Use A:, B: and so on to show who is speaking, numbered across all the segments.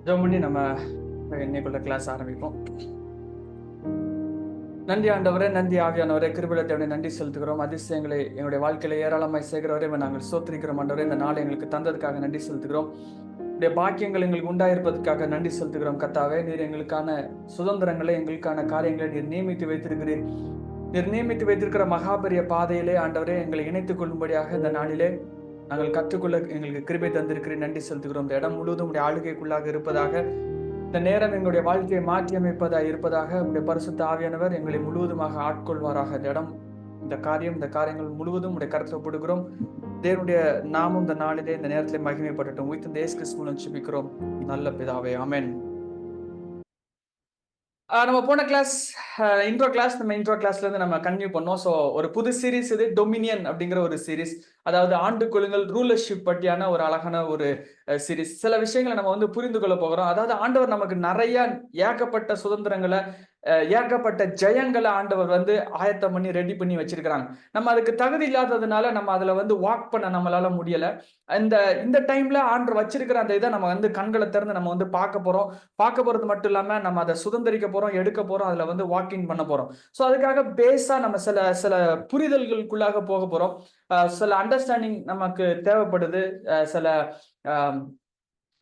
A: ஜெபம் பண்ணி நம்ம இன்னைக்குள்ள கிளாஸ் ஆரம்பிப்போம். நன்றி ஆண்டவரே, நன்றி ஆவியானவரே, கிருபையுள்ள தேவனே, நன்றி செலுத்துகிறோம். அதிசயங்களை எங்களுடைய வாழ்க்கையில ஏராளமாய் செய்கிறவரே நாங்கள் சோத்திரிக்கிறோம் ஆண்டவரே. இந்த நாளை எங்களுக்கு தந்ததுக்காக நன்றி செலுத்துகிறோம். உடைய பாக்கியங்கள் எங்களுக்கு உண்டாயிருப்பதற்காக நன்றி செலுத்துகிறோம். கர்த்தாவே, நீர் எங்களுக்கான சுதந்திரங்களை, எங்களுக்கான காரியங்களை நீர் நியமித்து வைத்திருக்கிறீர். நீர் நியமித்து வைத்திருக்கிற மகாபெரிய பாதையிலே ஆண்டவரே எங்களை இணைத்துக் கொள்ளும்படியாக இந்த நாளிலே நாங்கள் கற்றுக்கொள்ள எங்களுக்கு கிருபை தந்திருக்கிறேன். நன்றி செலுத்துகிறோம். இந்த இடம் முழுவதும் உடைய ஆளுகைக்குள்ளாக இருப்பதாக, இந்த நேரம் எங்களுடைய வாழ்க்கையை மாற்றி அமைப்பதாக இருப்பதாக, உடைய பரிசுத்த ஆவியானவர் எங்களை முழுவதுமாக ஆட்கொள்வாராக. இந்த காரியங்கள் முழுவதும் உடைய கருத்தில் ஒப்புடுகிறோம். தேவனுடைய நாமும் இந்த நாளிலே இந்த நேரத்திலே மகிமைப்படட்டும். இந்த இயேசு கிறிஸ்து மூலம் ஜெபிக்கிறோம் நல்ல பிதாவே, ஆமென். நம்ம போன கிளாஸ் இன்ட்ரோ கிளாஸ்ல இருந்து நம்ம கன்டினியூ பண்ணோம். ஸோ ஒரு புது சீரீஸ் இது, டொமினியன் அப்படிங்கிற ஒரு சீரீஸ். அதாவது ஆண்டு கொள்ளுங்கள், ரூலர்ஷிப் பற்றியான ஒரு அழகான ஒரு சீரீஸ். சில விஷயங்களை நம்ம வந்து புரிந்து கொள்ள போகிறோம். அதாவது ஆண்டவர் நமக்கு நிறைய ஏகப்பட்ட சுதந்திரங்களை, ஏகப்பட்ட ஜெயங்களை ஆண்டவர் வந்து ஆயத்தம் பண்ணி ரெடி பண்ணி வச்சிருக்கிறாங்க. நம்ம அதுக்கு தகுதி இல்லாததுனால நம்ம அதுல வந்து வாக் பண்ண நம்மளால முடியல. இந்த டைம்ல ஆண்டவர் வச்சிருக்கிற அந்த இதை நம்ம வந்து கண்களை திறந்து நம்ம வந்து பார்க்க போறது மட்டும் இல்லாம நம்ம அதை சுதந்திரிக்க போறோம், எடுக்க போறோம், அதுல வந்து வாக்கிங் பண்ண போறோம். ஸோ அதுக்காக பேஸா நம்ம சில புரிதல்களுக்குள்ளாக போக போறோம். சில அண்டர்ஸ்டாண்டிங் நமக்கு தேவைப்படுது, சில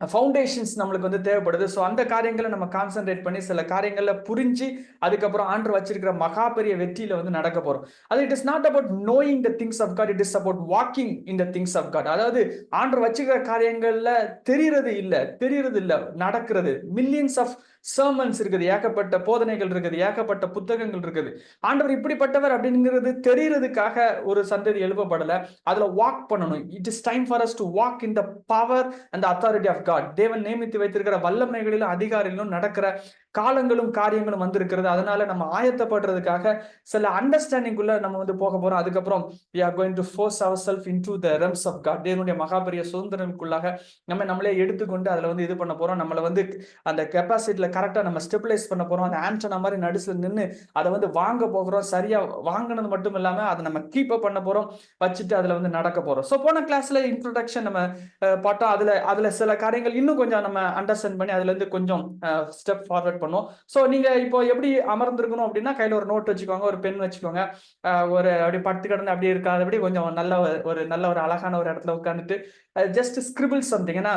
A: ஃபவுண்டேஷன்ஸ் நம்மளுக்கு வந்து தேவைப்படுது. ஸோ அந்த காரியங்களை நம்ம கான்சென்ட்ரேட் பண்ணி சில காரியங்களை புரிஞ்சு அதுக்கப்புறம் ஆண்டவர் வச்சிருக்கிற மகா பெரிய வெற்றியில வந்து நடக்க போறோம். அது it is not about knowing the things of God, it is about walking in the things of God. அதாவது ஆண்டவர் வச்சிருக்கிற காரியங்கள்ல தெரியறது இல்ல, நடக்கிறது. மில்லியன்ஸ் ஆஃப் சர்மன்ஸ் இருக்குது, ஏகப்பட்ட போதனைகள் இருக்குது, ஏகப்பட்ட புத்தகங்கள் இருக்குது. ஆண்டவர் இப்படிப்பட்டவர் அப்படிங்கிறது தெரியறதுக்காக ஒரு சந்ததி எழுப்பப்படல, அதுல வாக் பண்ணணும். It is time for us to walk in the power and authority of God. தேவன் நியமித்து வைத்திருக்கிற வல்லமைகளிலும் அதிகாரிகளும் நடக்கிற காலங்களும் காரியங்களும் வந்திருக்கிறது. அதனால நம்ம ஆயத்தப்படுறதுக்காக சில அண்டர்ஸ்டாண்டிங்குள்ள நம்ம வந்து போக போறோம். அதுக்கப்புறம் we are going to force ourselves into the realms of God. தேவனுடைய மகாபெரிய சுதந்திரங்களுக்குள்ளாக நம்மளே எடுத்துக்கொண்டு அதுல வந்து இது பண்ண போறோம். நம்மள வந்து அந்த கெப்பாசிட்டியில கரெக்டா நம்ம ஸ்டெபிலைஸ் பண்ண போறோம். அந்த ஆண்டனா மாதிரி நடுசுல நின்று அதை வந்து வாங்க போகிறோம். சரியா வாங்கினது மட்டும் இல்லாம அதை நம்ம கீப் அப் பண்ண போறோம், வச்சுட்டு அதுல வந்து நடக்க போறோம். ஸோ போன கிளாஸ்ல இன்ட்ரோடக்ஷன் நம்ம பார்த்தோம். அதுல சில காரியங்கள் இன்னும் கொஞ்சம் நம்ம அண்டர்ஸ்டாண்ட் பண்ணி அதுல இருந்து கொஞ்சம் ஸ்டெப் ஃபார்வர்ட் பண்ணுவோம். ஸோ நீங்க இப்போ எப்படி அமர்ந்திருக்கணும் அப்படின்னா, கையில ஒரு நோட் வச்சுக்கோங்க, ஒரு பென் வச்சுக்கோங்க. ஒரு அப்படி படுத்து கிடந்து அப்படியே இருக்காதபடி கொஞ்சம் நல்ல ஒரு அழகான ஒரு இடத்துல உட்காந்துட்டு ஜஸ்ட் ஸ்கிரிபிள் சம்திங். ஏன்னா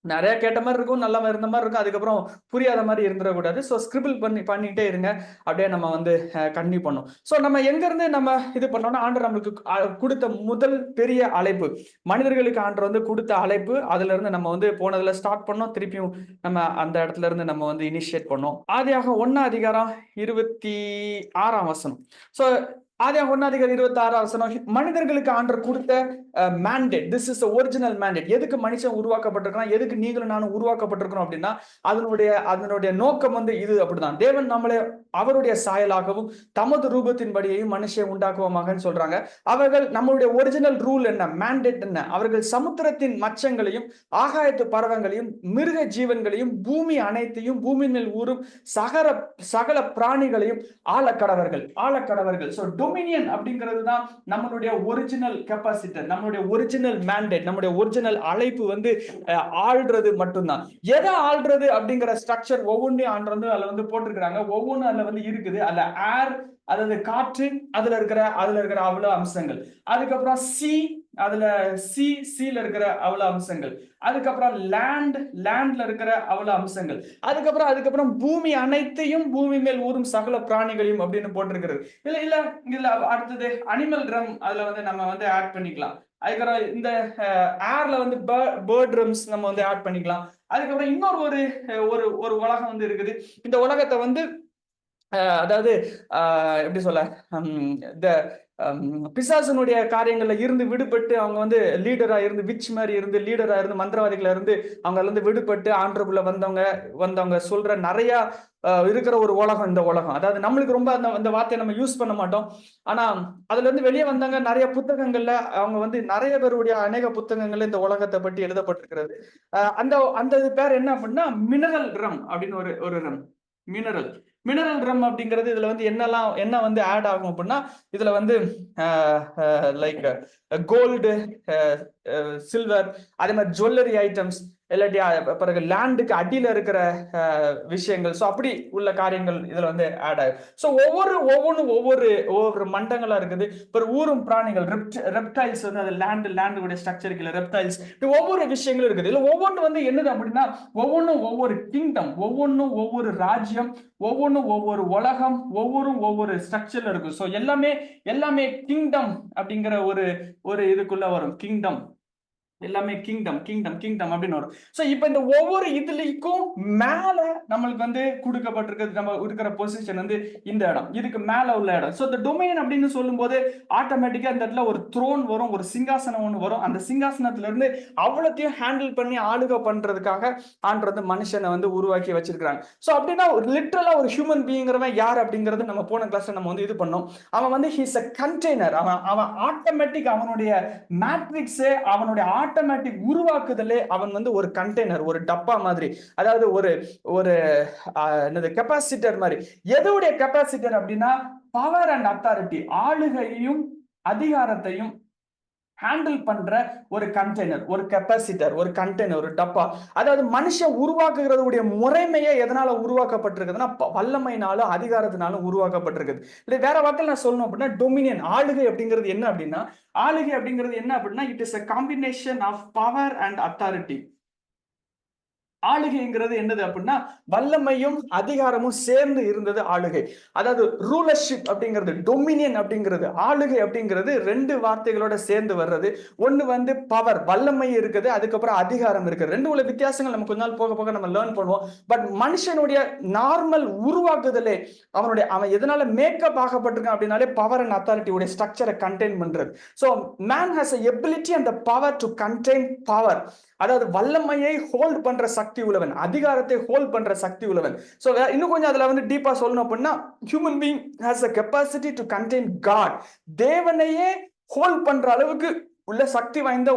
A: நிறைய கேட்ட மாதிரி இருக்கும், நல்ல இருந்த மாதிரி இருக்கும், அதுக்கப்புறம் புரியாத மாதிரி இருந்துடக்கூடாது. ஸோ ஸ்கிரிபிள் பண்ணிட்டே இருங்க, அப்படியே நம்ம வந்து கண்டினியூ பண்ணோம். ஸோ நம்ம எங்க இருந்து நம்ம இது பண்ணோம்னா, ஆண்டவர் நம்மளுக்கு கொடுத்த முதல் பெரிய அழைப்பு, மனிதர்களுக்கு ஆண்டவர் வந்து கொடுத்த அழைப்பு, அதுல இருந்து நம்ம வந்து போனதுல ஸ்டார்ட் பண்ணோம். திருப்பியும் நம்ம அந்த இடத்துல இருந்து நம்ம வந்து இனிஷியேட் பண்ணோம். ஆதியாக 1:26 ஸோ ஆதியாக 1:26 மனிதர்களுக்கு ஆண்டவர் கொடுத்த mandate. This is the original mandate. எதுக்கு மனுஷன் உருவாக்கப்பட்டிருக்கான், எதுக்கு நீங்களும் நானும் உருவாக்கப்பட்டிருக்கிறோம் அப்படின்னா, அதனுடைய நோக்கம் வந்து இது. அப்படிதான் தேவன் நம்மளை அவருடைய சாயலாகவும் தமது ரூபத்தின்படியையும் மனுஷன் உண்டாக்குவோமாகன்னு சொல்றாங்க. அவர்கள் நம்மளுடைய ஒரிஜினல் ரூல் என்ன, மேண்டேட் என்ன? அவர்கள் சமுத்திரத்தின் மச்சங்களையும் ஆகாயத்து பறவைகளையும் மிருக ஜீவன்களையும் பூமி அனைத்தையும் பூமியின் மேல் ஊறும் சகல பிராணிகளையும் ஆளக்கடவர்கள். ஸோ டொமினியன் அப்படிங்கிறது தான் நம்மளுடைய ஒரிஜினல் கெப்பாசிட்டி, நம்மளுடைய ஒரிஜினல் மேண்டேட், நம்மளுடைய ஒரிஜினல் அழைப்பு வந்து ஆள்றது மட்டும்தான். எதை ஆள்றது அப்படிங்கிற ஸ்ட்ரக்சர் ஒவ்வொன்றையும் ஆண்டு அதுல வந்து போட்டிருக்கிறாங்க. ஒவ்வொன்றும் அதுல வந்து இருக்குது. அதுல ஏர், அதாவது காற்று, அதுல இருக்கிற அவ்வளவு அம்சங்கள். அதுக்கப்புறம் சீல இருக்கிற அவ்வளவு அம்சங்கள். அதுக்கப்புறம் லேண்ட்ல இருக்கிற அவ்வளவு அம்சங்கள். அதுக்கப்புறம் பூமி அனைத்தையும் பூமி மேல் ஊறும் சகல பிராணிகளையும் அப்படின்னு போட்டிருக்கிறது. இல்ல அடுத்தது அனிமல் ரம், அதுல வந்து நம்ம வந்து ஆட் பண்ணிக்கலாம். அதுக்கப்புறம் இந்த ஏர்ல வந்து பேர்ட் ரம்ஸ் நம்ம வந்து ஆட் பண்ணிக்கலாம். அதுக்கப்புறம் இன்னொரு ஒரு உலகம் வந்து இருக்குது. இந்த உலகத்தை வந்து அதாவது எப்படி சொல்ல, இந்த பிசாசனுடைய காரியங்கள்ல இருந்து விடுபட்டு அவங்க வந்து லீடரா இருந்து, விச் மாதிரி இருந்து, லீடரா இருந்து, மந்திரவாதிகளா இருந்து அவங்க இருந்து விடுபட்டு ஆண்டருக்குள்ள வந்தவங்க சொல்ற நிறைய இருக்கிற ஒரு உலகம் இந்த உலகம். அதாவது நம்மளுக்கு ரொம்ப அந்த வார்த்தையை நம்ம யூஸ் பண்ண மாட்டோம். ஆனா அதுல இருந்து வெளியே வந்தாங்க. நிறைய புத்தகங்கள்ல அவங்க வந்து நிறைய பேருடைய அநேக புத்தகங்கள்ல இந்த உலகத்தை பற்றி எழுதப்பட்டிருக்கிறது. அந்த பேர் என்ன அப்படின்னா மினரல் ரம் அப்படின்னு ஒரு ரம். மினரல் ரம் அப்படிங்கிறது இதுல வந்து என்ன வந்து ஆட் ஆகும் அப்படின்னா, இதுல வந்து லைக் கோல்டு, சில்வர், அதே மாதிரி ஜுவல்லரி ஐட்டம்ஸ், இல்லாட்டி பிறகு லேண்டுக்கு அடியில இருக்கிற விஷயங்கள். ஸோ அப்படி உள்ள காரியங்கள் இதுல வந்து ஆட் ஆகும். ஸோ ஒவ்வொரு மண்டங்களா இருக்குது. இப்போ ஊரும் பிராணிகள் ரெப்டைல்ஸ் வந்து அது லேண்டுடைய ஸ்ட்ரக்சர் கீழே ரெப்டைல்ஸ், ஒவ்வொரு விஷயங்களும் இருக்குது. இல்ல ஒவ்வொன்று வந்து என்னது அப்படின்னா ஒவ்வொன்றும் ஒவ்வொரு கிங்டம், ஒவ்வொன்றும் ஒவ்வொரு ராஜ்யம், ஒவ்வொன்றும் ஒவ்வொரு உலகம், ஒவ்வொரு ஸ்ட்ரக்சர்ல இருக்கும். ஸோ எல்லாமே கிங்டம் அப்படிங்கிற ஒரு ஒரு இதுக்குள்ள வரும். கிங்டம் எல்லாமே கிங்டம் அப்படின்னு வரும். சோ இப்போ இந்த ஒவ்வொரு இதுலயும் மேல நம்மளுக்கு வந்து கொடுக்கப்பட்டிருக்கிறது, நம்ம இருக்கிற பொசிஷன் வந்து இந்த இடம், இதுக்கு மேல உள்ள இடம். சோ இந்த டொமைன் அப்படின்னு சொல்லும்போது ஆட்டோமேட்டிக்கா இந்த இடத்துல ஒரு த்ரோன் வரும், ஒரு சிங்காசனம் ஒன்று வரும். அந்த சிங்காசனத்துல இருந்து அவ்வளோத்தையும் ஹேண்டில் பண்ணி ஆளுகை பண்றதுக்காக ஆண்டவர் வந்து மனுஷனை வந்து உருவாக்கி வச்சிருக்காங்க. சோ அப்படின்னா லிட்டரலா ஒரு ஹியூமன் பீயிங்கிறவன் யார் அப்படிங்கிறது நம்ம போன கிளாஸ்ல நம்ம வந்து இது பண்ணோம். அவன் வந்து ஹீஸ் அ கண்டெய்னர். அவன் ஆட்டோமேட்டிக், அவனுடைய மேட்ரிக்ஸ், அவனுடைய ஆட்டோமேட்டிக் உருவாக்குதலே அவன் வந்து ஒரு கண்டெய்னர், ஒரு டப்பா மாதிரி. அதாவது ஒரு ஒரு என்னது கெப்பாசிட்டர் மாதிரி. எதுடைய கெப்பாசிட்டர் அப்படின்னா பவர் அண்ட் அத்தாரிட்டி, ஆளுகையையும் அதிகாரத்தையும் ஹேண்டில் பண்ற ஒரு கண்டெய்னர், ஒரு கெப்பாசிட்டர், ஒரு கண்டெய்னர், ஒரு டப்பா. அதாவது மனுஷன் உருவாக்குகிறதுடைய முறைமையே எதனால உருவாக்கப்பட்டிருக்குதுன்னா வல்லமைனாலும் அதிகாரத்தினாலும் உருவாக்கப்பட்டிருக்குது. இல்லை வேற வார்த்தையில் நான் சொல்லணும் அப்படின்னா டொமினியன், ஆளுகை அப்படிங்கிறது என்ன அப்படின்னா it is a combination of power and authority. ஆளுகைங்கிறது என்னது அப்படின்னா வல்லமையும் அதிகாரமும் சேர்ந்து இருந்தது ஆளுகை. அதாவது ரூலர்ஷிப் அப்படிங்கிறது, டொமினியன் அப்படிங்கிறது, ஆளுகை அப்படிங்கிறது ரெண்டு வார்த்தைகளோட சேர்ந்து வர்றது. ஒன்னு வந்து பவர், வல்லமை இருக்குது, அதுக்கப்புறம் அதிகாரம் இருக்குது. ரெண்டு உள்ள வித்தியாசங்கள் நம்ம கொஞ்ச நாள் போக போக நம்ம லேர்ன் பண்ணுவோம். பட் மனுஷனுடைய நார்மல் உருவாக்குதலே அவன் எதனால மேக்கப் ஆகப்பட்டிருக்கான் அப்படின்னாலே பவர் அண்ட் அத்தாரிட்டியோட ஸ்ட்ரக்சரை கண்டெயின் பண்றது. So man has a ability and the power to contain power. அதாவது வல்லமையை ஹோல்ட் பண்ற சக்தி உள்ளவன், அதிகாரத்தை ஹோல்ட் பண்ற சக்தி உள்ளவன். சோ இன்னும் கொஞ்சம் அதுல வந்து டீப்பா சொல்லணும் அப்படின்னா human being has a capacity to contain God. தேவனையே ஹோல்ட் பண்ற அளவுக்கு உள்ள சக்தி வாய்ந்த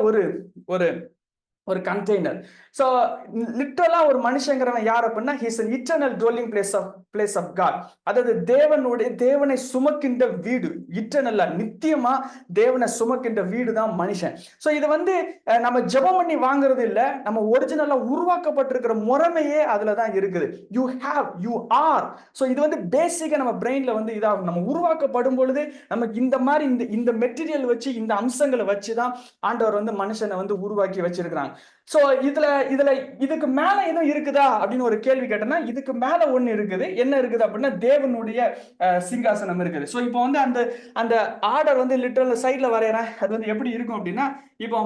A: ஒரு கண்டெய்னர். சோ லிட்டரலா ஒரு மனுஷங்கிறவன் யார் அப்படின்னா he's an eternal dwelling place of God. அதாவது தேவனை சுமக்கின்ற வீடு, இட்டர்னலா நித்தியமா தேவனை சுமக்கின்ற வீடு தான் மனுஷன். சோ இது வந்து நம்ம ஜெபம் பண்ணி வாங்குறது இல்ல, நம்ம ஒரிஜினலா உருவாக்கப்பட்டிருக்கிற முறைமையே அதுல தான் இருக்குது. You are. சோ இது வந்து பேசிக்கா நம்ம பிரெயின்ல வந்து இதாகும். நம்ம உருவாக்கப்படும் பொழுது நமக்கு இந்த மாதிரி இந்த மெட்டீரியல் வச்சு, இந்த அம்சங்களை வச்சுதான் ஆண்டவர் வந்து மனுஷனை வந்து உருவாக்கி வச்சிருக்கிறாங்க. சோ இதுக்கு மேல எதுவும் இருக்குதா அப்படின்னு ஒரு கேள்வி கேட்டேன்னா இதுக்கு மேல ஒண்ணு இருக்குது. என்ன இருக்குது அப்படின்னா தேவனுடைய சிங்காசனம் இருக்குது. சோ இப்போ வந்து அந்த ஆர்டர் வந்து லிட்டரல் சைட்ல வரையறேன். அது வந்து எப்படி இருக்கும் அப்படின்னா இப்போ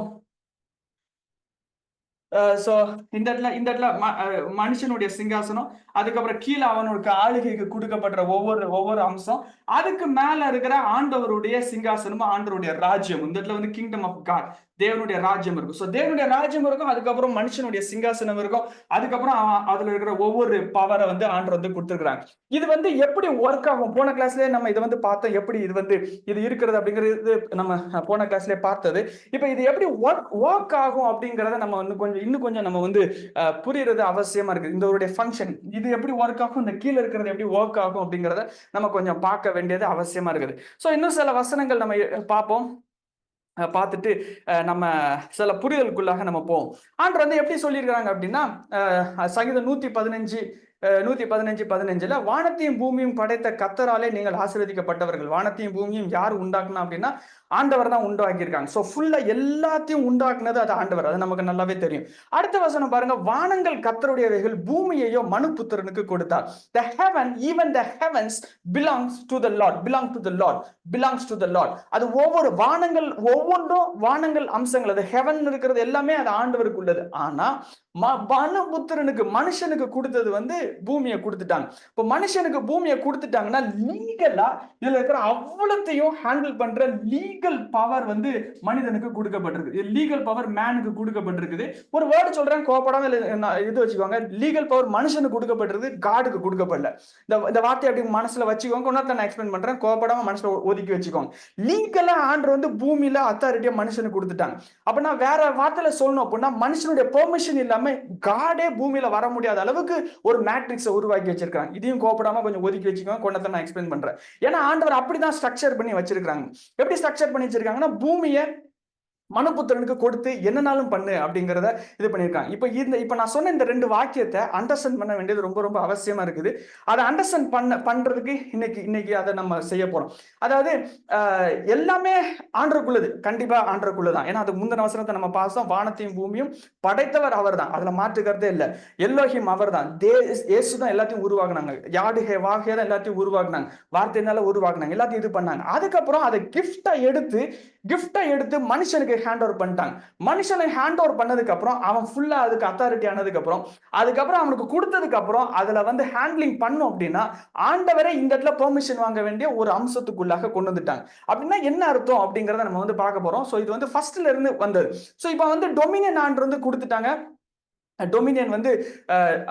A: சோ இந்த இடத்துல மனுஷனுடைய சிங்காசனம், அதுக்கப்புறம் கீழே அவனுக்கு ஆளுகைக்கு கொடுக்கப்படுற ஒவ்வொரு அம்சம், அதுக்கு மேல இருக்கிற ஆண்டவருடைய சிங்காசனம், ஆண்டவருடைய ராஜ்யம். இந்த இடத்துல வந்து கிங்டம் ஆஃப் காட், தேவனுடைய ராஜ்யம் இருக்கும். சோ தேவனுடைய ராஜ்யம் இருக்கும், அதுக்கப்புறம் மனுஷனுடைய சிங்காசனம் இருக்கும், அதுக்கப்புறம் அதுல இருக்கிற ஒவ்வொரு பவரை வந்து ஆண்டவர் வந்து கொடுத்துருக்காங்க. இது வந்து எப்படி ஒர்க் ஆகும் போன கிளாஸ்லயே நம்ம இதை வந்து பார்த்தோம். எப்படி இது இருக்கிறது அப்படிங்கிறது நம்ம போன கிளாஸ்லயே பார்த்தது. இப்ப இது எப்படி ஒர்க் ஆகும் அப்படிங்கறத நம்ம இன்னும் கொஞ்சம் நம்ம வந்து புரியுறது அவசியமா இருக்கு. இந்த ஃபங்க்ஷன் இது எப்படி ஒர்க் ஆகும், இந்த கீழே இருக்கிறது எப்படி ஒர்க் ஆகும் அப்படிங்கறத நம்ம கொஞ்சம் பார்க்க வேண்டியது அவசியமா இருக்குது. சோ இன்னும் சில வசனங்கள் நம்ம பார்ப்போம். பார்த்துட்டு நம்ம சில புரிதலுக்குள்ளாக நம்ம போவோம். ஆண்டவர் வந்து எப்படி சொல்லியிருக்கிறாங்க அப்படின்னா சங்கீதம் 115:15 வானத்தையும் பூமியும் படைத்த கர்த்தராலே நீங்கள் ஆசீர்வதிக்கப்பட்டவர்கள். வானத்தையும் பூமியும் யார் உண்டாக்குனா அப்படின்னா ஆண்டவர் தான் உண்டாக்கியிருக்காங்க. சோ ஃபுல்லா எல்லாத்தையும் உண்டாக்குனது அது ஆண்டவர், அது நமக்கு நல்லாவே தெரியும். அடுத்த வசனம் பாருங்க, வானங்கள் கர்த்தருடையவைகள், பூமியையோ மனுபுத்திரனுக்கு கொடுத்தார். The heaven, even the heavens belongs to the Lord, belongs to the Lord. அது ஒவ்வொரு வானங்கள் அம்சங்கள், அது ஹெவன் இருக்கிறது எல்லாமே அது ஆண்டவருக்கு உள்ளது. ஆனா மனுபுத்திரனுக்கு, மனுஷனுக்கு கொடுத்தது வந்து பூமியை கொடுத்துட்டாங்க. இப்போ மனுஷனுக்கு பூமியை கொடுத்துட்டாங்கன்னா லீகலா இதுல இருக்கிற அவ்வளத்தையும் ஹேண்டில் பண்ற லீகல் பவர் வந்து மனிதனுக்கு கொடுக்கப்பட்டிருக்கு. லீகல் பவர் மேனுக்கு கொடுக்கப்பட்டிருக்குது. ஒரு வேர்டு சொல்றேன், கோபப்படாம இது வச்சுக்கோங்க. லீகல் பவர் மனுஷனுக்கு கொடுக்கப்பட்டிருக்கு, காடுக்கு கொடுக்கப்படல. இந்த வார்த்தை அப்படி மனசுல வச்சுக்கோங்க. நான் எக்ஸ்பிளைன் பண்றேன், கோபப்படாம மனசுல ஒதுக்கி வச்சுக்கோங்க. லீகலா ஆண்டவர் வந்து பூமியில அத்தாரிட்டியா மனுஷனுக்கு கொடுத்துட்டாங்க. அப்படின்னா வேற வார்த்தையில சொல்லணும் அப்படின்னா மனுஷனுடைய பெர்மிஷன் இல்லாம காடே பூமியில வர முடியாத அளவுக்கு ஒரு மேட்ரிக்ஸை உருவாக்கி வச்சிருக்காங்க. இதையும் கோபப்படாம கொஞ்சம் ஒதுக்கி வச்சுக்கோங்க, கொண்டதை நான் எக்ஸ்பிளைன் பண்றேன். ஏன்னா ஆண்டவர் அப்படிதான் ஸ்ட்ரக்சர் பண்ணி வச்சிருக்காங்க. எப்படி ஸ்ட்ரக்சர் பண்ணி வச்சிருக்காங்கன்னா பூமியை மனுபுத்திரனுக்கு கொடுத்து என்னனாலும் பண்ணு அப்படிங்கிறத இது பண்ணியிருக்காங்க. இப்ப நான் சொன்ன இந்த 2 வாக்கியத்தை அண்டர்ஸ்டாண்ட் பண்ண வேண்டியது ரொம்ப ரொம்ப அவசியமா இருக்குது. அதை அண்டர்ஸ்டாண்ட் பண்றதுக்கு இன்னைக்கு அதை நம்ம செய்ய போறோம். அதாவது எல்லாமே ஆண்டருக்குள்ளது, கண்டிப்பா ஆண்டருக்குள்ளதான். ஏன்னா அது முந்தின வசனத்தை நம்ம பார்த்தோம், வானத்தையும் பூமியும் படைத்தவர் அவர் தான், அதுல மாற்றுக்கிறதே இல்லை. எல்லோஹிம் அவர் தான், இயேசு தான் எல்லாத்தையும் உருவாக்குனாங்க, யாடுகே வாகே தான் எல்லாத்தையும் உருவாக்குனாங்க, வார்த்தையினால உருவாக்குனாங்க, எல்லாத்தையும் இது பண்ணாங்க. அதுக்கப்புறம் அதை கிஃப்டை எடுத்து மனுஷனுக்கு ஹேண்ட் ஓவர் பண்ணிட்டாங்க. மனுஷனை ஹேண்ட் ஓவர் பண்ணதுக்கு அப்புறம் அவன் ஃபுல்லா அதுக்கு அத்தாரிட்டி ஆனதுக்கு அதுக்கப்புறம் அவனுக்கு கொடுத்ததுக்கு அப்புறம் அதுல வந்து ஹேண்ட்லிங் பண்ணும் அப்படின்னா ஆண்டவரை இந்த இடத்துல பெர்மிஷன் வாங்க வேண்டிய ஒரு அம்சத்துக்குள்ளாக கொண்டு வந்துட்டாங்க. அப்படின்னா என்ன அர்த்தம் அப்படிங்கறத நம்ம வந்து பார்க்க போறோம். சோ இது வந்து ஃபர்ஸ்ட்ல இருந்து வந்தது. சோ இப்போ வந்து டொமினியன் ஆண்டர் வந்து கொடுத்துட்டாங்க. டொமினியன் வந்து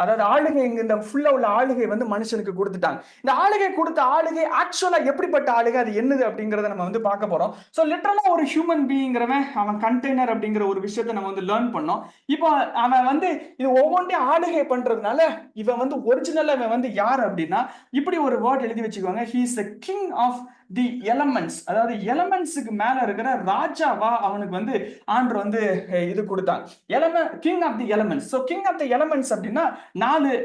A: அதாவது ஆளுகை, இந்த ஃபுல்லா உள்ள ஆளுகை வந்து மனுஷனுக்கு கொடுத்துட்டாங்க. இந்த ஆளுகை கொடுத்த ஆளுகை ஆக்சுவலா எப்படிப்பட்ட ஆளுகை, அது என்னது அப்படிங்கறத நம்ம வந்து பார்க்க போறோம். சோ லிட்டரலா ஒரு ஹியூமன் பீயிங்கிறவன் அவன் கண்டெய்னர் அப்படிங்கிற ஒரு விஷயத்தை நம்ம வந்து லேர்ன் பண்ணோம். இப்போ அவன் வந்து இது ஒவ்வொன்றையும் ஆளுகை பண்றதுனால இவன் வந்து ஒரிஜினலா இவன் வந்து யார் அப்படின்னா, இப்படி ஒரு வேர்ட் எழுதி வச்சுக்கோங்க, he is the king of the elements. அதாவது எலமெண்ட்ஸுக்கு மேல இருக்கிற ராஜாவா அவனுக்கு வந்து ஆண்டவர் வந்து இது கொடுத்தாங்க, king of the elements. So king of the elements அப்படின்னா 4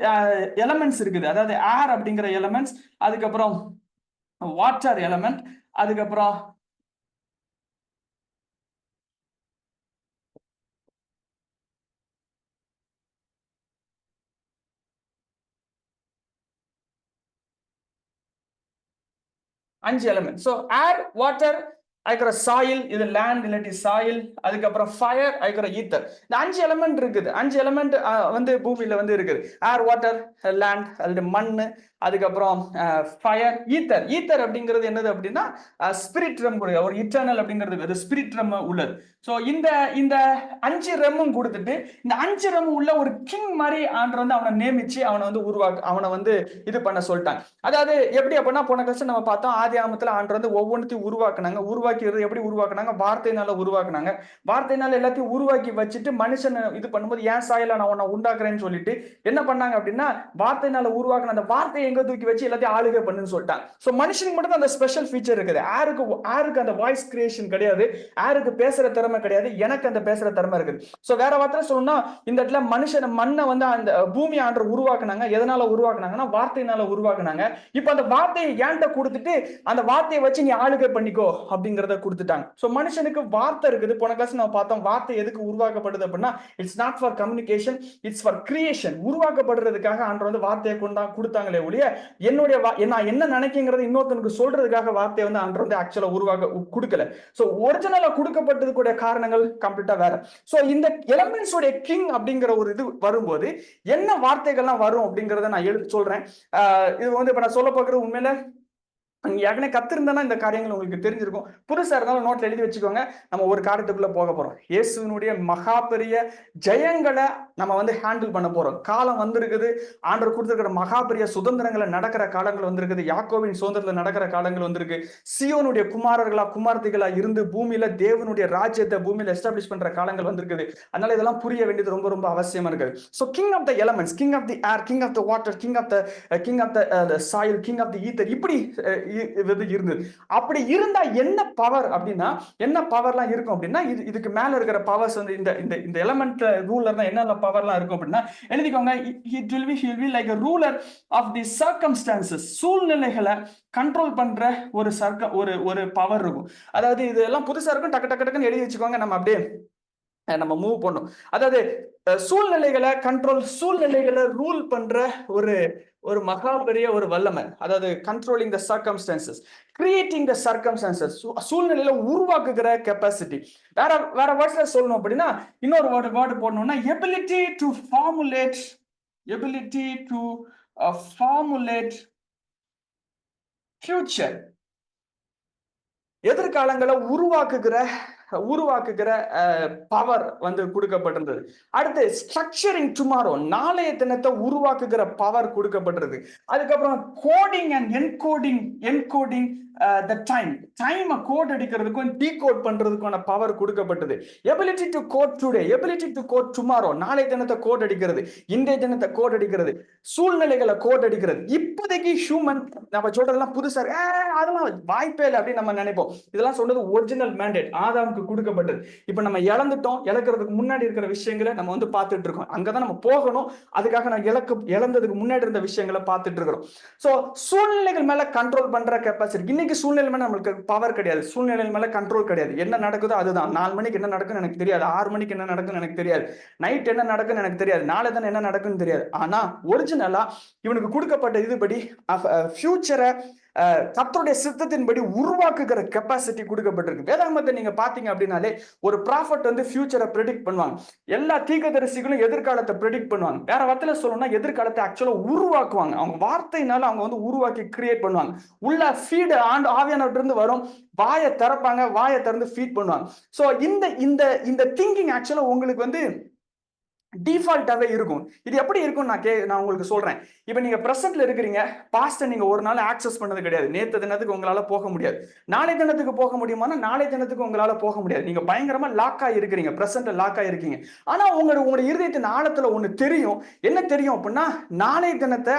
A: எலமெண்ட்ஸ் இருக்குது. அதாவது ஏர் அப்படிங்கிற எலமெண்ட்ஸ், அதுக்கப்புறம் வாட்டர் எலமெண்ட், அதுக்கப்புறம் அஞ்சு எலமெண்ட். ஸோ ஏர், வாட்டர், அதுக்கப்புறம் சாயில், இது லேண்ட் இல்லாட்டி சாயில், அதுக்கப்புறம் ஃபயர், அதுக்கப்புறம் ஈத்தர். இந்த 5 எலமெண்ட் இருக்குது. 5 எலமெண்ட் வந்து பூமியில வந்து இருக்குது. ஏர், வாட்டர், லேண்ட், அது மண்ணு, அதுக்கப்புறம் ஃபயர், ஈத்தர். ஈத்தர் அப்படிங்கிறது என்னது அப்படின்னா ஸ்பிரிட் ரம், ஒரு இட்டர்னல் அப்படிங்கிறது ஸ்பிரிட் ரம் உள்ளது. ஸோ இந்த இந்த 5 ரெம்மும் கொடுத்துட்டு இந்த 5 ரெம் உள்ள ஒரு கிங் மாதிரி ஆண்டர் வந்து அவனை நியமிச்சு அவனை வந்து அவனை வந்து இது பண்ண சொல்லிட்டாங்க. அதாவது எப்படி அப்படின்னா, போன கிளாஸ் நம்ம பார்த்தோம், ஆதி ஆமத்துல ஆண்டர் வந்து ஒவ்வொன்றையும் உருவாக்குனாங்க. உருவாக்கிறது எப்படி உருவாக்குனாங்க? வார்த்தையினால உருவாக்குனாங்க. வார்த்தையினால எல்லாத்தையும் உருவாக்கி வச்சுட்டு மனுஷன் இது பண்ணும்போது ஏன் சாயல நான் உன்னை உண்டாக்குறேன்னு சொல்லிட்டு என்ன பண்ணாங்க அப்படின்னா, வார்த்தையினால உருவாக்குன அந்த வார்த்தையை எங்க தூக்கி வச்சு எல்லாத்தையும் ஆளுகை பண்ணுன்னு சொல்லிட்டாங்க. சோ மனுஷனுக்கு மட்டும் அந்த ஸ்பெஷல் ஃபீச்சர் இருக்குது. ஏருக்கு அந்த வாய்ஸ் கிரியேஷன் கிடையாது, ஏருக்கு பேசுற திறமை கிடையாது, எனக்கு அந்த பேசுற திறமை இருக்குது. சோ வேற வார்த்தை சொல்லணும்னா, இந்த இடத்துல மனுஷன் மண்ணை வந்து அந்த பூமி ஆண்டர் உருவாக்குனாங்க. எதனால உருவாக்குனாங்கன்னா வார்த்தையினால உருவாக்குனாங்க. இப்ப அந்த வார்த்தையை ஏன்ட்ட கொடுத்துட்டு அந்த வார்த்தையை வச்சு நீ ஆளுகை பண்ணிக்கோ அப்படிங்கறத கொடுத்துட்டாங்க. சோ மனுஷனுக்கு வார்த்தை இருக்குது. போன கிளாஸ் நம்ம பார்த்தோம், வார்த்தை எதுக்கு உருவாக்கப்படுது அப்படின்னா, it's not for communication, it's for creation. உருவாக்கப்படுறதுக்காக ஆண்டர் வந்து வார்த்தையை கொடுத்தாங்களே ஒழிய என்னுடைய நான் என்ன நினைக்கிறேங்கிறது இன்னொருத்தனுக்கு சொல்றதுக்காக வார்த்தையை வந்து ஆண்டர் வந்து ஆக்சுவலா உருவாக்க கொடுக்கல. சோ ஒரிஜினலா கொடுக்கப்பட்டது கூட காரணங்கள் கம்ப்ளீட்டா வேற. சோ இந்த எலமெண்ட்ஸ் உடைய கிங் அப்படிங்கிற ஒரு இது வரும்போது என்ன வார்த்தைகள்லாம் வரும் அப்படிங்கறத நான் எடுத்து சொல்றேன். இது வந்து இப்ப நான் சொல்ல போகிறது உண்மையில ஏற்கனவே கத்திருந்தா இந்த காரியங்கள் உங்களுக்கு தெரிஞ்சிருக்கும். புதுசா இருந்தாலும் நோட்ல எழுதி வச்சுக்கோங்க. நம்ம ஒரு காரியத்துக்குள்ள போக போறோம். இயேசுனுடைய மகா பெரிய ஜெயங்களை நம்ம வந்து ஹேண்டில் பண்ண போறோம். காலம் வந்திருக்குது. ஆண்டவர் கொடுத்திருக்கிற மகா பெரிய சுதந்திரங்களை நடக்கிற காலங்கள் வந்திருக்குது. யாக்கோவின் சுதந்திரத்துல நடக்கிற காலங்கள் வந்திருக்கு. சியோனுடைய குமாரத்திகளா இருந்து பூமியில தேவனுடைய ராஜ்யத்தை பூமியில எஸ்டாப்ளிஷ் பண்ற காலங்கள் வந்திருக்குது. அதனால இதெல்லாம் புரிய வேண்டியது ரொம்ப ரொம்ப அவசியமா இருக்குது. So king of the elements, king of the air, king of the water, king of the soil, king of the ether, இப்படி இருந்தது. அப்படி இருந்தா என்ன பவர் அப்படின்னா, என்ன பவர்லாம் இருக்கும் அப்படின்னா, இதுக்கு மேல இருக்கிற பவர்ஸ் வந்து இந்த எலிமெண்ட் ரூலர் தான் என்னென்ன பவர்லாம் இருக்கும் அப்படின்னா எழுதிக்கோங்க. It will be like a ruler of the circumstances. சூழ்நிலைகளை கண்ட்ரோல் பண்ற ஒரு பவர் இருக்கும். அதாவது இதெல்லாம் புதுசா இருக்கும், டக்கு டக்கு டக்குன்னு எழுதி வச்சுக்கோங்க. நம்ம அப்படியே நம்ம மூவ் பண்ணும். அதாவது சூழ்நிலைகளை ரூல் பண்ற ஒரு மகா பெரிய ஒரு வல்லமை. அதாவது controlling the circumstances, creating the circumstances, சூழ்நிலையில உருவாக்குகிற கெப்பாசிட்டி. வேற வேர்ட்ஸ்ல சொல்லணும் அப்படின்னா, இன்னொரு வேர்டு போடணும்னா எபிலிட்டி டு ஃபார்முலேட் ஃபியூச்சர். எதிர்காலங்களை உருவாக்குகிற பவர் வந்து கொடுக்கப்பட்டிருந்தது. அடுத்து ஸ்ட்ரக்சரிங் டுமாரோ, நாளைய தினத்தை உருவாக்குகிற பவர் கொடுக்கப்பட்டிருக்கு. அதுக்கப்புறம் கோடிங் அண்ட் என்கோடிங் த டைமை கோட் அடிக்கிறதுக்கும் டீகோட் பண்றதுக்கான பவர் கொடுக்கப்பட்டது. Ability to code today, ability to code tomorrow, நாளை தினத்தை கோட் அடிக்கிறது, இன்றைய தினத்தை கோட் அடிக்கிறது, சூழ்நிலைகளை கோட் அடிக்கிறது. இப்போதைக்கு ஹியூமன் நம்ம சொல்றதெல்லாம் புதுசா அதெல்லாம் வாய்ப்பே இல்லை அப்படின்னு நம்ம நினைப்போம். இதெல்லாம் சொன்னது ஒரிஜினல் மேண்டேட் ஆதாமுக்கு கொடுக்கப்பட்டது. இப்ப நம்ம இழந்துட்டோம். இழக்கிறதுக்கு முன்னாடி இருக்கிற விஷயங்களை நம்ம வந்து பார்த்துட்டு இருக்கோம். அங்கதான் நம்ம போகணும். அதுக்காக நான் இழந்ததுக்கு முன்னாடி இருந்த விஷயங்களை பார்த்துட்டு இருக்கிறோம். சோ சூழ்நிலைகள் மேல கண்ட்ரோல் பண்ற கெப்பாசிட்டி. இன்னைக்கு சூழ்நிலை மேல நம்மளுக்கு பவர் கிடையாது. சூழ்நிலை மேல கண்ட்ரோல் கிடையாது. என்ன நடக்குதோ அதுதான். 4 மணிக்கு என்ன நடக்குன்னு எனக்கு தெரியாது, 6 மணிக்கு என்ன நடக்குன்னு எனக்கு தெரியாது, நைட் என்ன நடக்குன்னு எனக்கு தெரியாது, நாளை தானே என்ன நடக்குன்னு தெரியாது. ஆனா ஒரிஜினலா இவனுக்கு கொடுக்கப்பட்ட இதுபடி ஃபியூச்சரை கர்த்தருடைய சித்தத்தின்படி உருவாக்குகிற கெப்பாசிட்டி கொடுக்கப்பட்டிருக்கு. வேதாகமத்தை நீங்க பாத்தீங்க அப்படின்னாலே ஒரு ப்ராஃபட் வந்து ஃபியூச்சரை ப்ரெடிக்ட் பண்ணுவாங்க. எல்லா தீர்க்கதரிசிகளும் எதிர்காலத்தை ப்ரெடிக்ட் பண்ணுவாங்க. வேற வார்த்தையில சொல்லணும்னா எதிர்காலத்தை ஆக்சுவலா உருவாக்குவாங்க. அவங்க வார்த்தையினால அவங்க வந்து உருவாக்கி கிரியேட் பண்ணுவாங்க. உள்ள ஃபீட் ஆவியானவர்கிட்ட இருந்து வரும், வாயை திறப்பாங்க, வாயை திறந்து ஃபீட் பண்ணுவாங்க. சோ இந்த திங்கிங் ஆக்சுவலா உங்களுக்கு வந்து டிஃபால்ட்டாவே இருக்கும். இது எப்படி இருக்கும் நான் உங்களுக்கு சொல்றேன். இப்ப நீங்க பிரசன்ட்ல இருக்கிறீங்க, பாஸ்ட் நீங்க ஒரு நாள் ஆக்சஸ் பண்ணது கிடையாது. நேத்து தினத்துக்கு உங்களால போக முடியாது. நாளை தினத்துக்கு போக முடியுமானா நாளை தினத்துக்கு உங்களால போக முடியாது. நீங்க பயங்கரமா லாக் ஆகிருக்கிறீங்க, பிரசன்ட்ல லாக் ஆகிருக்கீங்க. ஆனா உங்களுடைய இருதயத்தின் ஆழத்துல ஒண்ணு தெரியும். என்ன தெரியும் அப்படின்னா, நாளை தினத்தை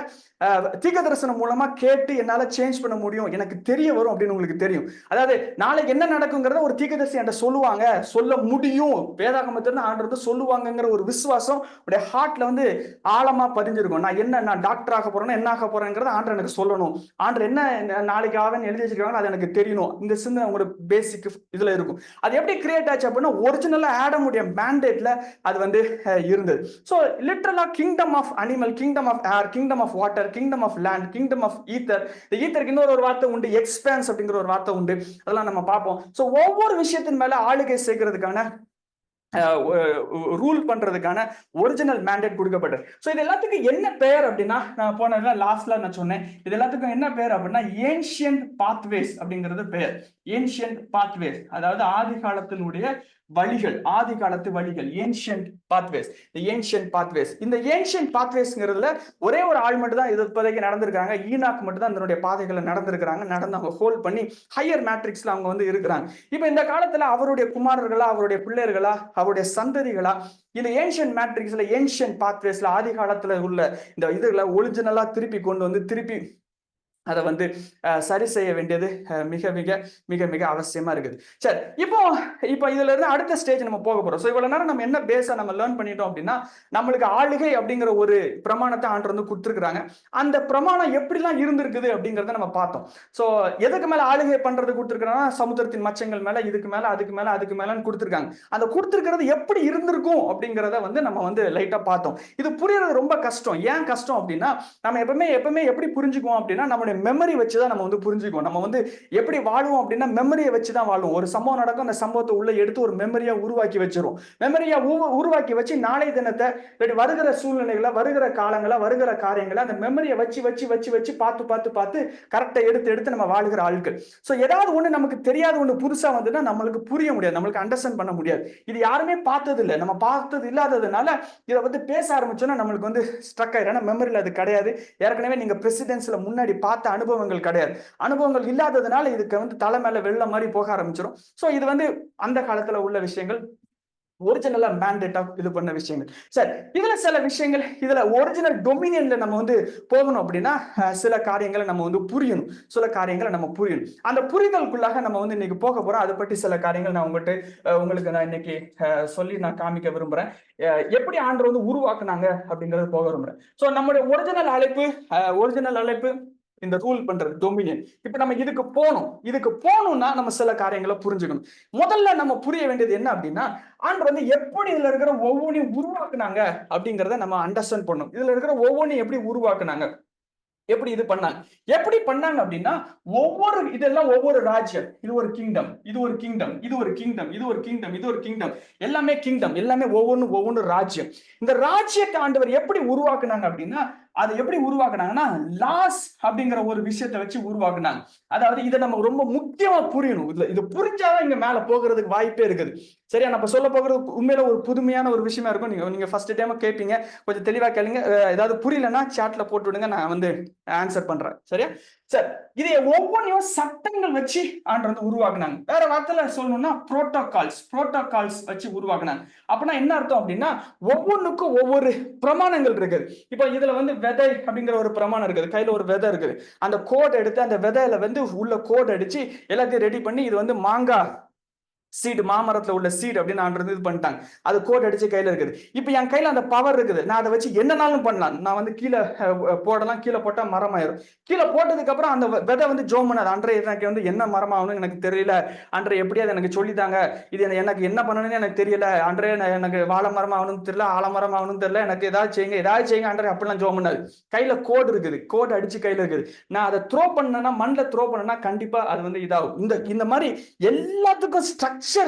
A: தீர்க்க தரிசனம் மூலமா கேட்டு என்னால சேஞ்ச் பண்ண முடியும், எனக்கு தெரிய வரும் அப்படின்னு உங்களுக்கு தெரியும். அதாவது நாளைக்கு என்ன நடக்குங்கிறத ஒரு தீர்க்கதரிசி என்கிட்ட சொல்லுவாங்க, சொல்ல முடியும், வேதாகமத்திலிருந்து ஆண்டவர் சொல்லுவாங்கங்கிற ஒரு விசுவாசம் உடைய ஹார்ட்ல வந்து ஆழமா பதிஞ்சிருக்கும். நான் டாக்டர் ஆக போறேன்னா என்ன ஆக போறேங்கிறத ஆண்டவர் எனக்கு சொல்லணும், ஆண்டவர் என்ன நாளைக்கு ஆவன்னு எழுதி வச்சிருக்காங்க அது எனக்கு தெரியணும். இந்த சின்ன ஒரு பேசிக் இதுல இருக்கும். அது எப்படி கிரியேட் ஆச்சு அப்படின்னா ஒரிஜினலா ஆடமுடைய மேண்டேட்ல அது வந்து இருந்தது. சோ லிட்டரலா kingdom of animal, kingdom of air, kingdom of water, kingdom of land, kingdom of ether. இந்த ஈத்தருக்கு இன்னொரு வார்த்தை உண்டு, எக்ஸ்பான்ஸ் அப்படிங்கிற ஒரு வார்த்தை உண்டு. அதெல்லாம் நம்ம பார்ப்போம். சோ ஒவ்வொரு விஷயத்தின் மேல ஆளுகை சேர்க்கிறதுக்கான ரூல் பண்றதுக்கான ஒரிஜினல் மேண்டேட் கொடுக்கப்பட்டது. சோ இது எல்லாத்துக்கும் என்ன பெயர் அப்படின்னா, நான் போன லாஸ்ட்ல நான் சொன்னேன், இது எல்லாத்துக்கும் என்ன பெயர் அப்படின்னா ஏன்ஷியன்ட் பாத்வேஸ் அப்படிங்கிறது பெயர். ஏன்ஷியன்ட் பாத்வேஸ் அதாவது ஆதி காலத்தினுடைய வழிகள், ஆதி காலத்து வழிகள், ஏன்ஷியன்ட் பாத்வேஸ். ஏன்ஷியன்ட் பாத்வேஸ், இந்த ஏன்ஷியன்ட் பாத்வேஸ்ங்கிறதுல ஒரே ஒரு ஆள் மட்டும் தான் இது இப்போதைக்கு நடந்திருக்காங்க. ஈனாக் மட்டும் தான் அதனுடைய பாதைகளை நடந்திருக்கிறாங்க. நடந்து அவங்க ஹோல்ட் பண்ணி ஹையர் மேட்ரிக்ஸ்ல அவங்க வந்து இருக்கிறாங்க. இப்ப இந்த காலத்துல அவருடைய குமாரர்களா, அவருடைய பிள்ளைகளா, அவருடைய சந்ததிகளா இந்த ஏன்ஷியன்ட் மேட்ரிக்ஸ்ல, ஏன்ஷியன்ட் பாத்வேஸ்ல ஆதி காலத்துல உள்ள இந்த இதுகளை ஒரிஜினலா திருப்பி கொண்டு வந்து திருப்பி அதை வந்து சரி செய்ய வேண்டியது மிக மிக மிக மிக அவசியமா இருக்குது. சரி, இப்போ இதுல இருந்து அடுத்த ஸ்டேஜ் நம்ம போக போறோம். ஸோ இவ்வளவு நேரம் நம்ம என்ன பேஸா நம்ம லேர்ன் பண்ணிட்டோம் அப்படின்னா, நம்மளுக்கு ஆளுகை அப்படிங்கிற ஒரு பிரமாணத்தை ஆண்டு வந்து கொடுத்துருக்காங்க. அந்த பிரமாணம் எப்படிலாம் இருந்திருக்குது அப்படிங்கிறத நம்ம பார்த்தோம். ஸோ எதுக்கு மேல ஆளுகை பண்றது கொடுத்துருக்காங்கன்னா, சமுத்திரத்தின் மச்சங்கள் மேல, இதுக்கு மேல, அதுக்கு மேல, அதுக்கு மேலன்னு கொடுத்துருக்காங்க. அந்த கொடுத்துருக்கிறது எப்படி இருந்திருக்கும் அப்படிங்கிறத வந்து நம்ம வந்து லைட்டா பார்த்தோம். இது புரியறது ரொம்ப கஷ்டம். ஏன் கஷ்டம் அப்படின்னா, நம்ம எப்பவுமே எப்படி புரிஞ்சுக்குவோம் அப்படின்னா, நம்மளுடைய மெமரி வச்சுதான் நம்ம வந்து புரிஞ்சுக்குவோம். நம்ம வந்து எப்படி வாழுவோம் அப்படின்னா மெமரியை வச்சுதான் வாழுவோம். ஒரு சம்பவம் நடக்கும், அந்த சம்பவத்தை உள்ள எடுத்து ஒரு மெமரியா உருவாக்கி வச்சிரும். மெமரியா உருவாக்கி வச்சு நாளை தினத்தை, வருகிற சூழ்நிலைகளை, வருகிற காலங்களை, வருகிற காரியங்களை அந்த மெமரியை வச்சு வச்சு வச்சு வச்சு பார்த்து பார்த்து பார்த்து கரெக்டா எடுத்து நம்ம வாழுகிற ஆட்கள். சோ ஏதாவது ஒண்ணு நமக்கு தெரியாத ஒண்ணு புதுசா வந்துன்னா நம்மளுக்கு புரிய முடியாது, நம்மளுக்கு அண்டர்ஸ்டாண்ட் பண்ண முடியாது. இது யாருமே பார்த்தது இல்லை, நம்ம பார்த்தது இல்லாததுனால இதை வந்து பேச ஆரம்பிச்சோன்னா நம்மளுக்கு வந்து ஸ்ட்ரக் ஆயிடும். மெமரியில் அது கிடையாது. ஏற்கனவே நீங்க பிரசிடென்ஸ்ல முன்னாடி பார்த்த அனுபவங்கள் கிடையாது. அனுபவங்கள் இல்லாததுனால இதுக்கு வந்து தலை மேல வெள்ள மாதிரி போக ஆரம்பிச்சிடும். சோ இது வந்து அந்த காலத்துல உள்ள விஷயங்கள், ஒரிஜினலா மேண்டேட்டா இது பண்ண விஷயங்கள். சரி, இதுல சில விஷயங்கள், இதுல ஒரிஜினல் டொமினியன்ல நம்ம வந்து போகணும் அப்படின்னா சில காரியங்களை நம்ம வந்து புரியணும், சில காரியங்களை நம்ம புரியணும். அந்த புரிதலுக்குள்ளாக நம்ம வந்து இன்னைக்கு போக போறோம். அதை பற்றி சில காரியங்கள் நான் உங்களுக்கு நான் இன்னைக்கு சொல்லி நான் காமிக்க விரும்புறேன். எப்படி ஆண்டவர் வந்து உருவாக்குனாங்க அப்படிங்கறது போக விரும்புறேன். சோ நம்முடைய ஒரிஜினல் அழைப்பு இந்த ரூல் பண்றது டொமினியன். இப்ப நம்ம இதுக்கு போகணும்னா நம்ம சில காரியங்களை புரிஞ்சுக்கணும். முதல்ல நம்ம புரிய வேண்டியது என்ன அப்படின்னா, ஆண்டவர் வந்து எப்படி இதுல இருக்கிற ஒவ்வொன்றையும் உருவாக்குனாங்க அப்படிங்கறத நம்ம அண்டர்ஸ்டாண்ட் பண்ணணும். இதுல இருக்கிற ஒவ்வொன்றையும் எப்படி உருவாக்குனாங்க, எப்படி இது பண்ணாங்க, எப்படி பண்ணாங்க அப்படின்னா, இதெல்லாம் ஒவ்வொரு ராஜ்யம். இது ஒரு கிங்டம், இது ஒரு கிங்டம், இது ஒரு கிங்டம், இது ஒரு கிங்டம், இது ஒரு கிங்டம், எல்லாமே கிங்டம், எல்லாமே ஒவ்வொன்று ராஜ்யம். இந்த ராஜ்யத்தை ஆண்டவர் எப்படி உருவாக்குனாங்க அப்படின்னா, அதை எப்படி உருவாக்குனாங்கன்னா லாஸ் அப்படிங்கிற ஒரு விஷயத்தை வச்சு உருவாக்குனாங்க. அதாவது இதை நம்ம ரொம்ப முக்கியமா புரியணும். இது புரிஞ்சாதான் இங்க மேல போகிறதுக்கு வாய்ப்பே இருக்குது. சரியா? நம்ம சொல்ல போகிறது உண்மையில ஒரு புதுமையான ஒரு விஷயமா இருக்கும். நீங்க ஃபர்ஸ்ட் டைம் கேட்பீங்க, கொஞ்சம் தெளிவா கேளுங்க. ஏதாவது புரியலன்னா சாட்ல போட்டு விடுங்க, நான் வந்து ஆன்சர் பண்றேன். சரியா? சரி, இதை ஒவ்வொன்றையும் சட்டங்கள் வச்சு ஆண்டு வந்து உருவாக்குனாங்க. வேற வார்த்தையில சொல்லணும்னா புரோட்டோகால்ஸ் வச்சு உருவாக்குனாங்க. அப்படின்னா என்ன அர்த்தம் அப்படின்னா, ஒவ்வொன்றுக்கும் ஒவ்வொரு பிரமாணங்கள் இருக்குது. இப்போ இதுல வந்து விதை அப்படிங்கிற ஒரு பிரமாணம் இருக்குது. கையில ஒரு விதை இருக்குது. அந்த கோட் எடுத்து அந்த விதையில வந்து உள்ள கோட் அடிச்சு எல்லாத்தையும் ரெடி பண்ணி, இது வந்து மாங்காய் சீடு, மாமரத்துல உள்ள சீடு அப்படின்னு இது பண்ணிட்டாங்க. அது கோட் அடிச்சு கையில இருக்குது. இப்ப என் கையில அந்த பவர் இருக்குது. நான் அதை வச்சு என்னனாலும் பண்ணலாம். நான் வந்து கீழே போடலாம், கீழே போட்டா மரம் ஆயிரும். கீழே போட்டதுக்கு அப்புறம் அந்த விதை வந்து ஜோம் பண்ணாது. அன்றைய எனக்கு வந்து என்ன மரம் ஆகணும்னு எனக்கு தெரியல, அன்றைய எப்படியாவது எனக்கு சொல்லித்தாங்க, இது எனக்கு என்ன பண்ணணும்னு எனக்கு தெரியல, அன்றைய எனக்கு வாழை மரம் ஆகணும்னு தெரியல, ஆலமரம் ஆகணும்னு தெரியல, எனக்கு ஏதாவது செய்யுங்க அன்றைய அப்படிலாம் ஜோம் பண்ணாது. கையில கோடு இருக்குது, கோட் அடிச்சு கையில இருக்குது. நான் அதை த்ரோ பண்ணேன்னா, மண்ணில் த்ரோ பண்ணேன்னா கண்டிப்பா அது வந்து இதாகும். இந்த மாதிரி எல்லாத்துக்கும் ஸ்ட்ரக்சர்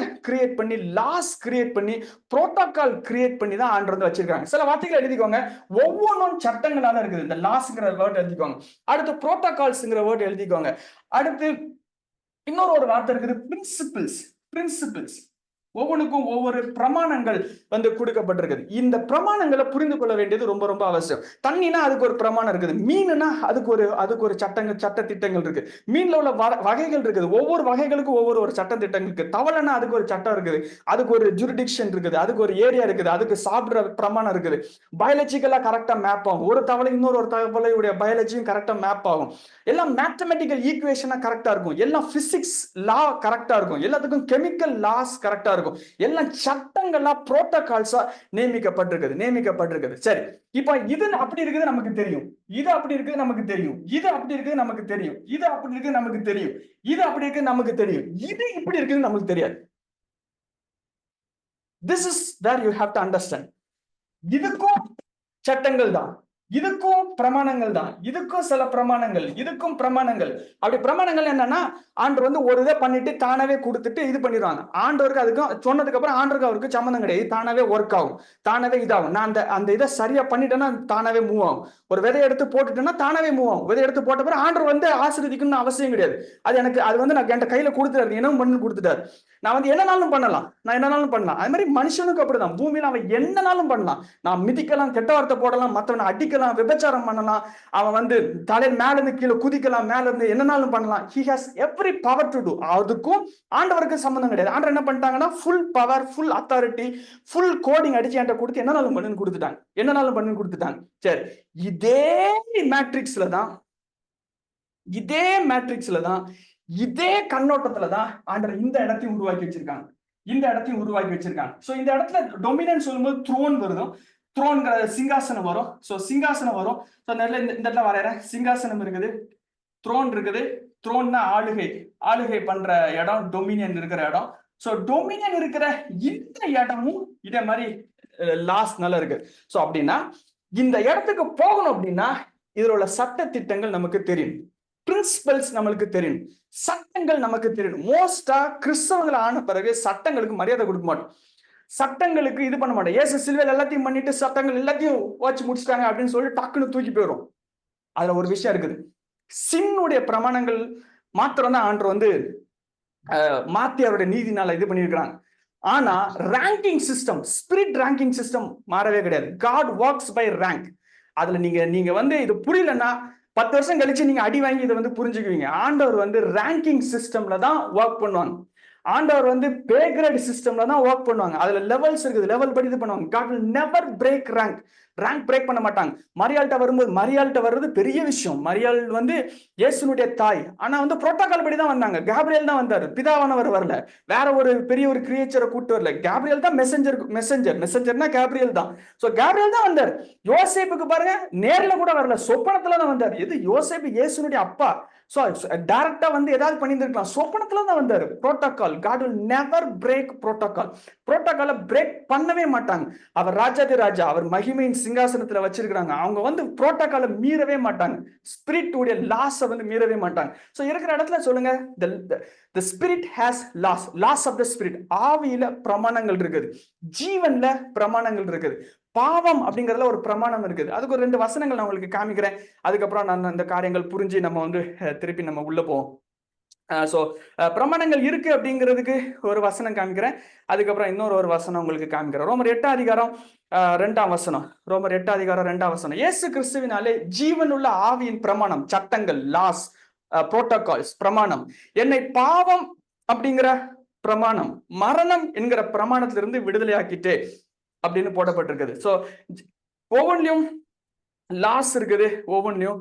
A: கிரியேட் பண்ணி, லாஸ் கிரியேட் பண்ணி, புரோட்டோகால் கிரியேட் பண்ணி தான் ஆண்டு வந்து வச்சிருக்காங்க. சில வார்த்தைகள் எழுதிக்கோங்க, ஒவ்வொன்றும் சட்டங்களால இருக்குது. இந்த லாஸ்ங்கிற வேர்ட் எழுதிக்கோங்க. அடுத்து புரோட்டோகால்ஸ்ங்கிற வேர்ட் எழுதிக்கோங்க. அடுத்து இன்னொரு ஒரு வார்த்தை இருக்குது, பிரின்சிபிள்ஸ். ஒவ்வொன்றுக்கும் ஒவ்வொரு பிரமாணங்கள் வந்து கொடுக்கப்பட்டிருக்குது. இந்த பிரமாணங்களை புரிந்து கொள்ள வேண்டியது ரொம்ப ரொம்ப அவசியம். தண்ணினா அதுக்கு ஒரு பிரமாணம் இருக்குது. மீனுனா அதுக்கு ஒரு சட்ட திட்டங்கள் இருக்கு. மீன்ல உள்ள வகைகள் இருக்குது. ஒவ்வொரு வகைகளுக்கும் ஒவ்வொரு சட்ட திட்டங்கள் இருக்கு. தவளைனா அதுக்கு ஒரு சட்டம் இருக்குது. அதுக்கு ஒரு ஜூரிடிக்ஷன் இருக்குது. அதுக்கு ஒரு ஏரியா இருக்குது. அதுக்கு சாப்பிடுற பிரமாணம் இருக்குது. பயாலஜிக்கலா கரெக்டா மேப் ஆகும். ஒரு தவளை இன்னொரு தவளையுடைய பயாலஜியும் கரெக்டா மேப் ஆகும். எல்லாம் மேத்தமெட்டிக்கல் ஈக்குவேஷனா கரெக்டா இருக்கும். எல்லாம் பிசிக்ஸ் லா கரெக்டா இருக்கும். எல்லாத்துக்கும் கெமிக்கல் லாஸ் கரெக்டா இருக்கும். எல்லாம் சட்டங்களா புரோட்டோகால்ஸா நியமிக்கப்பட்டிருக்குது. சரி, இப்போ இது அப்படி இருக்குது நமக்கு தெரியும். இது அப்படி இருக்குது நமக்கு தெரியும். இது அப்படி இருக்குது நமக்கு தெரியும். இது அப்படி இருக்குது நமக்கு தெரியும். இது அப்படி இருக்குது நமக்கு தெரியும். இது இப்படி இருக்குது நமக்கு தெரியாது. This is where you have to understand. இதுக்கும் சட்டங்கள் தான், இதுக்கும் பிரமாணங்கள் தான், இதுக்கும் சில பிரமாணங்கள், இதுக்கும் பிரமாணங்கள். அப்படி பிரமாணங்கள் என்னன்னா, ஆண்டவர் வந்து ஒரு இதை பண்ணிட்டு தானாவே கொடுத்துட்டு இது பண்ணிடுவாங்க. ஆண்டவருக்கு அதுக்கும் சொன்னதுக்கு அப்புறம் ஆண்டவருக்கு அவருக்கு சம்மந்தம் கிடையாது. தானாவே ஒர்க் ஆகும், தானாவே இதாகும். நான் அந்த இதை சரியா பண்ணிட்டேன்னா தானாவே மூவ் ஆகும். ஒரு விதை எடுத்து போட்டுட்டேன்னா தானாவே மூவ் ஆகும். விதை எடுத்து போட்ட பிறகு ஆண்டவர் வந்து ஆசீர்வதிக்கணும்னு அவசியம் கிடையாது. அது வந்து நான் என் கையில கொடுத்துட்டாரு, என்ன பண்ணு கொடுத்துட்டாரு. நான் வந்து என்னனாலும் பண்ணலாம். அது மாதிரி மனுஷனுக்கு அப்படிதான். பூமியில அவன் என்னனாலும் பண்ணலாம். நான் மிதிக்கலாம், கெட்ட வார்த்தை போடலாம், மற்றவனை அடிக்கலாம், விபச்சாரம் பண்ணலாம், அவன் வந்து தலை மேல இருந்து கீழே குதிக்கலாம், மேல இருந்து என்னனாலும் பண்ணலாம். He has every power to do. அதுக்கும் ஆண்டவருக்கு சம்பந்தம் கிடையாது. ஆண்டவர் என்ன பண்ணிட்டாங்கன்னா, full power, full authority, full coding அடிச்சு என்கிட்ட கொடுத்து என்னனாலும் பண்ணுன்னு கொடுத்துட்டாங்க. சரி, இதே மேட்ரிக்ஸ்ல தான், இதே கண்ணோட்டத்துல தான் ஆண்டவர் இந்த இடத்தையும் உருவாக்கி வச்சிருக்காங்க. சோ இந்த இடத்துல டொமினன்ஸ் சொல்லும்போது த்ரோன் வருதும், த்ரோன்ங்கிற சிங்காசனம் வரும். சோ இந்த இடத்துல வரையற சிங்காசனம் இருக்குது, த்ரோன் இருக்குது. த்ரோன்னா ஆளுகை பண்ற இடம், டொமினியன் இருக்கிற இடம். சோ டொமினியன் இருக்கிற இந்த இடமும் இதே மாதிரி லாஸ் நல்லா இருக்கு. சோ அப்படின்னா இந்த இடத்துக்கு போகணும் அப்படின்னா இதுல உள்ள சட்ட திட்டங்கள் நமக்கு தெரியும், பிரின்சிபல்ஸ் நம்மளுக்கு தெரியும், சட்டங்கள் நமக்கு தெரியும். மோஸ்டா கிறிஸ்தவர்கள் ஆன பிறகு சட்டங்களுக்கு மரியாதை கொடுக்க மாட்டோம், சட்டங்களுக்கு இது பண்ண மாட்டோம். ஏசு சிலுவையில் எல்லாத்தையும் பண்ணிட்டு சட்டங்கள் எல்லாத்தையும் வச்சு முடிச்சிட்டாங்க அப்படின்னு சொல்லி டக்குன்னு தூக்கி போயிடும். அதுல ஒரு விஷயம் இருக்குது, சின்னுடைய பிரமாணங்கள் மாத்திரம் தான் ஆண்டவர் வந்து மாத்தி அவருடைய நீதினால இது பண்ணியிருக்கிறாங்க. ஆனா ranking system, spirit ranking system மாறவே கிடையாது. God walks by rank. அதுல நீங்க வந்து இது புரியலன்னா 10 வருஷம் கழிச்சு நீங்க அடி வாங்கி இதை வந்து புரிஞ்சுக்குவீங்க. ஆண்டவர் வந்து ரேங்கிங் சிஸ்டம்ல தான் ஒர்க் பண்ணுவாங்க. ஆண்டவர் வந்து பே கிரேட் சிஸ்டம்ல தான் ஒர்க் பண்ணுவாங்க. அதுல லெவல்ஸ் இருக்குது, லெவல் படி இது பண்ணுவாங்க. God will never break rank break பண்ண மாட்டாங்க. மரியாள்கிட்ட வர்றது பெரிய விஷயம். மரியாள் வந்து இயேசுனுடைய தாய். ஆனா வந்து புரோட்டோகால் படி தான் வந்தாங்க. கேப்ரியல் தான் வந்தாரு, பிதாவானவர் வரல, வேற ஒரு பெரிய ஒரு கிரியேச்சரை கூட்டு வரல. கேப்ரியல் தான் மெசஞ்சர்னா கேப்ரியல் தான். சோ கேப்ரியல் தான் வந்தார். யோசேப்புக்கு பாருங்க, நேர்ல கூட வரல, சொப்பனத்துல தான் வந்தார். எது யோசேப்பு இயேசுனுடைய அப்பா. சோ டைரக்டா வந்து ஏதாவது பண்ணியிருந்திருக்கலாம், சொப்பனத்துல தான் வந்தாரு. Protocol, God will never break protocol. புரோட்டோகாலை பிரேக் பண்ணவே மாட்டாங்க. அவர் ராஜாதி ராஜா, அவர் மகிமையின் சிங்காசனத்துல வச்சிருக்காங்க. அவங்க வந்து புரோட்டோகாலை மீறவே மாட்டாங்க. ஸ்பிரிட் உடைய லாஸ் வந்து மீறவே மாட்டாங்க. சோ இருக்கிற இடத்துல சொல்லுங்க, the spirit has laws of the spirit. ஆவியில பிரமாணங்கள் இருக்குது, ஜீவன்ல பிரமாணங்கள் இருக்குது, பாவம் அப்படிங்கறதுல ஒரு பிரமாணம் இருக்குது. அதுக்கு ஒரு 2 வசனங்கள் நான் உங்களுக்கு காமிக்கிறேன். அதுக்கப்புறம் நான் இந்த காரியங்கள் புரிஞ்சு நம்ம வந்து திருப்பி நம்ம உள்ள போவோம். சோ பிரமாணங்கள் இருக்கு அப்படிங்கிறதுக்கு ஒரு வசனம் காமிக்கிறேன். அதுக்கப்புறம் இன்னொரு வசனம் உங்களுக்கு காமிக்கிறேன். ரோமர் 8 அதிகாரம் 2ஆம் வசனம். ரோமர் 8 அதிகாரம் 2ஆம் வசனம். இயேசு கிறிஸ்துவினாலே ஜீவனுள்ள ஆவியின் பிரமாணம், சட்டங்கள், லாஸ், புரோட்டோகால்ஸ், பிரமாணம், என்னை பாவம் அப்படிங்கிற பிரமாணம், மரணம் என்கிற பிரமாணத்திலிருந்து விடுதலையாக்கிட்டு அப்படின்னு போடப்பட்டிருக்குது. சோ ஒவ்வொன்றிலும் லாஸ் இருக்குது, ஒவ்வொன்றிலும்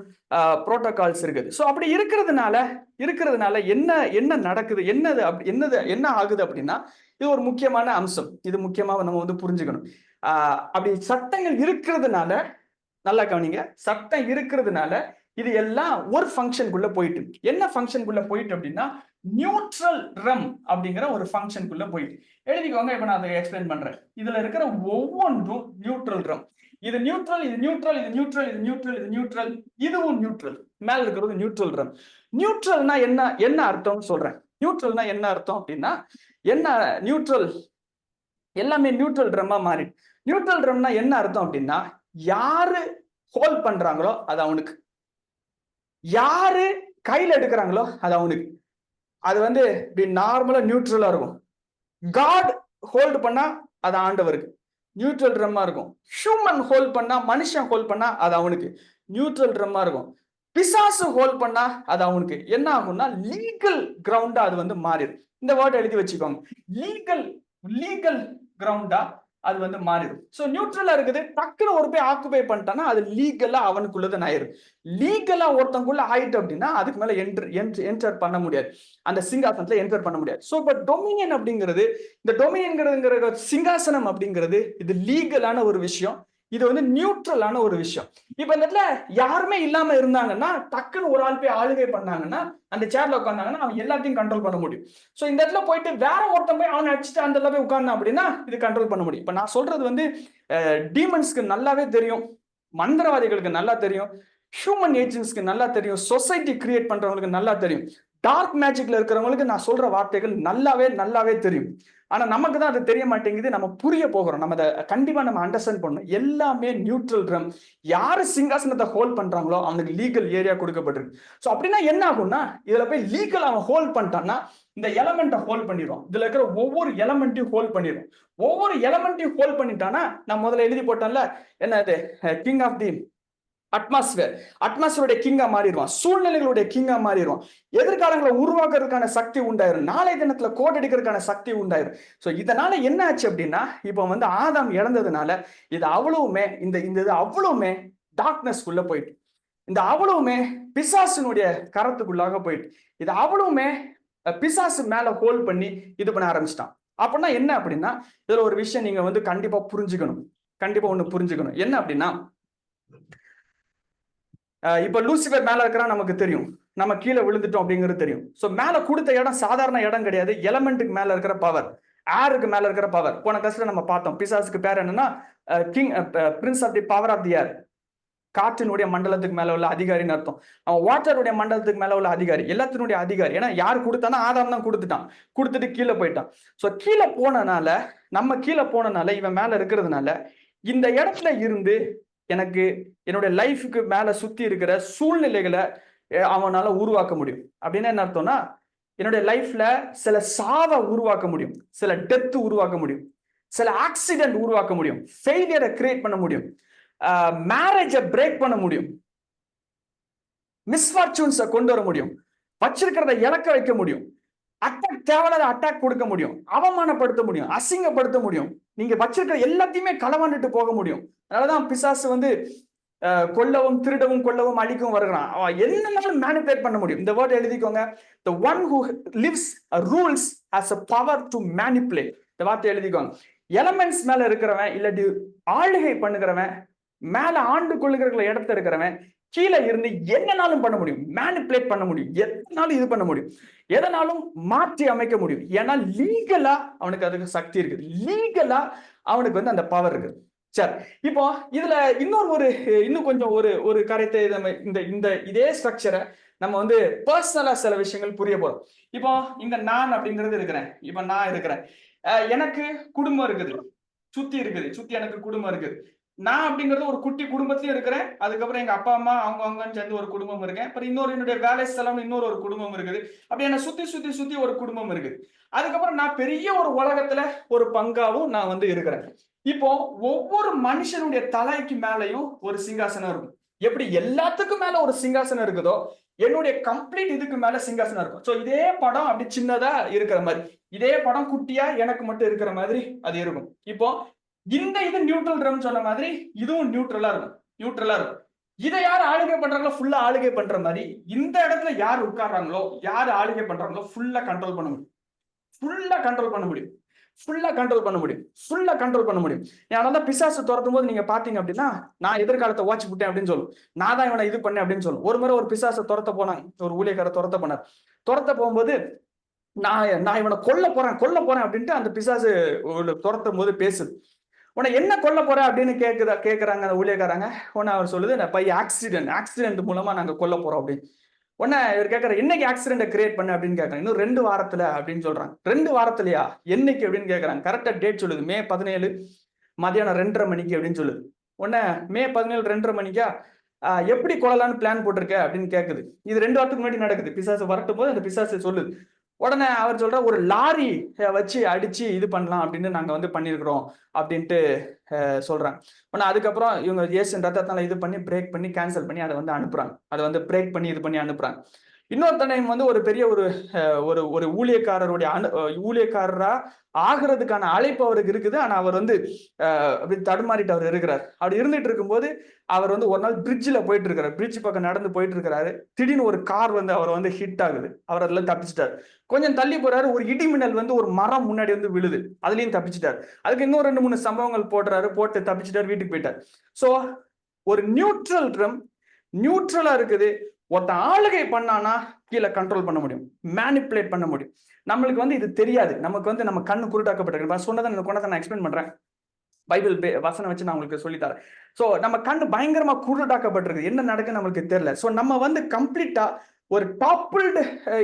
A: புரோட்டோகால்ஸ் இருக்குது. சோ அப்படி இருக்கிறதுனால என்ன நடக்குது, என்ன ஆகுது அப்படின்னா, இது ஒரு முக்கியமான அம்சம். இது முக்கியமா நம்ம வந்து புரிஞ்சுக்கணும். அப்படி சட்டங்கள் இருக்கிறதுனால, நல்லா கவனிங்க, சட்டம் இருக்கிறதுனால இது எல்லாம் ஒரு ஃபங்க்ஷனுக்குள்ள போயிட்டு, என்ன ஃபங்க்ஷனுக்குள்ள போயிட்டு அப்படின்னா, நியூட்ரல் ரம் அப்படிங்கிற ஒரு ஃபங்க்ஷனுக்குள்ள போயிட்டு. எழுதிக்கோங்க, இப்ப நான் அதை எக்ஸ்பிளைன் பண்றேன். இதுல இருக்கிற ஒவ்வொன்றும் நியூட்ரல் ரம். இது நியூட்ரல், இது நியூட்ரல், இது நியூட்ரல், இது நியூட்ரல், இது நியூட்ரல், இதுவும் நியூட்ரல். மேல இருக்கிறது நியூட்ரல் ரம். நியூட்ரல்னா என்ன அர்த்தம் சொல்றேன். நியூட்ரல்னா என்ன அர்த்தம் அப்படின்னா, என்ன நியூட்ரல், எல்லாமே நியூட்ரல் ரம்மா மாறி. நியூட்ரல் ரம்னா என்ன அர்த்தம் அப்படின்னா, யாரு ஹோல்ட் பண்றாங்களோ அது அவனுக்கு, யாரு கையில எடுக்கிறாங்களோ அது அவனுக்கு. அது வந்து நார்மலா நியூட்ரலா இருக்கும். காட் ஹோல்டு பண்ணா அது ஆண்டவருக்கு, நியூட்ரல் ட்ரம்மா இருக்கும். ஹியூமன் ஹோல்ட் பண்ணா, மனுஷன் ஹோல்ட் பண்ணா அது அவனுக்கு நியூட்ரல் ட்ரம்மா இருக்கும். பிசாசு ஹோல்ட் பண்ணா அது அவனுக்கு என்ன ஆகும்னா லீகல் கிரவுண்டா அது வந்து மாறிடும். இந்த வேர்ட் எழுதி வச்சுக்கோங்க, லீகல் கிரவுண்டா அது வந்து மாறிடும். சோ நியூட்ரலா இருக்குது, டக்குனு ஒரு போய் ஆக்குபை பண்ணிட்டானா அது லீகலா அவனுக்குள்ளதான் ஆயிரும். லீகலா ஒருத்தங்குள்ள ஆயிட்டு அப்படின்னா அதுக்கு மேல என்டர் பண்ண முடியாது, அந்த சிங்காசனத்துல என்டர் பண்ண முடியாது. சோ இப்ப டொமினியன் அப்படிங்கிறது, இந்த டொமினியன்ங்கிற சிங்காசனம் அப்படிங்கிறது இது லீகலான ஒரு விஷயம், இது வந்து நியூட்ரலான ஒரு விஷயம். இப்ப இந்த இடத்துல யாருமே இல்லாம இருந்தாங்கன்னா, டக்குன்னு ஒரு ஆள் போய் ஆளுகை பண்ணாங்கன்னா, அந்த சேர்ல உட்கார்ந்தாங்கன்னா அவன் எல்லாத்தையும் கண்ட்ரோல் பண்ண முடியும். சோ இந்த இடத்துல போயிட்டு வேற ஒருத்தன் போய் அவனை அடிச்சுட்டு அந்த இடத்துல போய் உட்கார்ந்தான் அப்படின்னா இது கண்ட்ரோல் பண்ண முடியும். இப்ப நான் சொல்றது வந்து டீமன்ஸ்க்கு நல்லாவே தெரியும், மந்திரவாதிகளுக்கு நல்லா தெரியும், ஹியூமன் ஏஜென்ட்ஸ்க்கு நல்லா தெரியும், சொசைட்டி கிரியேட் பண்றவங்களுக்கு நல்லா தெரியும், டார்க் மேஜிக்ல இருக்கிறவங்களுக்கு நான் சொல்ற வார்த்தைகள் நல்லாவே தெரியும். ஆனா நமக்கு தான் அது தெரிய மாட்டேங்குது. நம்ம புரிய போகிறோம், நம்ம அதை கண்டிப்பா நம்ம அண்டர்ஸ்டாண்ட் பண்ணணும். எல்லாமே நியூட்ரல் ரம். யாரு சிங்காசனத்தை ஹோல்ட் பண்றாங்களோ அவனுக்கு லீகல் ஏரியா கொடுக்கப்பட்டிருக்கு. சோ அப்படின்னா என்ன ஆகும்னா, இதுல போய் லீகல் அவன் ஹோல்ட் பண்ணிட்டான்னா இந்த எலமெண்ட்டை ஹோல்ட் பண்ணிடுவோம். இதுல இருக்கிற ஒவ்வொரு எலமெண்ட்டையும் ஹோல்ட் பண்ணிடுவோம். ஒவ்வொரு எலமெண்ட்டையும் ஹோல்ட் பண்ணிட்டானா, நான் முதல்ல எழுதி போட்டேன்ல, என்ன இது, கிங் ஆஃப் தி அட்மாஸ்பியருடைய கிங்கா மாறிடுவான், சூழ்நிலைகளுடைய கிங்கா மாறிடுவான், எதிர்காலங்களை உருவாக்குறதுக்கான சக்தி உண்டாயிரும், நாளை தினத்துல கோட் அடிக்கிறதுக்கான சக்தி உண்டாயிரும். சோ இதனால என்ன ஆச்சு அப்படின்னா, இப்ப வந்து ஆதாம் இழந்ததுனால இது அவ்வளவுமே இது அவ்வளவுமே டார்க்னஸ்க்குள்ள போயிட்டு, இந்த அவ்வளவுமே பிசாசினுடைய கரத்துக்குள்ளாக போயிட்டு, இது அவ்வளவுமே பிசாசு மேல ஹோல்ட் பண்ணி இது பண்ண ஆரம்பிச்சிட்டான். அப்படின்னா என்ன அப்படின்னா, இதுல ஒரு விஷயம் நீங்க வந்து கண்டிப்பா புரிஞ்சுக்கணும், என்ன அப்படின்னா, இப்ப லூசிபர் மேல இருக்கிறா நமக்கு தெரியும், நம்ம கீழே விழுந்துட்டோம் அப்படிங்கிறது தெரியும். சோ மேல கொடுத்த இடம் சாதாரண இடம் கிடையாது, எலமெண்ட்டுக்கு மேல இருக்கிற பவர், ஏருக்கு மேல இருக்கிற பவர். போன கிளாஸ்ல நம்ம பார்த்தோம், பிசாசுக்கு பேர் என்னன்னா king, prince of the power of the air, காற்றினுடைய மண்டலத்துக்கு மேல உள்ள அதிகாரின்னு அர்த்தம். அவன் வாட்டருடைய மண்டலத்துக்கு மேல உள்ள அதிகாரி, எல்லாத்தினுடைய அதிகாரி. ஏன்னா யார் கொடுத்தானா, ஆதாம் தான் கொடுத்துட்டு கீழே போயிட்டான். சோ கீழே போனனால, நம்ம கீழே போனனால, இவன் மேல இருக்கிறதுனால இந்த இடத்துல இருந்து எனக்கு என்னுடைய லைஃபுக்கு மேல சுத்தி இருக்கிற சூழ்நிலைகளை அவனால உருவாக்க முடியும். அப்படின்னா என்ன அர்த்தம்னா, என்னுடைய லைஃப்ல சில சாவை உருவாக்க முடியும், சில டெத் உருவாக்க முடியும், சில ஆக்சிடென்ட் உருவாக்க முடியும், ஃபெயிலியரை கிரியேட் பண்ண முடியும், மேரேஜை பிரேக் பண்ண முடியும், மிஸ்ஃபார்ச்சூன்ஸை கொண்டு வர முடியும், வச்சிருக்கிறத இழக்க வைக்க முடியும், அட்டாக் தேவையில்லாத அட்டாக் கொடுக்க முடியும், அவமானப்படுத்த முடியும், அசிங்கப்படுத்த முடியும், நீங்க வச்சிருக்கிற எல்லாத்தையுமே களவாண்டுட்டு போக முடியும். அதனாலதான் பிசாசு வந்து கொல்லவும் திருடவும் கொல்லவும் அழிக்கவும் வருகிறான். என்னன்னாலும் மேனிபுலேட் பண்ண முடியும். இந்த வேர்ட் எழுதிக்கோங்க, the one who lives rules has a power to manipulate. இந்த வார்த்தை எழுதிக்கோங்க. எலமெண்ட்ஸ் மேல இருக்கிறவன், இல்லாட்டி ஆளுகை பண்ணுகிறவன், மேல ஆண்டு கொள்ளுகிற இடத்துல இருக்கிறவன் கீழே இருந்து என்னனாலும் பண்ண முடியும், மேனிபுலேட் பண்ண முடியும், எத்தனாலும் இது பண்ண முடியும். எதனாலும் மாற்றி அமைக்க முடியும். ஏன்னா லீகலா அவனுக்கு அதுக்கு சக்தி இருக்குது, லீகலா அவனுக்கு வந்து அந்த பவர் இருக்குது. சரி, இப்போ இதுல இன்னும் கொஞ்சம் ஒரு கருத்தை நம்ம இந்த இதே ஸ்ட்ரக்சரை நம்ம வந்து பர்சனலா சில விஷயங்கள் புரிய போறோம். இப்போ இங்க நான் அப்படிங்கிறது இருக்கிறேன், இப்ப நான் இருக்கிறேன், எனக்கு குடும்பம் இருக்குது, சுத்தி எனக்கு குடும்பம் இருக்குது. நான் அப்படிங்கிறது ஒரு குட்டி குடும்பத்திலயும் இருக்கிறேன். அதுக்கப்புறம் எங்க அப்பா அம்மா அவங்கன்னு சேர்ந்து ஒரு குடும்பம் இருக்கேன். அப்புறம் என்னுடைய வேலை ஸ்தலம் ஒரு குடும்பம் இருக்குது. அப்படி என்ன சுத்தி ஒரு குடும்பம் இருக்குது. அதுக்கப்புறம் நான் பெரிய ஒரு உலகத்துல ஒரு பங்காவும் நான் வந்து இருக்கிறேன். இப்போ ஒவ்வொரு மனுஷனுடைய தலைக்கு மேலையும் ஒரு சிங்காசனம் இருக்கும். எப்படி எல்லாத்துக்கும் மேல ஒரு சிங்காசனம் இருக்குதோ, என்னுடைய கம்ப்ளீட் இதுக்கு மேல சிங்காசனம் இருக்கும். சோ இதே படம் அப்படி சின்னதா இருக்கிற மாதிரி, இதே படம் குட்டியா எனக்கு மட்டும் இருக்கிற மாதிரி அது இருக்கும். இப்போ இது நியூட்ரல் ட்ரம் சொன்ன மாதிரி இதுவும் நியூட்ரலா இருக்கும். இதை யார் ஆளுகை பண்றாங்களோ ஃபுல்லா ஆளுகை பண்ற மாதிரி, இந்த இடத்துல யார் உட்கார்றாங்களோ, யார் ஆளுகை பண்றாங்களோ ஃபுல்லா கண்ட்ரோல் பண்ண முடியும். ஃபுல்லா கண்ட்ரோல் பண்ண முடியும். அதனால பிசாசு துரத்தும் போது நீங்க பாத்தீங்க அப்படின்னா, நான் எதிர்காலத்தை வாட்ச் விட்டேன் அப்படின்னு சொல்லும். நான் தான் இவனை இது பண்ணேன் அப்படின்னு சொல்லும். ஒரு முறை ஒரு பிசாசை துரத்த போனாங்க, ஒரு ஊழியக்கார துரத்த போனார். துரத்த போகும்போது நான் இவனை கொல்ல போறேன் அப்படின்ட்டு அந்த பிசாசு துரத்தும் போது பேசுது. உன்னை என்ன கொல்ல போற அப்படின்னு கேக்குறாங்க அந்த ஊழியக்காரங்க. உடனே அவர் சொல்லுது, ஆக்சிடென்ட் மூலமா நாங்க கொல்ல போறோம் அப்படின்னு. உடனே இவர் கேட்கற, என்னைக்கு ஆக்சிடென்ட் கிரியேட் பண்ண அப்படின்னு கேட்கறாங்க. இன்னும் 2 வாரத்துல அப்படின்னு சொல்றாங்க. 2 வாரத்துலயா, என்னைக்கு அப்படின்னு கேட்கறாங்க. கரெக்டா டேட் சொல்லுது, மே 17 மதியானம் 2:30 மணிக்கு அப்படின்னு சொல்லுது. உடனே மே 17 2:30 மணிக்கா, எப்படி கொள்ளலான்னு பிளான் போட்டிருக்க அப்படின்னு கேக்குது. இது 2 வாரத்துக்கு முன்னாடி நடக்குது. பிசாசு வரட்டும் போது அந்த பிசாசு சொல்லுது. உடனே அவர் சொல்ற, ஒரு லாரி வச்சு அடிச்சு இது பண்ணலாம் அப்படின்னு நாங்க வந்து பண்ணிருக்கிறோம் அப்படின்ட்டு சொல்றாங்க. ஆனா அதுக்கப்புறம் இவங்க இயேசுவின் ரத்தத்தால இது பண்ணி பிரேக் பண்ணி கேன்சல் பண்ணி அதை வந்து அனுப்புறாங்க. அதை வந்து பிரேக் பண்ணி இது பண்ணி அனுப்புறாங்க. இன்னொரு டைம் வந்து ஒரு பெரிய ஒரு ஊழியக்காரரா ஆகிறதுக்கான அழைப்பு அவருக்கு இருக்குது. ஆனா அவர் வந்து அப்படி தடுமாறிட்டு அவர் இருக்கிறார். அப்படி இருந்துட்டு இருக்கும்போது அவர் வந்து ஒரு நாள் பிரிட்ஜில் போயிட்டு இருக்காரு. பிரிட்ஜ் பக்கம் நடந்து போயிட்டு இருக்கிறாரு. திடீர்னு ஒரு கார் வந்து அவர் வந்து ஹிட் ஆகுது. அவர் அதுல தப்பிச்சிட்டாரு. கொஞ்சம் தள்ளி போறாரு, ஒரு இடிமின்னல் வந்து ஒரு மரம் முன்னாடி வந்து விழுது. அதுலயும் தப்பிச்சிட்டாரு. அதுக்கு இன்னும் 2-3 சம்பவங்கள் போட்டு தப்பிச்சிட்டாரு, வீட்டுக்கு போயிட்டார். சோ ஒரு நியூட்ரலா இருக்குது. ஒருத்தன் ஆளுகை பண்ணானா கீழே கண்ட்ரோல் பண்ண முடியும், மேனிப்புலேட் பண்ண முடியும். நம்மளுக்கு வந்து இது தெரியாது. நமக்கு வந்து நம்ம கண்ணு குருட்டாக்கப்பட்டிருக்கு. சொன்னதை நான் எக்ஸ்பிளைன் பண்றேன். பைபிள் வசனம் வச்சு நான் உங்களுக்கு சொல்லித்தரேன். சோ நம்ம கண்ணு பயங்கரமா குருடாக்கப்பட்டிருக்கு. என்ன நடக்குன்னு நம்மளுக்கு தெரியல. சோ நம்ம வந்து கம்ப்ளீட்டா ஒரு டாப்பிள்டு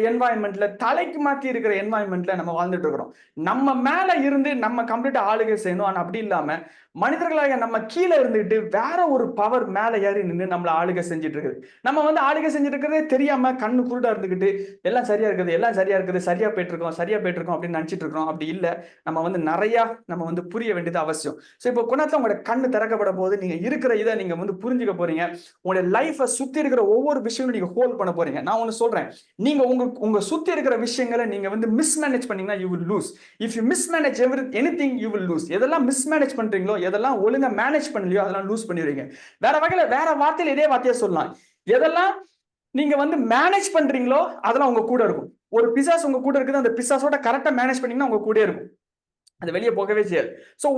A: என்வாயன்மெண்ட்ல, தலைக்கு மாற்றி இருக்கிற என்வாயன்மெண்ட்ல நம்ம வாழ்ந்துட்டு இருக்கிறோம். நம்ம மேல இருந்து நம்ம கம்ப்ளீட்டா ஆளுகை செய்யணும். ஆனா அப்படி இல்லாம மனிதர்களாக நம்ம கீழே இருந்துட்டு வேற ஒரு பவர் மேல ஏறி நின்று நம்மள ஆளுகை செஞ்சுட்டு இருக்குது. நம்ம வந்து ஆளுகை செஞ்சுட்டு இருக்கிறதே தெரியாம கண்ணு குருடா இருந்துகிட்டு எல்லாம் சரியா இருக்குது, சரியா போயிட்டு இருக்கோம் அப்படின்னு நினைச்சிட்டு இருக்கிறோம். அப்படி இல்ல, நம்ம வந்து நிறைய நம்ம வந்து புரிய வேண்டியது அவசியம். சோ இப்போ குணத்துல உங்களோட கண்ணு திறக்கப்பட போது நீங்க இருக்கிற இதை நீங்க வந்து புரிஞ்சுக்க போறீங்க. உங்களுடைய லைஃபை சுத்தி இருக்கிற ஒவ்வொரு விஷயங்களும் நீங்க ஹோல்ட் பண்ண போறீங்க. நான் ஒன்னு சொல்றேன், நீங்க உங்க சுத்தி இருக்கிற விஷயங்களை நீங்க வந்து மிஸ்மேனேஜ் பண்ணீங்கன்னா you will lose. if you mismanage anything you will lose. எதெல்லாம் மிஸ்மேனேஜ் பண்றீங்களோ, எதெல்லாம் ஒழுங்கா மேனேஜ் பண்ணலையோ அதெல்லாம் லூஸ் பண்ணிடுவீங்க. வேற வார்த்தையில இதே வார்த்தையை சொல்லலாம். எதெல்லாம் நீங்க வந்து மேனேஜ் பண்றீங்களோ அதெல்லாம் உங்க கூட இருக்கும். ஒரு பிசாஸ் உங்க கூட இருக்குது, அந்த பிசாஸோட கரெக்டா மேனேஜ் பண்ணீங்கன்னா உங்க கூட இருக்கும். அது வெளியே போகவே செய்யாது. சோ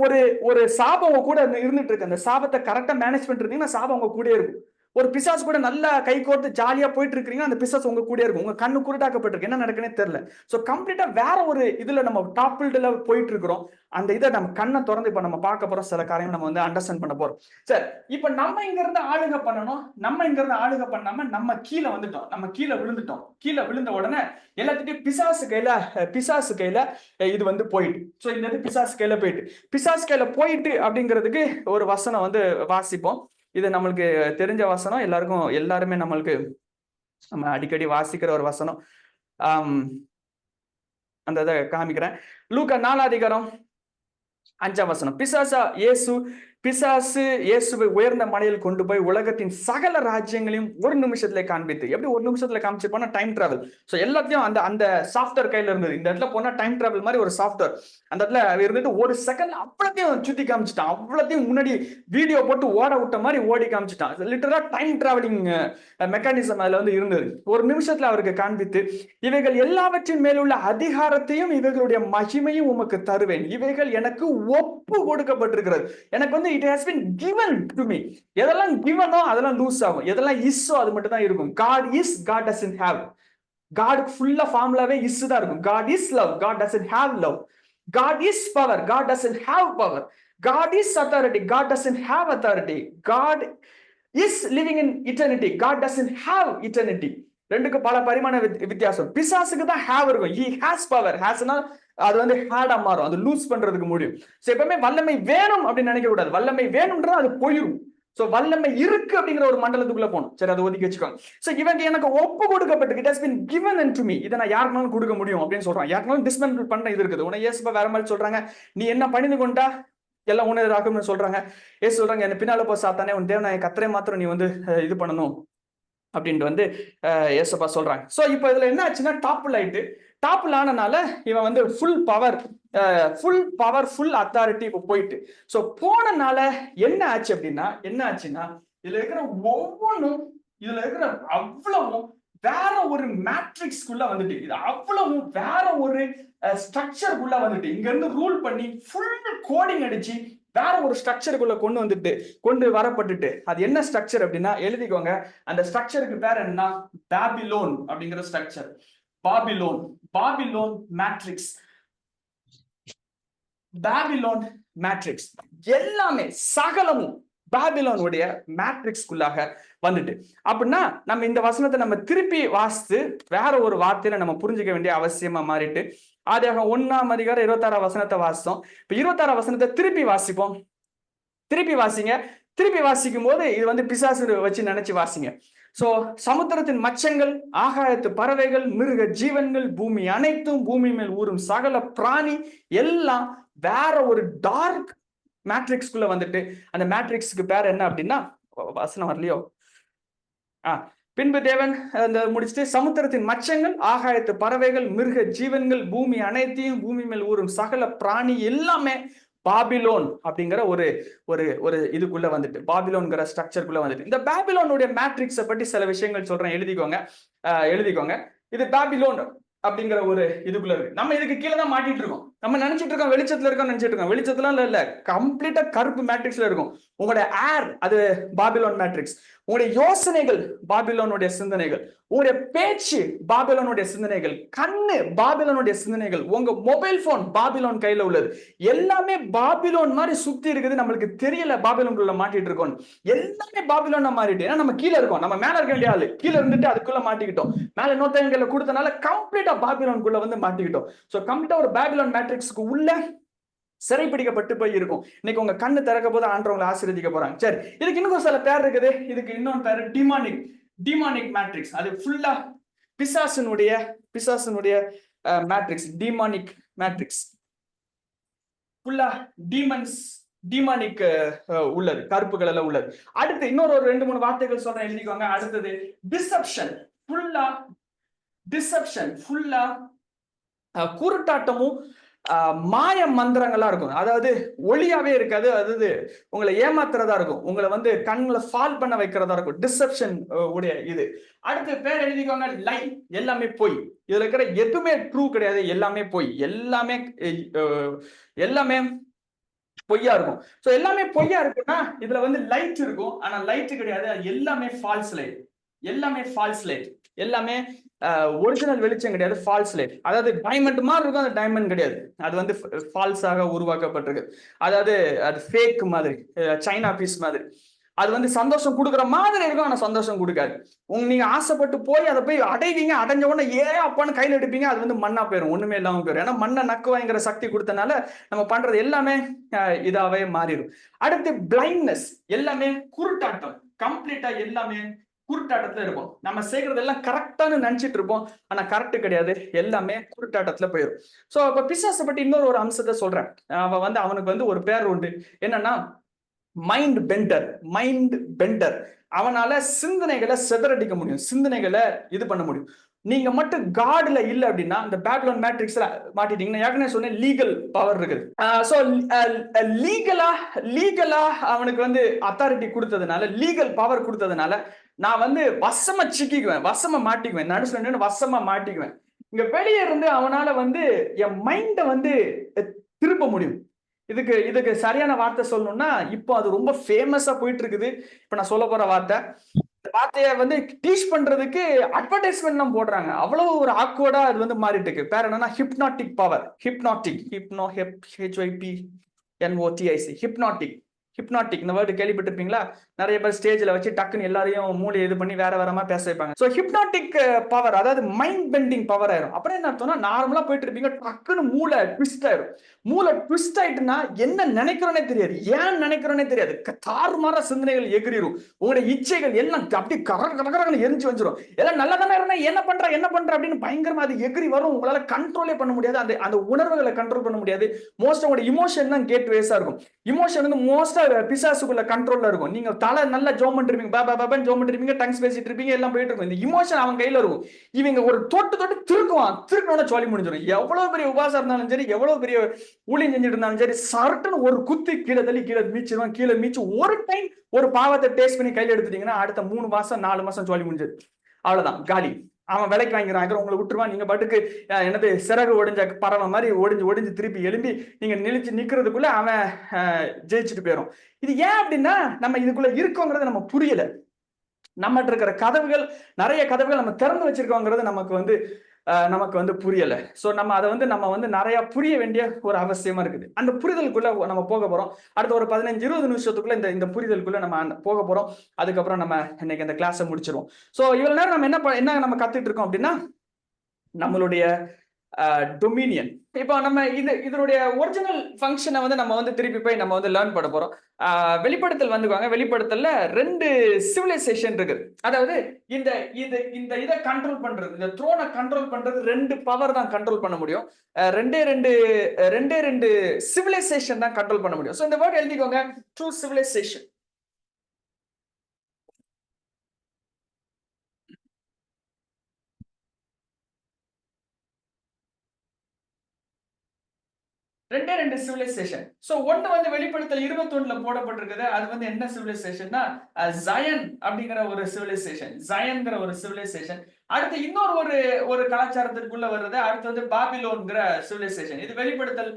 A: ஒரு சாபம் உங்க கூட இருந்துட்டு இருக்கு. அந்த சாபத்தை கரெக்டா மேனேஜ் பண்ணிருந்தீங்கன்னா சாபம் உங்க கூட இருக்கும். ஒரு பிசாசு கூட நல்லா கை கோர்த்து ஜாலியா போயிட்டு இருக்கீங்கன்னா அந்த பிசாசு உங்க கூட இருக்கும். உங்க கண்ணு குருடாக்கப்பட்டிருக்கு, என்ன நடக்குன்னே தெரியல. சோ கம்ப்ளீட்டா வேற ஒரு இதுல நம்ம டாப்பிள்ல போயிட்டு இருக்கிறோம். அந்த இதை நம்ம கண்ணை திறந்து இப்ப நம்ம பார்க்க போறோம். சில காரியம் நம்ம வந்து அண்டர்ஸ்டாண்ட் பண்ண போறோம். சரி, இப்ப நம்ம இங்க இருந்து ஆளுகை பண்ணணும். நம்ம இங்க இருந்து ஆளுகை பண்ணாம நம்ம கீழே வந்துட்டோம், நம்ம கீழே விழுந்துட்டோம். கீழே விழுந்த உடனே எல்லாத்துட்டையும் பிசாசு கையில இது வந்து போயிட்டு. சோ இந்த இது பிசாசு கையில போயிட்டு அப்படிங்கிறதுக்கு ஒரு வசனம் வந்து வாசிப்போம். இது நம்மளுக்கு தெரிஞ்ச வசனம், எல்லாருமே நம்ம அடிக்கடி வாசிக்கிற ஒரு வசனம். அந்த இதை காமிக்கிறேன். லூக்கா 4:5 பிசாசு இயேசுவை உயர்ந்த மலையில் கொண்டு போய் உலகத்தின் சகல ராஜ்யங்களையும் ஒரு நிமிஷத்துல காண்பித்து, எப்படி ஒரு நிமிஷத்துல காமிச்சிருப்போம்னா டைம் டிராவல். சோ எல்லாத்தையும் அந்த சாஃப்ட்வேர் கையில இருந்தது. இந்த இடத்துல போனா டைம் டிராவல் மாதிரி ஒரு சாஃப்ட்வேர் அந்த இடத்துல இருந்துட்டு ஒரு செகண்ட் அவ்வளோத்தையும் சுத்தி காமிச்சிட்டான். அவ்வளோத்தையும் முன்னாடி வீடியோ போட்டு ஓட விட்ட மாதிரி ஓடி காமிச்சிட்டான். லிட்டரலா டைம் டிராவலிங் மெக்கானிசம் அதுல வந்து இருந்தது. ஒரு நிமிஷத்துல அவருக்கு காண்பித்து, இவைகள் எல்லாவற்றின் மேலுள்ள அதிகாரத்தையும் இவைகளுடைய மகிமையும் உமக்கு தருவேன். இவைகள் எனக்கு ஒப்பு கொடுக்கப்பட்டிருக்கிறது. எனக்கு வந்து it has been given to me. எதெல்லாம் கிவனோ அதெல்லாம் லூஸ் ஆகும். எதெல்லாம் இஸ்ஸோ அது மட்டும் தான் இருக்கும். God is, God doesn't have. காடுக்கு ஃபுல்லா ஃபார்முலாவே இஸ் தான் இருக்கும். God is love, God doesn't have love. God is power, God doesn't have power. God is authority, God doesn't have authority. God is living in eternity, God doesn't have eternity. ரெண்டுக்கு பல பரிமாண வித்தியாசம். பிசாசுக்கு தான் have இருக்கும். he has power. hasனா அது வந்து ஹேடா மாறும், அது லூஸ் பண்றதுக்கு முடியும். சோ எப்பவுமே வல்லமை வேணும் அப்படின்னு நினைக்க கூடாது. வல்லமை வேணும்ன்றது அது போயிடும். சோ வல்லமை இருக்கு அப்படிங்கிற ஒரு மண்டலத்துக்குள்ள போகணும். சரி, அதை ஒதுக்கி வச்சுக்கோங்க. சோ இவங்க எனக்கு ஒப்பு கொடுக்கப்பட்டு, it has been given unto me. இதை நான் யாருக்குனாலும் கொடுக்க முடியும் அப்படின்னு சொல்றான். யாருக்குனாலும் டிஸ்மெண்டில் பண்ண இது இருக்குது. உன்னை இயேசுப்பா வேற மாதிரி சொல்றாங்க, நீ என்ன பணிந்து கொண்டா எல்லாம் உணராகும்னு சொல்றாங்க. ஏசு சொல்றாங்க, என்ன பின்னால போ சாத்தானே, உன் தேவனாய கர்த்தரை மாத்திரம் நீ வந்து இது பண்ணணும் அப்படின்ட்டு வந்து ஏசப்பா சொல்றாங்க. சோ இப்போ இதுல என்ன ஆச்சுன்னா, டாப்புல் ஆயிட்டு, டாப்புல் ஆனனால இவன் வந்து ஃபுல் பவர் ஃபுல் அத்தாரிட்டி இப்போ போயிட்டு. சோ போனனால என்ன ஆச்சு அப்படின்னா, என்ன ஆச்சுன்னா, இதுல இருக்கிற ஒவ்வொன்றும், இதுல இருக்கிற அவ்வளவும் வேற ஒரு மேட்ரிக்ஸ்குள்ள வந்துட்டு, இது அவ்வளவும் வேற ஒரு ஸ்ட்ரக்சருக்குள்ள வந்துட்டு, இங்க இருந்து ரூல் பண்ணி ஃபுல் கோடிங் அடிச்சு வேற ஒரு ஸ்ட்ரக்சருக்குள்ள கொண்டு வரப்பட்டுட்டு, அது என்ன ஸ்ட்ரக்சர் அப்படின்னா எழுதிக்கோங்க. அந்த ஸ்ட்ரக்சருக்கு பேர் என்ன? பாபிலோன் அப்படிங்கிற structure. Babylon matrix. Babylon matrix எல்லாமே சகலமும் பாபிலோனுடைய மேட்ரிக்ஸ்குள்ளாக வந்துட்டு. அப்படின்னா நம்ம இந்த வசனத்தை நம்ம திருப்பி வாசித்து வேற ஒரு வார்த்தையில நம்ம புரிஞ்சுக்க வேண்டிய அவசியமா மாறிட்டு, ஆதியாகமம் 1ஆம் அதிகாரம் 26ஆம் வசனத்தை வாசித்தோம். இப்ப 26ஆம் வசனத்தை திருப்பி வாசிப்போம். திருப்பி வாசிங்க. திருப்பி வாசிக்கும் போது இது வந்து பிசாசு வச்சு நினைச்சு வாசிங்க. சோ சமுத்திரத்தின் மச்சங்கள், ஆகாயத்து பறவைகள், மிருக ஜீவன்கள், பூமி அனைத்தும், பூமி மேல் ஊறும் சகல பிராணி எல்லாம் வேற ஒரு டார்க் மேட்ரிக்ஸ்குள்ள வந்துட்டு, அந்த மேட்ரிக்ஸ்க்கு பேர் என்ன அப்படின்னா, வசனம் வரலையோ, பின்பு தேவன் அந்த முடிச்சுட்டு, சமுத்திரத்தின் மச்சங்கள், ஆகாயத்து பறவைகள், மிருக ஜீவன்கள், பூமி அனைத்தையும், பூமி மேல் ஊறும் சகல பிராணி எல்லாமே பாபிலோன் அப்படிங்கிற ஒரு ஒரு ஒரு இதுக்குள்ள வந்துட்டு, பாபிலோன்கிற ஸ்ட்ரக்சருக்குள்ள வந்துட்டு. இந்த பாபிலோனுடைய மேட்ரிக்ஸை பற்றி சில விஷயங்கள் சொல்றேன், எழுதிக்கோங்க. இது பாபிலோன் அப்படிங்கிற ஒரு இதுக்குள்ள இருக்கு. நம்ம இதுக்கு கீழே தான் மாட்டிட்டு இருக்கோம். நம்ம நினைச்சிட்டு இருக்கோம் வெளிச்சத்துல இருக்கோம், நினைச்சிட்டு இருக்கோம். வெளிச்சத்துல இல்ல, கம்ப்ளீட்டா கருப்பு மேட்ரிக்ஸ்ல இருக்கும். உங்களுடைய ஏர் அது பாபிலோன் மேட்ரிக்ஸ். உங்களுடைய யோசனைகள் பாபிலோனுடைய சிந்தனைகள், உங்களுடைய பேச்சு பாபிலோனுடைய சிந்தனைகள், கண்ணு பாபிலோனுடைய சிந்தனைகள், உங்க மொபைல் போன் பாபிலோன் கையில உள்ளது. எல்லாமே பாபிலோன் மாதிரி சுத்தி இருக்குது. நம்மளுக்கு தெரியல பாபிலோனுக்குள்ள மாட்டிட்டு இருக்கோம். எல்லாமே பாபிலோனா மாறிட்டு, ஏன்னா நம்ம கீழே இருக்கோம். நம்ம மேல இருக்க வேண்டிய ஆளு கீழே இருந்துட்டு அதுக்குள்ள மாட்டிக்கிட்டோம். மேல இன்னொருத்தங்க கையில கொடுத்தனால கம்ப்ளீட்டா பாபிலோனுக்குள்ள வந்து மாட்டிக்கிட்டோம். சோ கம்ப்ளீட்டா ஒரு பாபிலோன் மேட்ரிக்ஸ்க்கு உள்ள சிறைப்பிடிக்கப்பட்டு போய் இருக்கும். இன்னைக்கு உங்க கண்ணு திறக்க போது ஆண்டவங்களை ஆசீர்வதிக்க போறாங்க. சரி, இதுக்கு இன்னும் சில பேர் இருக்குது. இதுக்கு இன்னொரு பேர் டிமானிக் மேட்ரிக்ஸ். அது ஃபுல்லா பிசாசனுடைய மேட்ரிக்ஸ். டிமானிக் மேட்ரிக்ஸ் ஃபுல்லா டிமானிக் உள்ளது, கருப்பு கலர்ல உள்ளது. அடுத்து இன்னொரு 2-3 வார்த்தைகள் சொல்றேன், எழுதிக்கோங்க. அடுத்தது டிசெப்ஷன். ஃபுல்லா குருட்டாட்டமும் மாய மந்திரங்களா இருக்கும். அதாவது ஒளியாவே இருக்காது, அதாவது உங்களை ஏமாத்துறதா இருக்கும், உங்களை வந்து கண்களை ஃபால் பண்ண வைக்கிறதா இருக்கும். டிசெப்ஷன் உடைய இது. அடுத்து பேர் எழுதிக்கோங்க, லை. எல்லாமே பொய். இதுல இருக்கிற எதுவுமே ட்ரூ கிடையாது, எல்லாமே பொய், எல்லாமே பொய்யா இருக்கும். சோ எல்லாமே பொய்யா இருக்குன்னா இதுல வந்து லைட் இருக்கும், ஆனா லைட் கிடையாது, எல்லாமே ஃபால்ஸ் லைட், எல்லாமே ஒரிஜினல் வெளிச்சம் கிடையாது, ஃபால்ஸ் லைட். அதாவது டைமண்ட் மாதிரி இருக்கும், அது டைமண்ட் கிடையாது, அது வந்து ஃபால்ஸாக உருவாக்கப்பட்டிருக்கு. அதாவது அது ஃபேக் மாதிரி, சைனா பீஸ் மாதிரி. அது வந்து சந்தோஷம் கொடுக்குற மாதிரி இருக்கும், ஆனா சந்தோஷம் கொடுக்காது. நீங்க ஆசைப்பட்டு போய் அதை போய் அடைவீங்க, அடைஞ்ச உடனே அப்பான்னு கையில எடுப்பீங்க, அது வந்து மண்ணா போயிடும், ஒண்ணுமே இல்லாம போயிடும். ஏன்னா மண்ணை நக்குவாங்கிற சக்தி கொடுத்தனால நம்ம பண்றது எல்லாமே இதாவே மாறிடும். அடுத்து பிளைண்ட்னஸ், எல்லாமே குருட்டாட்டம். கம்ப்ளீட்டா எல்லாமே குருட்டாட்டத்துல இருக்கும். நம்ம செய்யறது எல்லாம் கரெக்டானு நினைச்சிட்டு இருப்போம், ஆனா கரெக்ட் கிடையாது, எல்லாமே குருட்டாட்டத்துல போயிடும். சோ இப்ப பிசாசை பத்தி இன்னொரு ஒரு அம்சத்தை சொல்றேன். அவனுக்கு வந்து ஒரு பேர் உண்டு, என்னன்னா மைண்ட் பெண்டர். அவனால சிந்தனைகளை சிதறடிக்க முடியும், சிந்தனைகளை இது பண்ண முடியும். நீங்க மட்டும் காட்ல இல்ல அப்படின்னா, இந்த பாபிலோன் மேட்ரிக்ஸ்ல மாட்டிட்டீங்கன்னா, ஏற்கனவே சொன்னேன் லீகல் பவர் இருக்குது. சோ லீகலா அவனுக்கு வந்து அத்தாரிட்டி கொடுத்ததுனால, லீகல் பவர் கொடுத்ததுனால, நான் வந்து வசமா மாட்டிக்குவேன். இங்க வெளியே இருந்து அவனால வந்து என் மைண்ட வந்து திருப்ப முடியும். இதுக்கு சரியான வார்த்தை சொல்லணும்னா, இப்போ அது ரொம்ப ஃபேமஸா போயிட்டு இருக்குது. இப்ப நான் சொல்ல போற வார்த்தை வார்த்தையை வந்து டீச் பண்றதுக்கு அட்வர்டைஸ்மெண்ட் தான் போடுறாங்க. அவ்வளவு ஒரு ஆக்வர்டா அது வந்து மாறிட்டு இருக்கு. பேர் என்னன்னா hypnotic power. Hypnotic, hypnotic, hypnotic. இந்த வேர்டு கேள்விப்பட்டிருப்பீங்களா? நிறைய பேர் ஸ்டேஜ்ல வச்சு டக்குன்னு எல்லாரையும் மூளை இது பண்ணி வேற வேறமா பேச வைப்பாங்க. சோ ஹிப்னாட்டிக் பவர், அதாவது மைண்ட் பெண்டிங் பவர் ஆயிரும். அப்புறம் என்ன அர்த்தம்னா, நார்மலா போயிட்டு இருப்பீங்க, டக்குன்னு மூளை ட்விஸ்ட் ஆயிரும். மூளை ட்விஸ்ட் ஆயிட்டுனா என்ன நினைக்கிறோனே தெரியாது, ஏன் நினைக்கிறோனே தெரியாது, தாறுமாற சிந்தனைகள் எகிரிரும். உங்களுடைய இச்சைகள் எல்லாம் அப்படி கரகரகரன்னு எரிஞ்சு வந்துரும். எல்லாம் நல்லா தானே இருந்தா என்ன பண்ற அப்படின்னு பயங்கரமா அது எகிரி வரும். உங்களால கண்ட்ரோலே பண்ண முடியாது. அந்த அந்த உணர்வுகளை கண்ட்ரோல் பண்ண முடியாது. மோஸ்ட் உங்களுடைய இமோஷன் தான் கேட் வேஸா இருக்கும். இமோஷன் வந்து மோஸ்டா பிசாசுக்குள்ள கண்ட்ரோல்ல இருக்கும். நீங்க தலை நல்லா ஜோம் பண்ணிருப்பீங்க, பாபான்னு ஜோம் பண்ணிருப்பீங்க, டங்ஸ் பேசிட்டு இருப்பீங்க, எல்லாம் போயிட்டு இருக்கும். இந்த இமோஷன் அவன் கையில இருக்கும். இவங்க ஒரு தொட்டு திருக்கணும்னா சொல்லி முடிஞ்சிடும். எவ்வளவு பெரிய உபாசம் இருந்தாலும் சரி, எவ்வளவு பெரிய ஊழியம் செஞ்சுட்டு இருந்தாலும் சரி, சர்ட்டுன்னு ஒரு குத்து கீழே தள்ளி கீழே மீச்சிருவான். கீழே மீச்சு ஒரு டைம் ஒரு பாவத்தை டேஸ்ட் பண்ணி கையில எடுத்துட்டீங்கன்னா அடுத்த 3 மாசம் 4 மாசம் சொல்லி முடிஞ்சது. அவ்வளவுதான், காலி. அவன் விலைக்கு வாங்கிறான், உங்களை விட்டுருவான். நீங்க பாட்டுக்கு என்னது சிறகு ஒடிஞ்ச பறவை மாதிரி ஒடிஞ்சு திருப்பி எழும்பி நீங்க நிக்கிறதுக்குள்ள அவன் ஜெயிச்சுட்டு போயிடும். இது ஏன் அப்படின்னா, நம்ம இதுக்குள்ள இருக்கோங்கிறது நம்ம புரியல. நம்மகிட்ட இருக்கிற கதவுகள், நிறைய கதவுகள் நம்ம திறந்து வச்சிருக்கோங்கிறது நமக்கு வந்து புரியல. சோ நம்ம அதை வந்து நம்ம வந்து நிறைய புரிய வேண்டிய ஒரு அவசியமா இருக்குது. அந்த புரிதலுக்குள்ள நம்ம போக போறோம். அடுத்த ஒரு 15-20 நிமிஷத்துக்குள்ள இந்த புரிதலுக்குள்ள நம்ம போக போறோம். அதுக்கப்புறம் நம்ம இன்னைக்கு இந்த கிளாஸை முடிச்சிருவோம். சோ இவ்வளவு நேரம் நம்ம என்ன நம்ம கத்துட்டு இருக்கோம் அப்படின்னா, நம்மளுடைய டொமினியன். இப்போ நம்ம இதனுடைய ஒரிஜினல் ஃபங்க்ஷனை வந்து நம்ம வந்து திருப்பி போய் நம்ம வந்து லேர்ன் பண்ண போறோம். வெளிப்படுத்தல் வந்துக்குவாங்க. வெளிப்படுத்தல்ல 2 சிவிலைசேஷன் இருக்கு. அதாவது இதை கண்ட்ரோல் பண்றது, இந்த த்ரோனை கண்ட்ரோல் பண்றது 2 பவர் தான் கண்ட்ரோல் பண்ண முடியும். ரெண்டே ரெண்டு சிவிலைசேஷன் தான் கண்ட்ரோல் பண்ண முடியும். சோ இந்த வேர்ட் எழுதிக்கோங்க, ட்ரூ சிவிலைசேஷன். ரெண்டு சிவிலைசேஷன். சோ ஒண்ணு வந்து வெளிப்படுத்தல் 21ல போடப்பட்டிருக்குது. அது வந்து என்ன சிவிலைசேஷன்னா, ஜயன் அப்படிங்கிற ஒரு சிவிலைசேஷன். ஜயன்ங்கிற ஒரு சிவிலைசேஷன். அடுத்து இன்னொரு ஒரு கலாச்சாரத்திற்குள்ள வர்றது, அடுத்து வந்து பாபிலோன்ங்கிற சிவிலைசேஷன். இது வெளிப்படுத்தல்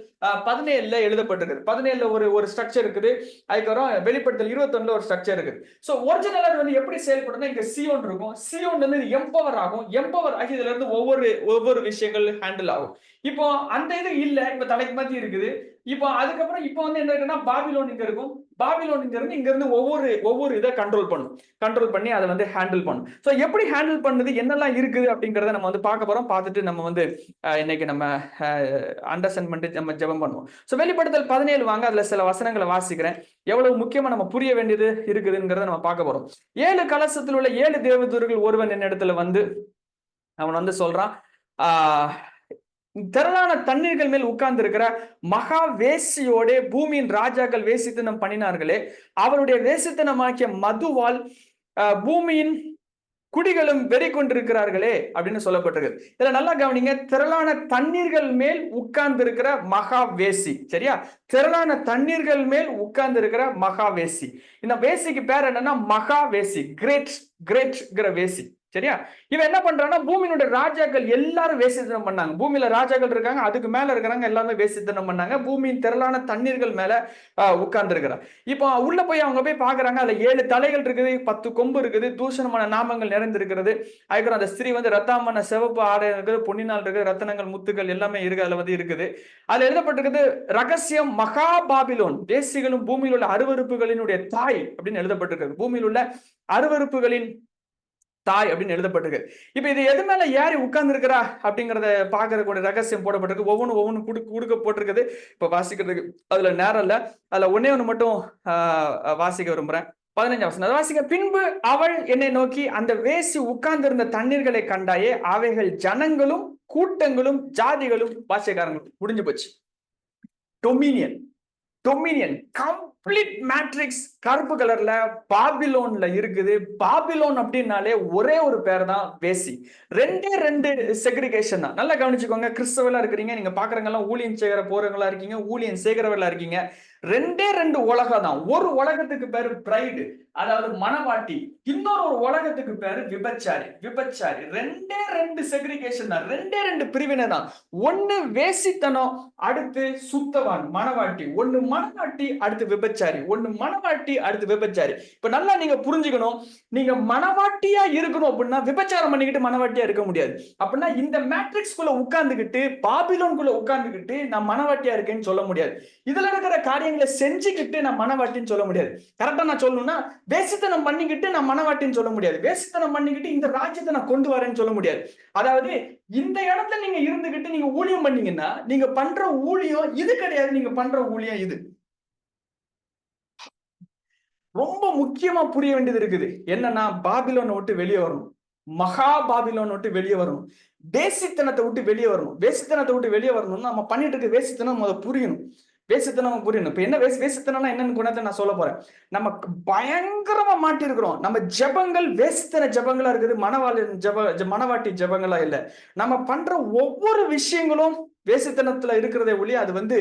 A: 17ல எழுதப்பட்டிருக்கு. 17ல ஒரு ஸ்ட்ரக்சர் இருக்குது. அதுக்கப்புறம் வெளிப்படுத்தல் 21ல ஒரு ஸ்ட்ரக்சர் இருக்குது. சோ ஒரிஜினலா வந்து எப்படி செயல்படும்னா, இங்க சியோன் இருக்கும். சியோன் வந்து எம்பவர் ஆகும். எம்பவர் ஆகி இதுல இருந்து ஒவ்வொரு விஷயங்கள் ஹேண்டில் ஆகும். இப்போ அந்த இது இல்ல, இப்ப தலைக்கு மாத்தி இருக்குது. இப்போ அதுக்கப்புறம் இப்போ வந்து என்ன இருக்குன்னா, பாபிலோன் இங்க இருக்கும். பாபிலோன் இங்க இருந்து ஒவ்வொரு இதை கண்ட்ரோல் பண்ணி அதை வந்து ஹேண்டில் பண்ணும். சோ எப்படி ஹேண்டில் பண்ணுது, என்னெல்லாம் இருக்குது அப்படிங்கறத நம்ம வந்து பார்க்க போறோம். பார்த்துட்டு நம்ம வந்து இன்னைக்கு நம்ம அண்டர்ஸ்டாண்ட் பண்ணிட்டு நம்ம ஜெபம் பண்ணுவோம். சோ வெளிப்படுத்தல் 17 வாங்க, அதுல சில வசனங்களை வாசிக்கிறேன். எவ்வளவு முக்கியமா நம்ம புரிய வேண்டியது இருக்குதுங்கிறத நம்ம பார்க்க போறோம். 7 கலசத்தில் உள்ள 7 தேவதூதர்கள் ஒருவன் என்னிடத்துல வந்து அவன் வந்து சொல்றான், திரளான தண்ணீர்கள் மேல் உட்கார்ந்து இருக்கிற மகா வேசியோட பூமியின் ராஜாக்கள் வேசித்தனம் பண்ணினார்களே, அவருடைய வேசித்தனமாக்கிய மதுவால் பூமியின் குடிகளும் வெறி கொண்டிருக்கிறார்களே அப்படின்னு சொல்லப்பட்டிருக்கு. இதுல நல்லா கவனிங்க, திரளான தண்ணீர்கள் மேல் உட்கார்ந்து இருக்கிற மகா வேசி. சரியா? திரளான தண்ணீர்கள் மேல் உட்கார்ந்து இருக்கிற மகா வேசி. இந்த வேசிக்கு பேர் என்னன்னா மகா வேசி, கிரேட் வேசி. சரியா? இவன் என்ன பண்றான்னா, பூமியினுடைய ராஜாக்கள் எல்லாரும் வேசித்தனம் பண்ணாங்க. பூமியில ராஜாக்கள் இருக்காங்க, அதுக்கு மேல இருக்கிறாங்க, எல்லாமே வேசித்தனம் பண்ணாங்க. பூமியின் திரளான தண்ணீர்கள் மேல உட்கார்ந்து இருக்கிறார். இப்போ உள்ள போய் அவங்க போய் பாக்குறாங்க, அதுல 7 தலைகள் இருக்குது, 10 கொம்பு இருக்குது, தூஷணமான நாமங்கள் நிறைந்திருக்கிறது. அதுக்கப்புறம் அந்த ஸ்திரீ வந்து ரத்தாமான சிவப்பு ஆடை இருக்குது, பொன்னினால் இருக்குது, ரத்தனங்கள் முத்துக்கள் எல்லாமே இருக்கு, அதுல வந்து இருக்குது. அதுல எழுதப்பட்டிருக்குது, ரகசியம் மகா பாபிலோன், தேசிகளும் பூமியில் உள்ள அருவருப்புகளினுடைய தாய் அப்படின்னு எழுதப்பட்டிருக்கிறது. பூமியில் உள்ள அருவருப்புகளின் தாய் அப்படின்னு எழுதப்பட்டிருக்கு. இப்ப இது எது மேல யாரு உட்கார்ந்து இருக்கிறா அப்படிங்கறத பாக்குறதுக்கு ரகசியம் போடப்பட்டிருக்கு. ஒவ்வொன்னு கொடுக்க போட்டிருக்குது. இப்ப வாசிக்கிறதுக்கு அதுல நேரம் இல்ல. அதுல ஒண்ணு மட்டும் வாசிக்க விரும்புறேன். 15 வசனம் வாசிக்க. பின்பு அவள் என்னை நோக்கி, அந்த வேசி உட்கார்ந்து இருந்த தண்ணீர்களை கண்டாயே, அவைகள் ஜனங்களும் கூட்டங்களும் ஜாதிகளும் பாஷைக்காரங்களும். முடிஞ்சு போச்சு. டொமினியன் கம்ப்ளீட் மேட்ரிக்ஸ் கருப்பு கலர்ல பாபிலோன்ல இருக்குது. பாபிலோன் அப்படின்னாலே ஒரே ஒரு பேர் தான், வேசி. ரெண்டு செக்ரிகேஷன் தான். நல்லா கவனிச்சுக்கோங்க. கிறிஸ்தவர்களா இருக்கிறீங்க, நீங்க பாக்குறவங்க எல்லாம் ஊழியம் செய்கிற போறவங்களா இருக்கீங்க, ஊழியம் செய்கிறவர்களா இருக்கீங்க. 2 உலகம் தான். ஒரு உலகத்துக்கு பேரு பிரைடு, அதாவது மனவாட்டி. இன்னொரு உலகத்துக்கு பேரு விபச்சாரி. 2 செக்ரிகேஷன் தான். 2 பிரிவினை தான். ஒண்ணு வேசித்தனம், அடுத்து சுத்தவான் மனவாட்டி. ஒண்ணு மனவாட்டி அடுத்து விபச்சாரி, ஒண்ணு மனவாட்டி அடுத்து விபச்சாரி. இப்ப நல்லா நீங்க புரிஞ்சுக்கணும், நீங்க மனவாட்டியா இருக்கணும் அப்படின்னா விபச்சாரம் பண்ணிக்கிட்டு மனவாட்டியா இருக்க முடியாது. அப்படின்னா இந்த மேட்ரிக்ஸ்குள்ள உட்கார்ந்துகிட்டு பாபிலோன்குள்ள உட்கார்ந்துகிட்டு நான் மனவாட்டியா இருக்கேன்னு சொல்ல முடியாது. இதுல இருக்கிற காரியங்களை செஞ்சுக்கிட்டு நான் மனவாட்டின்னு சொல்ல முடியாது. கரெக்டா நான் சொல்லணும்னா வேசித்தனம் பண்ணிக்கிட்டு நான் மனவாட்டின்னு சொல்ல முடியாது. வேசித்தனம் பண்ணிக்கிட்டு இந்த ராஜ்யத்தை நான் கொண்டு வரேன்னு சொல்ல முடியாது. அதாவது இந்த இடத்துல நீங்க இருந்துகிட்டு நீங்க ஊழியம் பண்ணீங்கன்னா நீங்க பண்ற ஊழியம் இது கிடையாது. நீங்க பண்ற ஊழியம் இது. ரொம்ப முக்கியமா புரிய வேண்டியது இருக்குது. என்னன்னா பாபிலோனை விட்டு வெளியே வரணும். மகா பாபிலோனை விட்டு வெளியே வரணும். வேசித்தனத்தை விட்டு வெளியே வரணும். வேசித்தனத்தை விட்டு வெளியே வரணும்னா நம்ம பண்ணிட்டு இருக்க வேசித்தனம் அதை புரியணும். வேசித்தனம் புரியணும். இப்ப என்ன வேசித்தனம்னா என்னன்னு குணத்தை நான் சொல்ல போறேன். நமக்கு பயங்கரமா மாட்டி இருக்கிறோம். நம்ம ஜபங்கள் வேசித்தன ஜபங்களா இருக்குது. மனவாட்டி ஜபங்களா இல்ல. நம்ம பண்ற ஒவ்வொரு விஷயங்களும் வேசித்தனத்துல இருக்கிறதே ஒளி அது வந்து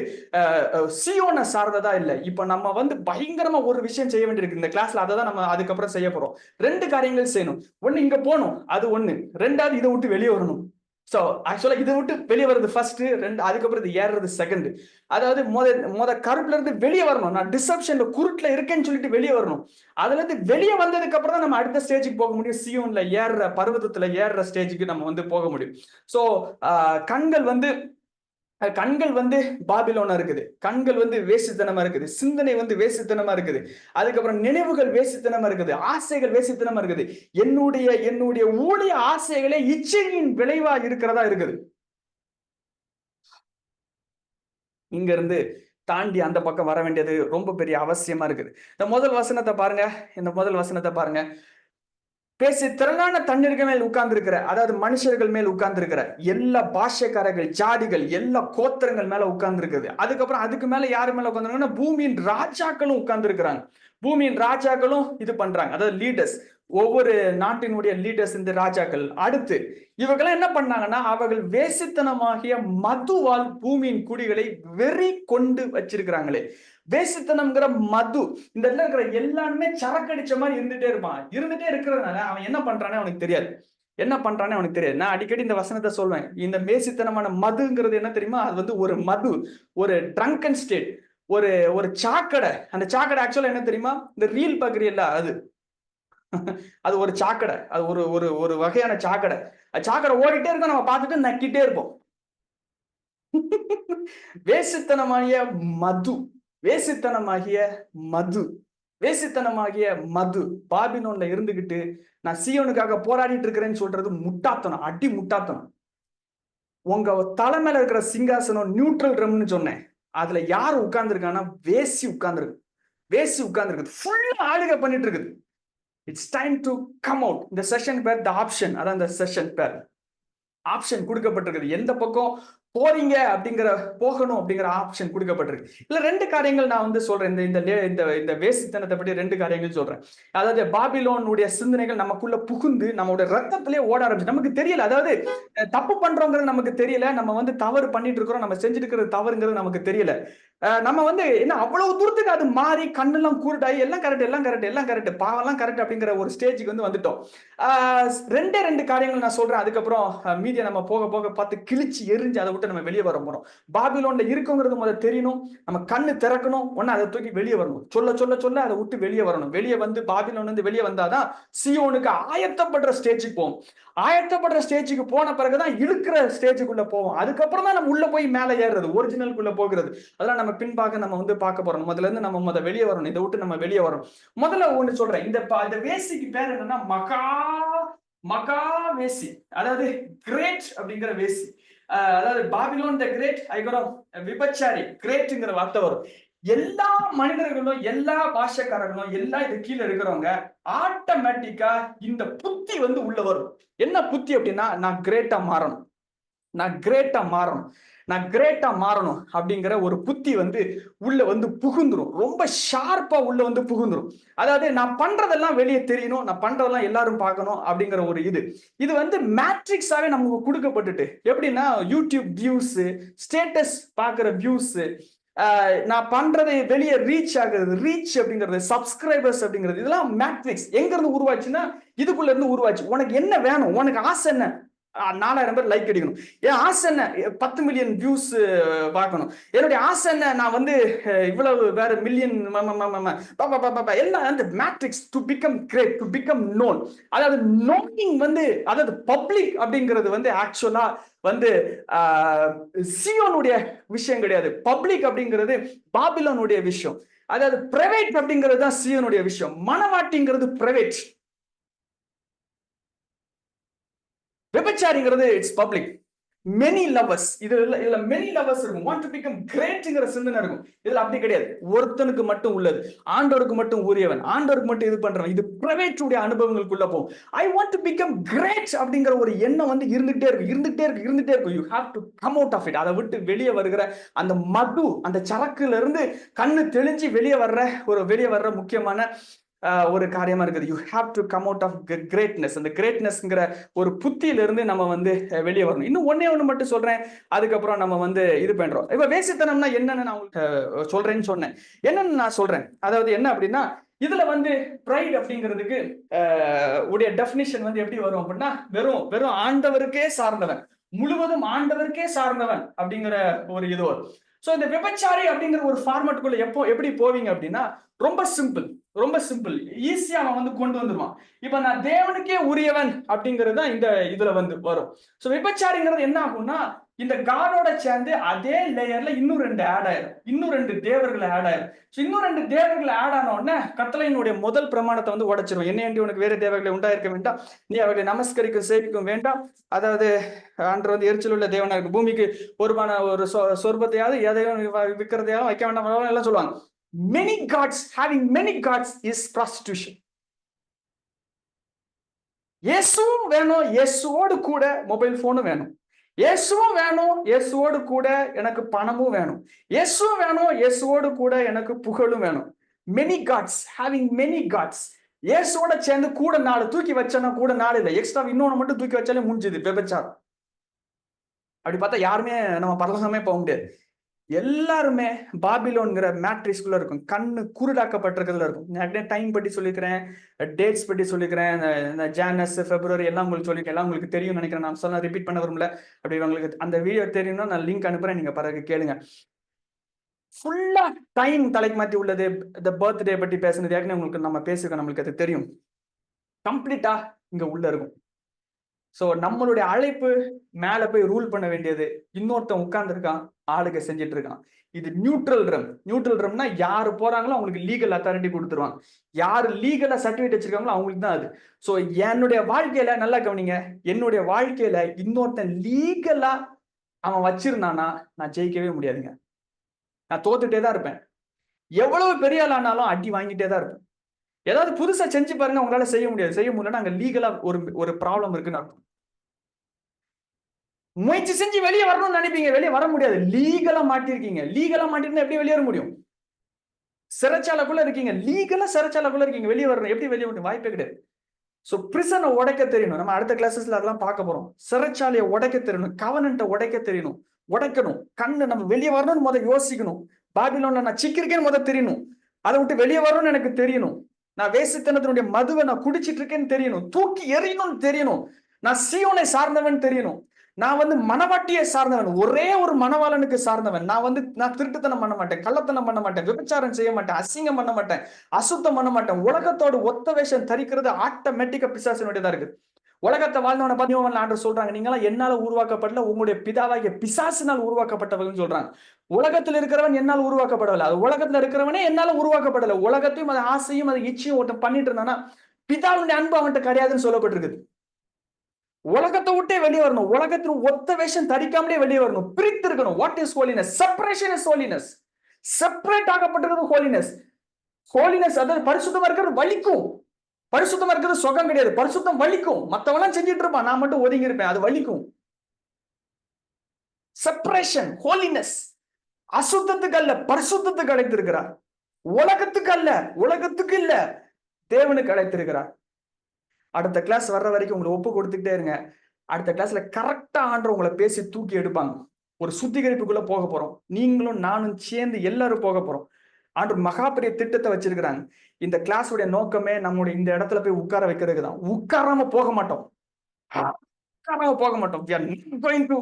A: சியோனை சார்ந்ததா இல்ல. இப்ப நம்ம வந்து பயங்கரமா ஒரு விஷயம் செய்ய வேண்டியிருக்கு இந்த கிளாஸ்ல. அதை தான் நம்ம அதுக்கப்புறம் செய்ய போறோம். 2 காரியங்கள் செய்யணும். ஒண்ணு இங்க போகணும், அது ஒண்ணு. 2வது இதை விட்டு வெளியே வரணும். சோ ஆக்சுவலா இதை விட்டு வெளியே வர்றது ஃபர்ஸ்ட், அதுக்கப்புறம் இது ஏறுறது செகண்ட். அதாவது கருப்புல இருந்து வெளியே வரணும். நான் டிசப்ஷன்ல குருட்டுல இருக்கேன்னு சொல்லிட்டு வெளியே வரணும். அதுல இருந்து வெளியே வந்ததுக்கு அப்புறம் தான் நம்ம அடுத்த ஸ்டேஜுக்கு போக முடியும். சியோன்ல ஏறுற பர்வதத்துல ஏறுற ஸ்டேஜுக்கு நம்ம வந்து போக முடியும். சோ கண்கள் வந்து பாபிலோனா இருக்குது. கண்கள் வந்து வேசித்தனமா இருக்குது. சிந்தனை வந்து வேசித்தனமா இருக்குது. அதுக்கப்புறம் நினைவுகள் வேசித்தனமா இருக்குது. ஆசைகள் வேசித்தனமா இருக்குது. என்னுடைய ஊழிய ஆசைகளே இச்சையின் விளைவா இருக்கிறதா இருக்குது. இங்க இருந்து தாண்டி அந்த பக்கம் வர வேண்டியது ரொம்ப பெரிய அவசியமா இருக்குது. இந்த முதல் வசனத்தை பாருங்க. பேசி திரளான தண்ணீர்கள் மேல் உட்கார்ந்து இருக்கிற, அதாவது மனுஷர்கள் மேல் உட்கார்ந்து இருக்கிற எல்லா பாஷைக்காரர்கள், ஜாதிகள், எல்லா கோத்திரங்கள் மேல உட்கார்ந்து இருக்குது. அதுக்கப்புறம் அதுக்கு மேல யாரு மேல உட்கார்ந்து, பூமியின் ராஜாக்களும் உட்கார்ந்து இருக்கிறாங்க. பூமியின் ராஜாக்களும் இது பண்றாங்க. அதாவது லீடர்ஸ், ஒவ்வொரு நாட்டினுடைய லீடர்ஸ் இந்த ராஜாக்கள். அடுத்து இவங்கெல்லாம் என்ன பண்ணாங்கன்னா அவர்கள் வேசித்தனமாகிய மதுவால் பூமியின் குடிகளை வெறி கொண்டு வச்சிருக்கிறாங்களே. வேசித்தனம்ங்கிற மது இந்த இடத்துல இருக்கிற எல்லாருமே சரக்கடிச்ச மாதிரி இருந்துட்டே இருக்கிறதுனால அவன் என்ன பண்றானே அவனுக்கு தெரியாது. நான் அடிக்கடி இந்த வசனத்தை சொல்வேன். இந்த வேசித்தனமான மதுங்கிறது என்ன தெரியுமா? அது வந்து ஒரு மது, ஒரு ட்ரங்கன் ஸ்டேட், ஒரு சாக்கடை. அந்த சாக்கடை ஆக்சுவலா என்ன தெரியுமா? இந்த ரீல் பகிரியல்ல அது ஒரு சாக்கடை. அது ஒரு வகையான சாக்கடை. சாக்கடை ஓடிட்டே இருக்கும், நம்ம பார்த்துட்டு நக்கிட்டே இருப்போம். வேசித்தனமாகிய மது பாபிலோன்ல இருந்துகிட்டு நான் சீயோனுக்காக போராடிட்டு இருக்கிறேன்னு சொல்றது முட்டாத்தனம், அடி முட்டாத்தனம். உங்க தலைமையில இருக்கிற சிங்காசனம் நியூட்ரல் ரம்னு சொன்னேன். அதுல யார் உட்கார்ந்து இருக்கான்னா வேசி உட்கார்ந்து ஃபுல்லா ஆளுகை பண்ணிட்டு இருக்குது. It's time to come out. இந்த செஷன் பேர் தி ஆப்ஷன். அதான் இந்த செஷன் பேர். ஆப்ஷன் கொடுக்கப்பட்டிருக்குது. எந்த பக்கம் போறீங்க போகணும் அப்படிங்கிற ஆப்ஷன் கொடுக்கப்பட்டிருக்கு. இல்ல 2 காரியங்கள் நான் வந்து சொல்றேன். இந்த வேசித்தனத்தை பற்றி 2 காரியங்கள் சொல்றேன். அதாவது பாபிலோனுடைய சிந்தனைகள் நமக்குள்ள புகுந்து நம்மளுடைய ரத்தத்திலே ஓட ஆரம்பிச்சு. நமக்கு தெரியல. அதாவது தப்பு பண்றோங்கிறது நமக்கு தெரியல. நம்ம வந்து தவறு பண்ணிட்டு இருக்கிறோம். நம்ம செஞ்சுட்டு இருக்கிறது தவறுங்கிறது நமக்கு தெரியல. நம்ம வந்து என்ன அவ்வளவு தூரத்துக்கு அது மாறி கண்ணெல்லாம் கூருட்டாயி எல்லாம் கரெக்ட் பாவெல்லாம் கரெக்ட் அப்படிங்கிற ஒரு ஸ்டேஜுக்கு வந்து வந்துட்டோம். 2 காரியங்கள் நான் சொல்றேன். அதுக்கப்புறம் மீதியை நம்ம போக போக பார்த்து கிழிச்சு எரிஞ்சு அதை விட்டு நம்ம வெளியே வர போறோம். பாபிலோன்ல இருக்குங்கிறது முதல்ல தெரியணும். நம்ம கண்ணு திறக்கணும். ஒன்னு அதை தூக்கி வெளியே வரணும். சொல்ல அதை விட்டு வெளியே வரணும். வெளியே வந்து பாபிலோன் வந்து வெளியே வந்தாதான் சியோனுக்கு ஆயத்தப்படுற ஸ்டேஜுக்கு போவோம். ஆயத்தப்படுற ஸ்டேஜுக்கு போன பிறகுதான் இழுக்கிற ஸ்டேஜுக்குள்ள போவோம். அதுக்கப்புறம் தான் நம்ம உள்ள போய் மேலே ஏறுறது, ஒரிஜினலுக்குள்ள போகிறது. அதெல்லாம் நம்ம பின்பாக நம்ம வந்து பார்க்க போறோம். முதல்ல இருந்து நம்ம வெளியே வரணும். இதை விட்டு நம்ம வெளியே வரணும். முதல்ல ஒண்ணு சொல்றேன். இந்த வேசிக்கு பேர் என்னன்னா மகா வேசி, அதாவது கிரேட் அப்படிங்கிற வேசி. அதாவது பாபிலோன் தி கிரேட், விபச்சாரி, கிரேட்ங்கிற வார்த்தை வரும். எல்லா மனிதர்களும், எல்லா பாஷைக்காரர்களும், எல்லா இது கீழே இருக்கிறவங்க ஆட்டோமேட்டிக்கா இந்த புத்தி வந்து உள்ள வரும். என்ன புத்தி அப்படின்னா, நான் கிரேட்டா மாறணும் அப்படிங்கிற ஒரு புத்தி வந்து உள்ள வந்து புகுந்துரும். ரொம்ப ஷார்ப்பா உள்ள வந்து புகுந்துரும். அதாவது நான் பண்றதெல்லாம் வெளியே தெரியணும், நான் பண்றதெல்லாம் எல்லாரும் பார்க்கணும் அப்படிங்கிற ஒரு இது வந்து மேட்ரிக்ஸாவே நமக்கு கொடுக்கப்பட்டுட்டு, எப்படின்னா யூடியூப் வியூஸ், ஸ்டேட்டஸ் பாக்குற வியூஸ், நான் பண்றதை வெளியே ரீச் அப்படிங்கிறது, சப்ஸ்கிரைபர்ஸ் அப்படிங்கிறது, இதெல்லாம் மேட்ரிக்ஸ் எங்க இருந்து உருவாச்சுன்னா இதுக்குள்ள இருந்து உருவாச்சு. உனக்கு என்ன வேணும், உனக்கு ஆசை என்ன, 4000 பேர் லைக் அடிக்கணும். என் ஆசை என்ன? 10 மில்லியன் வியூஸ் பார்க்கணும். என்னுடைய ஆசை என்ன? நான் வந்து இவ்வளவு வேற மில்லியன் எல்லாம் அந்த matrix to become great, to become known. அதாவது நோயிங் வந்து, அதாவது பப்ளிக் அப்படிங்கிறது வந்து ஆக்சுவலா வந்து சியோனுடைய விஷயம் கிடையாது. பப்ளிக் அப்படிங்கிறது பாபிலோனுடைய விஷயம். அதாவது பிரைவேட் அப்படிங்கிறது தான் சியோனுடைய விஷயம். மனவாட்டிங்கிறது பிரைவேட். விபச்சாரிங்கிறது இட்ஸ் பப்ளிக். மெனி லவர்ஸ், இதுல மெனி லவர்ஸ் இருக்கும். வாண்ட் டு பிகம் கிரேட்ங்கிற சிந்தனை இருக்கும். இதுல அப்படி கிடையாது. ஒருத்தனுக்கு மட்டும் உள்ளது, ஆண்டவருக்கு மட்டும் உரியவன், ஆண்டவருக்கு மட்டும் இது பண்றவன். இது பிரைவேட் உடைய அனுபவங்களுக்குள்ள போகும். I want to become great அப்படிங்கிற ஒரு எண்ணம் வந்து இருந்துகிட்டே இருக்கும். You have to come out of it. அதை விட்டு வெளியே வருகிற அந்த மது, அந்த சரக்குல இருந்து கண்ணு தெளிஞ்சு வெளியே வர்ற முக்கியமான ஒரு காரியமா இருக்குது. You have to come out of greatness. அந்த கிரேட்னஸ்ங்கிற ஒரு புத்தியிலிருந்து நம்ம வந்து வெளியே வரணும். இன்னும் ஒண்ணு மட்டும் சொல்றேன், அதுக்கப்புறம் நம்ம வந்து இது பண்றோம். இப்ப வேசித்தனம்னா என்னன்னு நான் உங்களுக்கு சொல்றேன்னு சொன்னேன். என்னன்னு நான் சொல்றேன், அதாவது என்ன அப்படின்னா, இதுல வந்து பிரைட் அப்படிங்கிறதுக்கு உடைய டெபினிஷன் வந்து எப்படி வரும் அப்படின்னா, வெறும் ஆண்டவருக்கே சார்ந்தவன், முழுவதும் ஆண்டவருக்கே சார்ந்தவன் அப்படிங்கிற ஒரு இது வரும். சோ இந்த விபச்சாரி அப்படிங்கிற ஒரு ஃபார்மேட்டுக்குள்ள எப்படி போவீங்க அப்படின்னா, ரொம்ப சிம்பிள், ஈஸியா அவன் வந்து கொண்டு வந்துருவான். இப்ப நான் தேவனுக்கே உரியவன் அப்படிங்கிறது தான் இந்த இதுல வந்து வரும். சோ விபச்சாரிங்கிறது என்ன ஆகும்னா, இந்த காடோட சேர்ந்து அதே லேயர்ல இன்னும் 2 ஆட் ஆயிரும். இன்னும் 2 தேவர்கள் ஆட் ஆயிரும். சோ இன்னும் 2 தேவர்கள் ஆட் ஆன உடனே கட்டளையினுடைய முதல் பிரமாணத்தை வந்து உடைச்சிரும். என்னையன்றி உனக்கு வேற தேவர்களை உண்டாயிருக்க வேண்டாம், நீ அவர்களை நமஸ்கரிக்கும் சேவிக்கும் வேண்டாம். அதாவது ஆண்டவர் வந்து எரிச்சல் உள்ள தேவனா இருக்கு, பூமிக்கு ஒரு சொர்பத்தையாவது எதையும் விற்கிறதையாவது வைக்க வேண்டாம் எல்லாம் சொல்லுவாங்க. having many gods is prostitution. இயேசுவும் வேணும், இயேசுவோடு கூட மொபைல் போனும் வேணும். இயேசுவும் வேணும், இயேசுவோடு கூட எனக்கு பணமும் வேணும். இயேசுவும் வேணும், இயேசுவோடு கூட எனக்கு புகழும் வேணும். many gods, having many gods. இயேசுவோட சேர்ந்து கூட 4 தூக்கி வச்சனா கூட 4 இல்லை, எக்ஸ்ட்ரா இன்னொன்னு மட்டும் தூக்கி வச்சாலே முடிஞ்சது விபச்சாரம். அப்படி பார்த்தா யாருமே நம்ம பரலோகமே போக முடியாது. எல்லாருமே பாபிலோன்ங்கிற மேட்ரிக்ஸ்குள்ள இருக்கும். கண்ணு குருடாக்கப்பட்டிருக்கிறதுல இருக்கும். நான் டைம் பற்றி சொல்லிக்கிறேன், டேட்ஸ் பற்றி சொல்லிக்கிறேன், ஜானஸ் பிப்ரவரி எல்லாம் உங்களுக்கு சொல்லிக்கிறேன். எல்லாம் உங்களுக்கு தெரியும் நினைக்கிறேன். நான் சொல்ல ரிப்பீட் பண்ண வரும்ல. அப்படி உங்களுக்கு அந்த வீடியோ தெரியும்னா நான் லிங்க் அனுப்புறேன், நீங்க பிறகு கேளுங்க. ஃபுல்லா டைம் தலைக்கு மாற்றி உள்ளது. இந்த பர்த்டே பற்றி பேசுனது ஏற்கனவே உங்களுக்கு நம்ம பேசுகிறோம், நம்மளுக்கு அது தெரியும். கம்ப்ளீட்டா இங்க உள்ள இருக்கும். சோ நம்மளுடைய அழைப்பு மேல போய் ரூல் பண்ண வேண்டியது. இன்னொருத்தன் உட்கார்ந்துருக்கான், ஆளுக செஞ்சுட்டு இருக்கான். இது நியூட்ரல் ரம்னா யாரு போறாங்களோ அவங்களுக்கு லீகல் அத்தாரிட்டி கொடுத்துருவாங்க. யாரு லீகலா சர்டிபிகேட் வச்சிருக்காங்களோ அவங்களுக்கு தான் அது. சோ என்னுடைய வாழ்க்கையில நல்லா கவனிங்க, என்னுடைய வாழ்க்கையில இன்னொருத்தன் லீகலா அவன் வச்சிருந்தானா நான் ஜெயிக்கவே முடியாதுங்க. நான் தோத்துட்டே தான் இருப்பேன். எவ்வளவு பெரிய ஆள் ஆனாலும் அடி வாங்கிட்டே தான் இருப்பேன். ஏதாவது புதுசா செஞ்சு பாருங்க, உங்களால செய்ய முடியலன்னா அங்க லீகலா ஒரு ப்ராப்ளம் இருக்குன்னு அர்த்தம். முயற்சி செஞ்சு வெளியே வரணும்னு நினைப்பீங்க, வெளியே வர முடியாது. லீகலா மாட்டிருக்கீங்க. லீகலா மாட்டிருந்தா எப்படி வெளியே வர முடியும்? சிறைச்சாலைக்குள்ள இருக்கீங்க, லீகலா சிறைச்சாலைக்குள்ள இருக்கீங்க, வெளியே வரணும். எப்படி வெளியே வர வாய்ப்பே கிடையாது. சோ பிரிசனை உடைக்க தெரியணும். நம்ம அடுத்த கிளாஸஸ்ல அதெல்லாம் பார்க்க போறோம். சிறைச்சாலையை உடைக்க தெரியணும், கவனன்ட்டை உடைக்க தெரியணும், உடைக்கணும். கண்ணு நம்ம வெளியே வரணும்னு முதல் யோசிக்கணும். பாபிலோன்ல நான் சிக்கிருக்கேன்னு முதல் தெரியணும். அதை விட்டு வெளியே வரணும்னு எனக்கு தெரியணும். நான் வேசித்தனத்தினுடைய மதுவை நான் குடிச்சிட்டு இருக்கேன்னு தெரியணும். தூக்கி எறியணும்னு தெரியணும். நான் சீயோனை சார்ந்தவன் தெரியணும். நான் வந்து மனவாட்டியை சார்ந்தவன், ஒரே ஒரு மனவாளனுக்கு சார்ந்தவன். நான் திருட்டுத்தனம் பண்ண மாட்டேன், கள்ளத்தனம் பண்ண மாட்டேன், விபச்சாரம் செய்ய மாட்டேன், அசிங்கம் பண்ண மாட்டேன், அசுத்தம் பண்ண மாட்டேன். உலகத்தோடு ஒத்த வேஷம் தரிக்கிறது ஆட்டோமேட்டிக்கா பிசாசினுடையதா இருக்கு. உலகத்தை வாழ்ந்தவனை பார்த்து ஆண்டவர் சொல்றாங்க, நீங்களாம் என்னால உருவாக்கப்படல, உங்களுடைய பிதாவாகிய பிசாசினால் உருவாக்கப்பட்டவர்கள் சொல்றாங்க. உலகத்தில் இருக்கிறவன் என்னால் உருவாக்கப்படவில்லை. அது உலகத்துல இருக்கிறவனே என்னால உருவாக்கப்படல. உலகத்தையும் அது ஆசையும் அது இச்சையும் ஒருத்தன் பண்ணிட்டு இருந்தானா பிதாவுடைய அன்பு அவன்கிட்ட கிடையாதுன்னு சொல்லப்பட்டிருக்குது. உலகத்தை விட்டே வெளியே வரணும். உலகத்தின் ஒத்த வேஷம் தரிக்காமலே வெளியே வரணும். பிரித்து இருக்கணும். What is holiness? Separation is holiness. Separate ஆகப்பட்டிருக்கிறது ஹோலினஸ். ஹோலினஸ் அதாவது பரிசுத்தமா இருக்கிறது வலிக்கும். பரிசுத்தமா இருக்கிறது சுகம் கிடையாது. பரிசுத்தம் வலிக்கும். மத்தவெல்லாம் செஞ்சுட்டு இருப்பான், நான் மட்டும் ஒதுங்கி இருப்பேன், அது வலிக்கும். Separation, holiness. அசுத்தத்துக்கு அல்ல, பரிசுத்தத்துக்கு அழைத்திருக்கிறார். உலகத்துக்கு அல்ல, உலகத்துக்கு இல்ல, தேவனுக்கு அழைத்திருக்கிறார். அடுத்த கிளாஸ் வர்ற வரைக்கும் உங்களை ஒப்பு கொடுத்துக்கிட்டே இருங்க. அடுத்த கிளாஸ்ல கரெக்டா ஆண்டவர் உங்களை பேசி தூக்கி எடுப்பாங்க. ஒரு சுத்திகரிப்புக்குள்ள போக போறோம். நீங்களும் நானும் சேர்ந்து எல்லாரும் போக போறோம். ஆண்டவர் மகா பெரிய திட்டத்தை வச்சிருக்கிறாங்க. இந்த கிளாஸுடைய நோக்கமே நம்முடைய இந்த இடத்துல போய் உட்கார வைக்கிறதுக்கு தான். உட்காராம போக மாட்டோம். போக மாட்டோம். we are not going to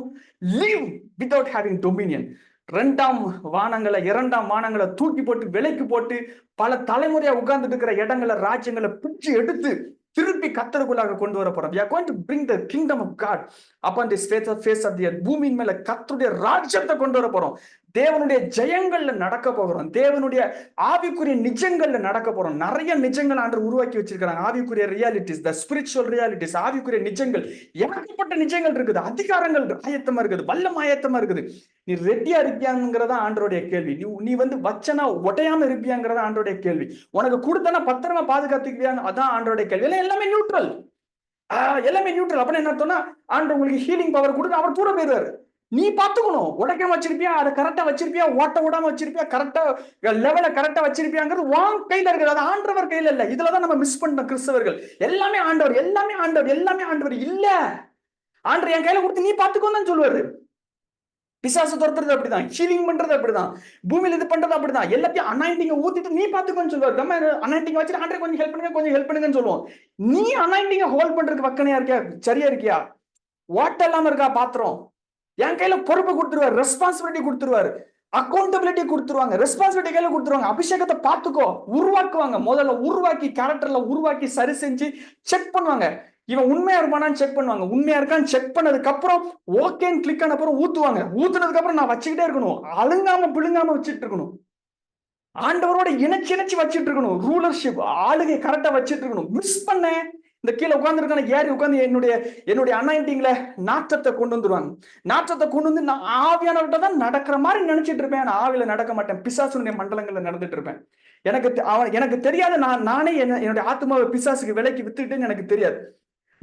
A: live without having dominion. இரண்டாம் வானங்களை தூக்கி போட்டு விலைக்கு போட்டு பல தலைமுறையா உட்கார்ந்துட்டு இருக்கிற இடங்களை ராஜ்யங்களை பிடிச்சு எடுத்து திருப்பி கர்த்தருக்குள்ளாக கொண்டு வர போறோம். we are going to bring the kingdom of God upon this face of the earth. பூமியின் மேல கர்த்தருடைய ராஜ்யத்தை கொண்டு வர போறோம். தேவனுடைய ஜெயங்கள்ல நடக்க போகிறோம். தேவனுடைய ஆவிக்குரிய நிஜங்கள்ல நடக்க போறோம். நிறைய நிஜங்கள் ஆண்டவர் உருவாக்கி வச்சிருக்காங்க. ஆவிக்குரிய ரியாலிட்டிஸ், த ஸ்பிரிச்சுவல் ரியாலிட்டிஸ், ஆவிக்குரிய நிஜங்கள், ஏகப்பட்ட நிஜங்கள் இருக்குது. அதிகாரங்கள் ஆயத்தமா இருக்குது, வல்லம் ஆயத்தமா இருக்குது. நீ ரெடியா இருப்பியாங்கிறதா ஆண்டருடைய கேள்வி. நீ வச்சனா உடையாம இருப்பியாங்கிறதா ஆண்டருடைய கேள்வி. உனக்கு கொடுத்தனா பத்திரமா பாதுகாத்துக்குவியான்னு அதான் ஆண்டருடைய கேள்வி. எல்லாமே நியூட்ரல், எல்லாமே நியூட்ரல். அப்படின்னு என்ன அர்த்தம்னா, ஆண்டவர் உங்களுக்கு ஹீலிங் பவர் கொடுத்து அவர் கூட போயிடுவாரு. நீ பாத்துக்கணும். உடைக்காம வச்சிருப்பியா, அதை கரெக்டா வச்சிருப்பியா, ஓட்ட விடாம வச்சிருப்பியா, கரெக்டா லெவல கரெக்டா வச்சிருப்பியாங்கிறது வான் கையில இருக்குது. அது ஆண்டவர் கையில இல்ல. இதுலதான் நம்ம மிஸ் பண்ண கிறிஸ்தவர்கள். எல்லாமே ஆண்டவர், எல்லாமே ஆண்டவர், எல்லாமே ஆண்டவர் இல்ல. ஆண்டவர் என் கையில கொடுத்து நீ பாத்துக்கோன்னு தான் சொல்லுவாரு. பிசாசு துரத்துறது அப்படிதான், ஹீலிங் பண்றது அப்படிதான், பூமியில இது பண்றது அப்படிதான். எல்லாத்தையும் அனாயிண்டிங்க ஊத்திட்டு நீ பாத்துக்கோன்னு சொல்லுவாரு. நம்ம அனாயிண்டிங்க வச்சுட்டு ஆண்டரை கொஞ்சம் ஹெல்ப் பண்ணுங்க, கொஞ்சம் ஹெல்ப் பண்ணுங்கன்னு சொல்லுவோம். நீ அனாயிண்டிங்க ஹோல்ட் பண்றதுக்கு வக்கனையா இருக்கியா, சரியா இருக்கியா, ஓட்ட இல்லாம இருக்கா பாத்திரம்? என் கையில பொறுப்பு கொடுத்துருவாரு, ரெஸ்பான்சிபிலிட்டி கொடுத்துருவாரு, அக்கௌண்டபிலிட்டி கொடுத்துருவாங்க, ரெஸ்பான்சிபிலிட்டி கையில கொடுத்துருவாங்க. அபிஷேகத்தை பார்த்துக்கோ, உருவாக்குவாங்க. முதல்ல உருவாக்கி கேரக்டர்ல உருவாக்கி சரி செஞ்சு செக் பண்ணுவாங்க. இவன் உண்மையா இருப்பானான்னு செக் பண்ணுவாங்க. உண்மையா இருக்கான்னு செக் பண்ணதுக்கு அப்புறம் ஓகேன்னு கிளிக் ஆன அப்புறம் ஊத்துவாங்க. ஊத்துனதுக்கு அப்புறம் நான் வச்சுக்கிட்டே இருக்கணும். அழுங்காம பிழுங்காம வச்சுட்டு இருக்கணும். ஆண்டவரோட இணைச்சு வச்சுட்டு இருக்கணும். ரூலர்ஷிப், ஆளுகை கரெக்டா வச்சுட்டு இருக்கணும். மிஸ் பண்ண இந்த கீழே உட்கார்ந்துருக்கான ஏறி உட்கார்ந்து என்னுடைய அனாயிண்டிங்ல நாற்றத்தை கொண்டு வந்துருவாங்க. நாற்றத்தை கொண்டு வந்து நான் ஆவியானவர்கிட்ட தான் நடக்கிற மாதிரி நினைச்சிட்டு இருப்பேன். நான் ஆவியில நடக்க மாட்டேன், பிசாசுடைய மண்டலங்கள்ல நடந்துட்டு இருப்பேன். எனக்கு தெரியாது. நானே என்னுடைய ஆத்மாவை பிசாசுக்கு விலைக்கு வித்துக்கிட்டேன்னு எனக்கு தெரியாது.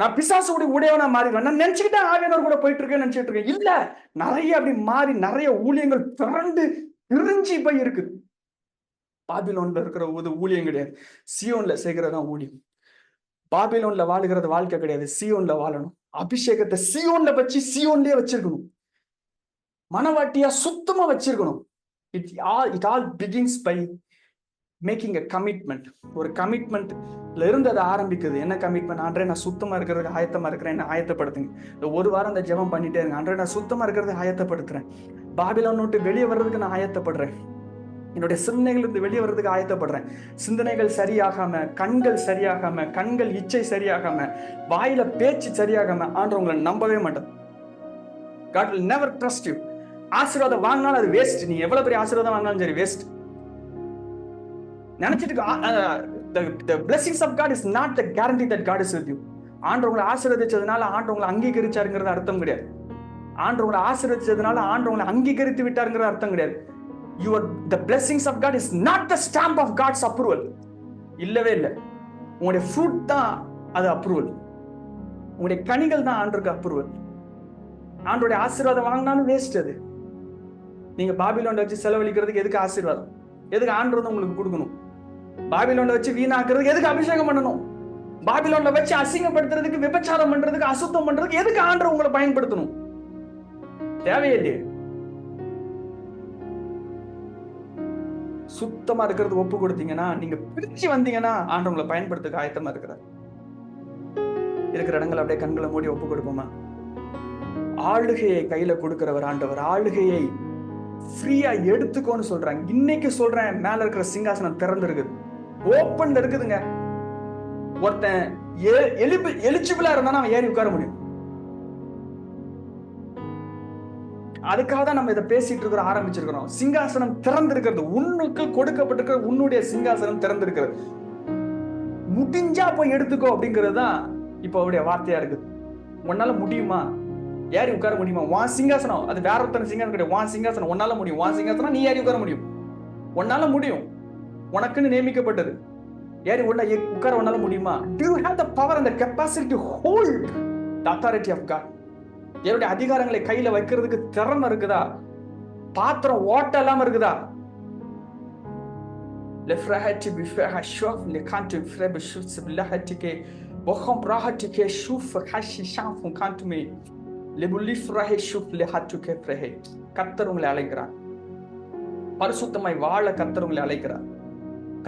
A: நான் பிசாசுடைய உடையவனா மாறிடுவேன். நான் நினைச்சுக்கிட்டேன் ஆவியானவர் கூட போயிட்டு இருக்கேன்னு நினைச்சிட்டு இருக்கேன். இல்ல, நிறைய அப்படி மாறி நிறைய ஊழியங்கள் திரண்டு பிரிஞ்சு போய் இருக்குது. பாபிலோன்ல இருக்கிற ஊழியம் கிடையாது, சியோன்ல சேர்க்கிறதான் ஊழியம். பாபிலோன்ல வாழுகிறது வாழ்க்கை கிடையாது, சியோன்ல வாழணும். அபிஷேகத்தை சியோன்ல வச்சு சியோன்லயே வச்சிருக்கணும். மனவாட்டியா சுத்தமா வச்சிருக்கணும். It all begins by making a commitment. ஒரு கமிட்மெண்ட்ல இருந்து அதை ஆரம்பிக்குது. என்ன கமிட்மெண்ட்? ஆண்டரே நான் சுத்தமா இருக்கிறதுக்கு ஆயத்தமா இருக்கிறேன், என்ன ஆயத்தப்படுத்துங்க. இந்த ஒரு வாரம் அந்த ஜெபம் பண்ணிட்டே இருங்க. ஆண்டரே நான் சுத்தமா இருக்கிறதுக்கு ஆயத்தப்படுத்துறேன். பாபிலோன் விட்டு வெளியே வர்றதுக்கு நான் ஆயத்தப்படுறேன். என்னுடைய சிந்தனைகள் இருந்து வெளியே வர்றதுக்கு ஆயத்தப்படுறேன். சிந்தனைகள் சரியாகாம, கண்கள் இச்சை சரியாகாம, வாயில பேச்சு சரியாகாம ஆண்டவர் உங்களை நம்பவே மாட்டேன். God will never trust you. ஆசீர்வாதம் வாங்கினாலும் அது வேஸ்ட். நீ எவ்வளவு பெரிய ஆசீர்வாதம் வாங்கினாலும் சரி வேஸ்ட். நினைச்சிட்டு the blessings of God is not the guarantee that God is with you. ஆண்டவர் உங்களை ஆசீர்வதிச்சதுனால ஆண்டவர் உங்களை அங்கீகரிச்சாருங்கிறது அர்த்தம் கிடையாது. ஆண்டவர் உங்களை ஆசீர்வதிச்சதுனால ஆண்டவர் உங்களை அங்கீகரித்து விட்டாருங்கிறது அர்த்தம் கிடையாது. The blessings of God is not the stamp of God's approval. இல்லவே இல்லை. உங்களுடைய fruit தான் அது அப்ரூவல். உங்களுடைய கனிகள் தான் ஆண்டவருக்கு அப்ரூவல். ஆண்டவருடைய ஆசீர்வாதம் வாங்கினாலும் வேஸ்ட். அது நீங்க பாபிலோன்ல வச்சு செலவழிக்கிறதுக்கு எதுக்கு ஆசீர்வாதம்? எதுக்கு ஆண்டவர் உங்களுக்கு கொடுக்கணும்? பாபிலோன்ல வச்சு வீணாக்குறதுக்கு எதுக்கு அபிஷேகம் பண்ணணும்? பாபிலோன்ல வச்சு அசிங்கப்படுத்துறதுக்கு, விபச்சாரம் பண்றதுக்கு, அசுத்தம் பண்றதுக்கு எதுக்கு ஆண்டவர் உங்களை பயன்படுத்தணும்? தேவையில்லையே. சுத்தமா இருக்கிறது ஒப்பு கொடுத்தீங்கன்னா, நீங்க பிரிச்சு வந்தீங்கன்னா ஆண்டவர் உங்களை பயன்படுத்த ஆயத்தமா இருக்கிறார். இருக்கிற இடங்கள் அப்படியே கண்களை மூடி ஒப்பு கொடுப்போமா? ஆளுகையை கையில கொடுக்கிறவர் ஆண்டவர். ஆளுகையை ஃப்ரீயா எடுத்துக்கோன்னு சொல்றாங்க. இன்னைக்கு சொல்றேன், மேல இருக்கிற சிங்காசனம் திறந்து இருக்குது, ஓப்பன்ல இருக்குதுங்க. ஒருத்தன் எலிஜிபிளா இருந்தா அவன் ஏறி உட்கார முடியும். அதுக்காக தான் நம்ம இதை பேசிட்டு இருக்கிற ஆரம்பிச்சிருக்கிறோம். சிங்காசனம் திறந்திருக்கிறது, உன்னுக்கு கொடுக்கப்பட்டிருக்கிற உன்னுடைய சிங்காசனம் திறந்திருக்கிறது. முடிஞ்சா போய் எடுத்துக்கோ அப்படிங்கிறது தான் இப்ப அவருடைய வார்த்தையா இருக்குது. உன்னால முடியுமா? ஏறி உட்கார முடியுமா? வான் சிங்காசனம், அது வேற ஒருத்தர் சிங்காசனம் கிடையாது. வான் சிங்காசனம் உன்னால முடியும். வான் சிங்காசனம் நீ ஏறி உட்கார முடியும். உன்னால முடியும். உனக்குன்னு நியமிக்கப்பட்டது. ஏறி உட்கார உன்னால முடியுமா? Do you have the power and the capacity to hold the authority of God? என்னுடைய அதிகாரங்களை கையில வைக்கிறதுக்கு திறமை இருக்குதா? பாத்திரம் ஓட்ட இல்லாம இருக்குதா? கர்த்தர் உங்களை அழைக்கிறார். பரிசுத்தமாய் வாழ கர்த்தர் உங்களை அழைக்கிறார்.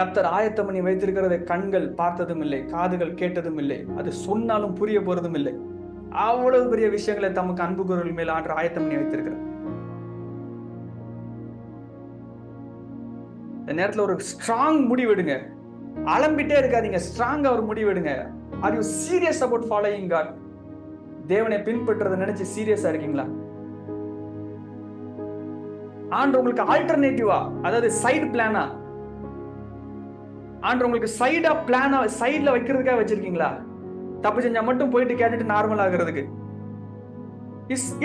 A: கர்த்தர் ஆயத்தம் பண்ணி வைத்திருக்கிறது கண்கள் பார்த்ததும் இல்லை, காதுகள் கேட்டதும் இல்லை, அது சொன்னாலும் புரிய போறதும் இல்லை. அவ்வளவு பெரிய விஷயங்களை தமக்கு அன்பு கூறுகள் மேல் ஆண்டு ஆயத்தம் பண்ணி வைத்திருக்கிறார். இந்த நேரத்துல ஒரு ஸ்ட்ராங் முடிவெடுங்க. அலம்பிட்டே இருக்காதீங்க, ஸ்ட்ராங்கா ஒரு முடிவெடுங்க. Are you serious about following God? தேவனை பின்பற்றதை நினைச்சு சீரியஸா இருக்கீங்களா? ஆண்டு உங்களுக்கு ஆல்டர்னேட்டிவா, அதாவது சைடு பிளானா, ஆண்டு உங்களுக்கு சைடா பிளானா சைடுல வைக்கிறதுக்காக வச்சிருக்கீங்களா? தப்பு செஞ்சா மட்டும் போயிட்டு கேட்டுட்டு நார்மல் ஆகிறதுக்கு.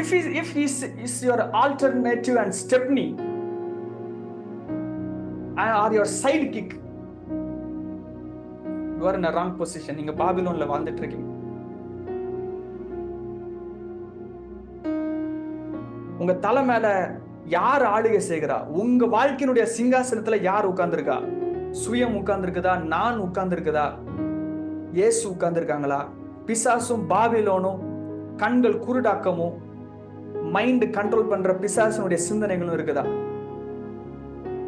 A: if is your alternative and stepney or your sidekick, you are in a wrong position. நீங்க பாபிலோன்ல வாழ்ந்துட்டு இருக்கீங்க. உங்க தலை மேல யார் ஆளுகை செய்கிறா? உங்க வாழ்க்கையினுடைய சிங்காசனத்துல யார் உட்கார்ந்துருக்கா? சுயம் உட்கார்ந்துருக்குதா? நான் உட்கார்ந்துருக்குதா? இயேசு உட்கார்ந்துருக்காங்களா? பிசாசும் பாபிலோனும் கண்கள் குருடாக்கமும் மைண்ட் கண்ட்ரோல் பண்ற பிசாசனுடைய சிந்தனைகளும் இருக்குதா?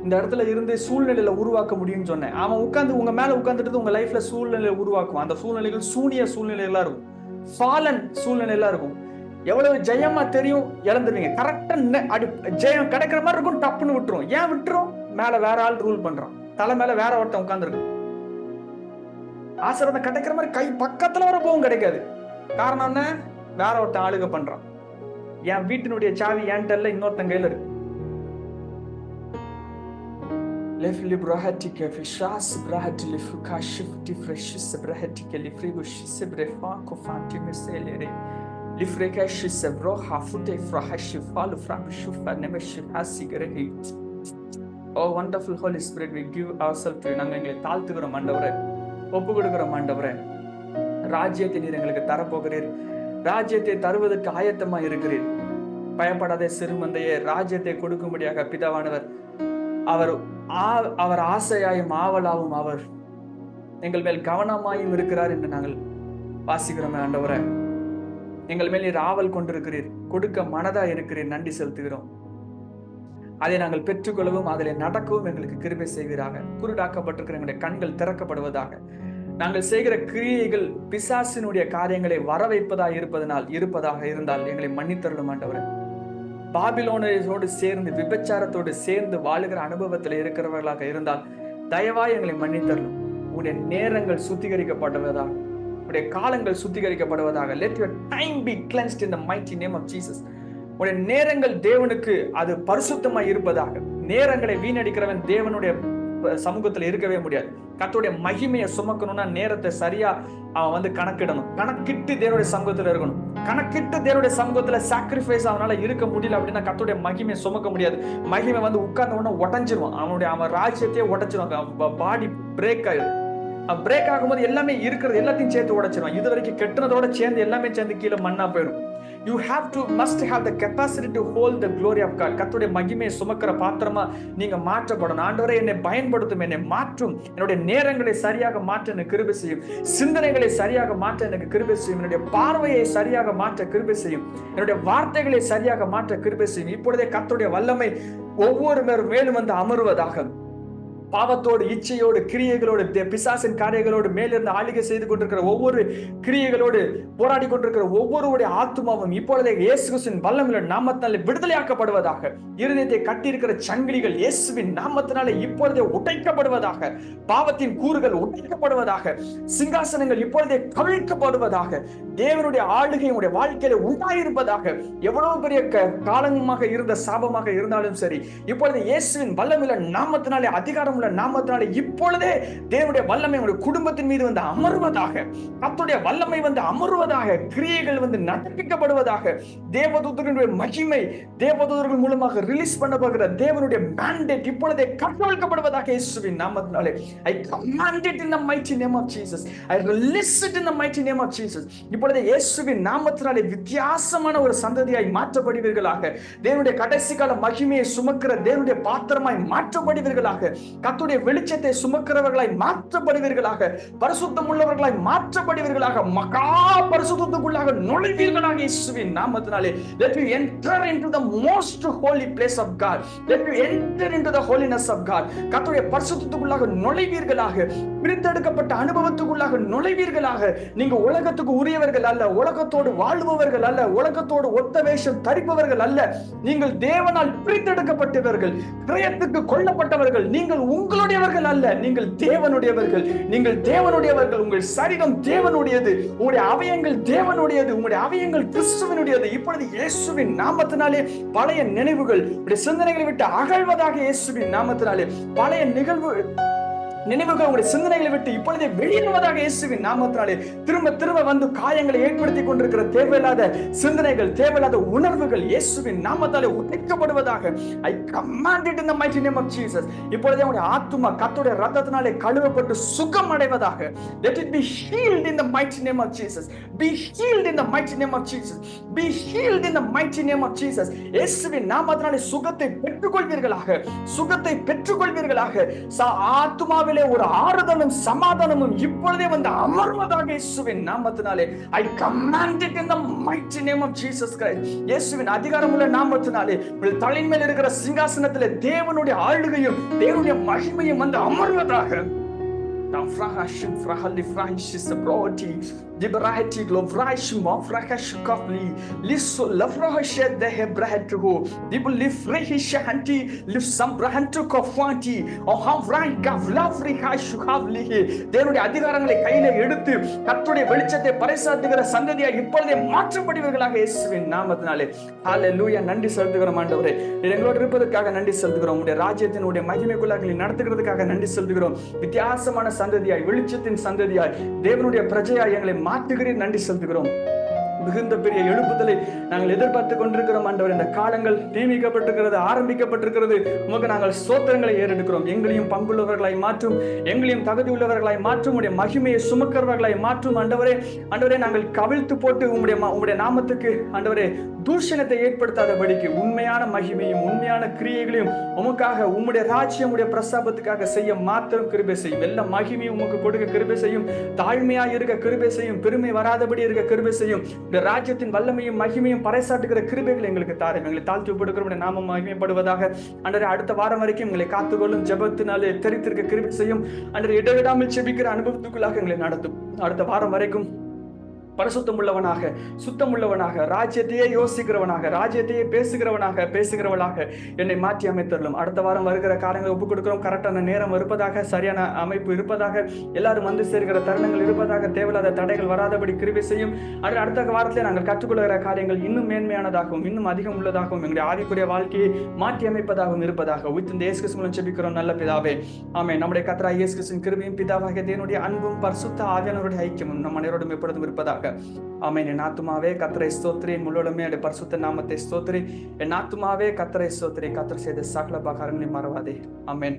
A: இந்த இடத்துல இருந்து சூழ்நிலையில உருவாக்க முடியும்னு சொன்னேன். அவன் உட்கார்ந்து உங்க மேல உட்கார்ந்துட்டு உங்க லைஃப்ல சூழ்நிலை உருவாக்குவான். அந்த சூழ்நிலைகள் சூனிய சூழ்நிலைகளா இருக்கும், ஃபாலன் சூழ்நிலைகளா இருக்கும். எவ்வளவு ஜெயமா தெரியும், இழந்துருவீங்க. கரெக்டா ஜெயம் கிடைக்கிற மாதிரி இருக்கும், டப்புன்னு விட்டுரும். ஏன் விட்டுரும்? மேல வேற ஆள் ரூல் பண்றான், தலை மேல வேற ஒருத்தன் உட்கார்ந்துருக்கு. ஆசீர்வாதம் கிடைக்கிற மாதிரி கை பக்கத்துல வர போகும், கிடைக்காது. காரணம் என்ன? வேற ஒருத்தன் ஆளுக பண்றான். என் வீட்டினுடைய சாவி என்கிட்ட இல்ல, இன்னொருத்தன் கையில இருக்கு. Lefli brahatika fishas brahatili fukashifti freshis brahatika lifrigushis brefa kofanti meselere lifrekashis broha fute frahashifal frabshufa nemeshihasigrehit. Oh wonderful Holy Spirit, we give ourselves to you. நாங்க எங்களை தாழ்த்துகிறோம் ஆண்டவரே, ஒப்பு கொடுக்கிறோம் ஆண்டவரே. ராஜ்யத்தை நீர் எங்களுக்கு தரப்போகிறீர், ராஜ்யத்தை தருவதற்கு ஆயத்தமா இருக்கிறீர். பயப்படாத சிறுமந்தையே, ராஜ்யத்தை கொடுக்கும்படியாக பிதாவானவர் அவர் ஆசையாயும் ஆவலாவும் அவர் எங்கள் மேல் கவனமாயும் இருக்கிறார் என்று நாங்கள் வாசிக்கிறோம் ஆண்டவரே. எங்கள் மேல் நீர் ஆவல் கொண்டிருக்கிறீர், கொடுக்க மனதா இருக்கிறீர். நன்றி செலுத்துகிறோம். அதை நாங்கள் பெற்றுக்கொள்ளவும் அதில் நடக்கவும் எங்களுக்கு கிருபை செய்வீராக. குருடாக்கப்பட்டிருக்கிற எங்களுடைய கண்கள் திறக்கப்படுவதாக. நாங்கள் செய்கிற கிரியைகள் பிசாசினுடைய காரியங்களை வர வைப்பதாக இருப்பதாக இருந்தால் எங்களை மன்னித்தருளும் ஆண்டவரே. பாபிலோனோடு சேர்ந்து விபச்சாரத்தோடு சேர்ந்து வாழுகிற அனுபவத்தில் இருக்கிறவர்களாக இருந்தால் தயவாய் எங்களை மன்னித்தரலும். உங்களுடைய நேரங்கள் சுத்திகரிக்கப்படுவதாக, உங்களுடைய காலங்கள் சுத்திகரிக்கப்படுவதாக. Let your time be cleansed in the mighty name of Jesus. உங்களுடைய நேரங்கள் தேவனுக்கு அது பரிசுத்தமாய் இருப்பதாக. நேரங்களை வீணடிக்கிறவன் தேவனுடைய சமூகத்துல இருக்கவே முடியாது. கர்த்தருடைய மகிமையை சுமக்கணும்னா நேரத்தை சரியா அவன் கணக்கிடணும். கணக்கிட்டு தேவனுடைய சமூகத்துல இருக்கணும். கணக்கிட்டு தேவனுடைய சமூகத்துல சாக்ரிஃபைஸ் அவனால இருக்க முடியல அப்படின்னா கர்த்தருடைய மகிமையை சுமக்க முடியாது. மகிமை உட்கார்ந்த உடனே உடஞ்சிருவான். அவன் ராஜ்யத்தையே உடைச்சிருவான். பாடி பிரேக் ஆயிடும். பிரேக் ஆகும்போது எல்லாமே இருக்கிறது எல்லாத்தையும் சேர்த்து உடைச்சிருவான். இது வரைக்கும் கெட்டுனதோட சேர்ந்து எல்லாமே சேர்ந்து கீழே மண்ணா போயிடும். You must have the capacity to hold the glory of God. கர்த்தருடைய மகிமையை சுமக்கிற பாத்திரமா நீங்க மாற்றப்படணும். ஆண்டவரே, என்னை பயன்படுத்தும், என்னை மாற்றும், என்னுடைய நேரங்களை சரியாக மாற்ற எனக்கு கிருபை செய்யும், சிந்தனைகளை சரியாக மாற்ற எனக்கு கிருபை செய்யும், என்னுடைய பார்வையை சரியாக மாற்ற கிருபை செய்யும், என்னுடைய வார்த்தைகளை சரியாக மாற்ற கிருபை செய்யும். இப்பொழுதே கர்த்தருடைய வல்லமை ஒவ்வொரு மேலும் அமருவதாக. பாவத்தோடு, இச்சையோடு, கிரியைகளோடு, பிசாசின் காரியங்களோடு மேலிருந்து ஆளுகை செய்து கொண்டிருக்கிற ஒவ்வொரு கிரியைகளோடு போராடி கொண்டிருக்கிற ஒவ்வொருடைய ஆத்மாவும் இப்பொழுதே இயேசு கிறிஸ்துவின் வல்லமையுள்ள நாமத்தினாலே விடுதலையாக்கப்படுவதாக. இருதயத்தை கட்டியிருக்கிற சங்கிலிகள் இயேசுவின் நாமத்தினாலே இப்பொழுதே உடைக்கப்படுவதாக. பாவத்தின் கூறுகள் உடைக்கப்படுவதாக. சிங்காசனங்கள் இப்பொழுதே கவிழ்க்கப்படுவதாக. தேவனுடைய ஆளுகை உடைய வாழ்க்கையில உண்டாயிருப்பதாக. எவ்வளவு பெரிய காலமாக இருந்த சாபமாக இருந்தாலும் சரி, இப்பொழுது இயேசுவின் வல்லமையுள்ள நாமத்தினாலே, அதிகாரம் நாமத்தினாலே இப்பொழுதே தேவனுடைய வல்லமை உங்களுடைய குடும்பத்தின் மீது அமருவதாக. கர்த்தருடைய வல்லமை அமருவதாக. கிரியைகள் நடப்பிக்கப்படுவதாக. தேவதூதர்களுடைய மகிமை தேவதூதர்கள் மூலமாக ரிலீஸ் பண்ணப்படுகிற தேவனுடைய mandate இப்பொழுதே கட்டவிழ்க்கப்படுவதாக. இயேசுவின் நாமத்தினாலே I command it in the mighty name of Jesus. I release it in the mighty name of Jesus. இப்பொழுது இயேசுவின் நாமத்தினாலே வித்தியாசமான ஒரு சந்ததியாய் மாற்றப்படுவீர்களாக. தேவனுடைய கடைசி கால மகிமையை சுமக்கிற தேவனுடைய பாத்திரமாய் மாற்றப்படுவீர்களாக. கர்த்தருடைய வெளிச்சத்தை சுமக்கிறவர்களாய் மாற்றப்படுவீர்களாக, பரிசுத்தம் உள்ளவர்களாய் மாற்றப்படுவீர்களாக, மகா பரிசுத்தத்துக்குள்ளாக நுழைவீர்களாக இயேசுவின் நாமத்தினாலே. Let you enter into the most holy place of God. Let you enter into the holiness of God. கர்த்தருடைய பரிசுத்தத்துக்குள்ளாக நுழைவீர்களாக, பிரித்தெடுக்கப்பட்ட அனுபவத்துக்குள்ளாக நுழைவீர்களாக. நீங்க உலகத்துக்கு உரியவர்கள் அல்ல, உலகத்தோடு வாழ்பவர்கள் அல்ல, உலகத்தோடு ஒத்த வேஷம் தரிப்பவர்கள் அல்ல. நீங்கள் தேவனால் பிரித்தெடுக்கப்பட்டவர்கள், கிரயத்துக்கு கொல்லப்பட்டவர்கள். நீங்கள் உங்களுடையவர்கள் அல்ல, நீங்கள் தேவனுடையவர்கள். நீங்கள் தேவனுடையவர்கள். உங்கள் சரீரம் தேவனுடையது, உங்களுடைய அவயங்கள் தேவனுடையது, உங்களுடைய அவயங்கள் கிறிஸ்துவினுடையது. இப்பொழுது இயேசுவின் நாமத்தினாலே பழைய நினைவுகள் சிந்தனைகளை விட்டு அகழ்வதாக, இயேசுவின் நாமத்தினாலே பழைய நினைவுகள் உங்களுடைய சிந்தனைகளை விட்டு இப்பொழுதே வெளியேறுவதாக, இயேசுவின் நாமத்தினாலே. திரும்ப திரும்ப வந்து காயங்களை ஏற்படுத்திக் கொண்டிருக்கிற தேவையில்லாத சிந்தனைகள், தேவையில்லாத உணர்வுகள் இயேசுவின் நாமத்தாலே உடைக்கப்படுவதாக. I command it in the mighty name of Jesus. இப்பொழுதே உங்களுடைய ஆத்துமா கர்த்தருடைய இரத்தத்தினாலே கழுவப்பட்டு சுகம் அடைவதாக. Let it be healed in the mighty name of Jesus. Be healed in the mighty name of Jesus. Be healed in the mighty name of Jesus. இயேசுவின் நாமத்தினாலே சுகத்தை பெற்றுக்கொள்வீர்களாக, சுகத்தை பெற்றுக்கொள்வீர்களாக. ஆத்துமாவிலே ஒரு ஆறுதலும் சமாதானமும் இப்பொழுதே வந்து அமர்வதாக, இயேசுவின் நாமத்தினாலே. I command it in the mighty name of Jesus Christ. இயேசுவின் அதிகாரமுள்ள நாமத்தினாலே தலையின் மேல் இருக்கிற சிங்காசனத்திலே தேவனுடைய ஆளுகையும் தேவனுடைய மகிமையும் வந்து அமர்வதாக. Frahashin frahali frahishis broti dibrahati glovraishim frahashkapli liso lavrahashed the hebrahethu dibul lifrehishanti lif sambrahantu kofwanti or havran gavlavri hashukavli. தேவனுடைய அதிகாரங்களை கையில எடுத்து கர்த்தருடைய வெளிச்சத்தை பறைசாற்றுகிற சந்ததியாய் இப்பொழுதே மாற்றப்படுவீர்களாக, இயேசுவின் நாமத்தினாலே. ஹalleluya. நன்றி செலுத்துகிறோம் ஆண்டவரே, நீர் எங்களோடு இருப்பதற்காக நன்றி செலுத்துகிறோம். உம்முடைய ராஜ்யத்தினுடைய மகிமைக்குள்ளாக நடத்துகிறதுக்காக நன்றி செலுத்துகிறோம். வித்தியாசமான சந்ததியாய், வெளிச்சத்தின் சந்ததியாய், தேவனுடைய பிரஜையாய் எங்களை மாற்றுகிறீர். நன்றி செலுத்துகிறோம். மிகுந்த பெரிய எழுப்புதலை நாங்கள் எதிர்பார்த்து கொண்டிருக்கிறோம் ஆண்டவர். இந்த காலங்கள் நியமிக்கப்பட்டிருக்கிறது, ஆரம்பிக்கப்பட்டிருக்கிறது. உமக்கு நாங்கள் ஸ்தோத்திரங்களை ஏறெடுக்கிறோம். எங்களையும் பங்குள்ளவர்களாய் மாற்றும், எங்களையும் தகுதி உள்ளவர்களாய் மாற்றும், உடைய மகிமையை சுமக்கிறவர்களாய் மாற்றும் ஆண்டவரே. ஆண்டவரே, நாங்கள் கவிழ்த்து போட்டு உம்முடைய நாமத்துக்கு ஆண்டவரே தூஷணத்தை ஏற்படுத்தாதபடிக்கு உண்மையான மகிமையும் உண்மையான கிரியைகளையும் உமக்காக, உம்முடைய ராஜ்யம் உடைய பிரஸ்தாபத்துக்காக செய்ய மாத்திரம் கிருபை செய்யும். எல்லா மகிமையும் உமக்கு கொடுக்க கிருபை செய்யும். தாழ்மையாக இருக்க கிருபை செய்யும். பெருமை வராதபடி இருக்க கிருபை செய்யும். இந்த ராஜ்யத்தின் வல்லமையும் மகிமையும் பறைசாட்டுகிற கிருபைகளை எங்களுக்கு தாரும். எங்களை தாழ்த்தி ஒப்படுகிற நாமம் மகிமைப்படுவதாக. அன்றரை அடுத்த வாரம் வரைக்கும் எங்களை காத்துக்கொள்ளும். ஜெபத்தினாலே தெரித்திருக்க கிருபை செய்யும். அன்றரை இடைவிடாமல் செபிக்கிற அனுபவத்துக்குள்ளாக எங்களை நடத்தும். அடுத்த வாரம் வரைக்கும் பரிசுத்தம் உள்ளவனாக, சுத்தம் உள்ளவனாக, ராஜ்யத்தையே யோசிக்கிறவனாக, ராஜ்யத்தையே பேசுகிறவளாக என்னை மாற்றி அமைத்தரலும். அடுத்த வாரம் வருகிற காரியங்களை ஒப்புக் கொடுக்கிறோம். கரெக்டான நேரம் இருப்பதாக, சரியான அமைப்பு இருப்பதாக, எல்லாரும் வந்து சேர்கிற தருணங்கள் இருப்பதாக, தேவையில்லாத தடைகள் வராதபடி கிருபை செய்யும். அடுத்த வாரத்திலே நாங்கள் கற்றுக்கொள்கிற காரியங்கள் இன்னும் மேன்மையானதாகவும் இன்னும் அதிகம் உள்ளதாகவும் எங்களுடைய ஆவிக்குரிய வாழ்க்கையை மாற்றி அமைப்பதாகவும் இருப்பதாக இந்த இயேசு கிறிஸ்து மூலம் ஜெபிக்கிறோம் நல்ல பிதாவே, ஆமென். நம்முடைய கர்த்தராகிய இயேசு கிறிஸ்துவின் கிருபையும் பிதாவாகிய தேவனுடைய அன்பும் பரிசுத்த ஆவியானவருடைய ஐக்கியமும் நம் அனைவரோடும் எப்பொழுதும் இருப்பதாக. ஆமென். என் ஆத்துமாவே கர்த்தரை ஸ்தோத்திரி, முழுவதுமே அவருடைய பரிசுத்த நாமத்தை ஸ்தோத்திரி. என் ஆத்துமாவே கர்த்தரை ஸ்தோத்திரி, கர்த்தர் செய்த சகல உபகாரங்களையும் மறவாதே. ஆமென்.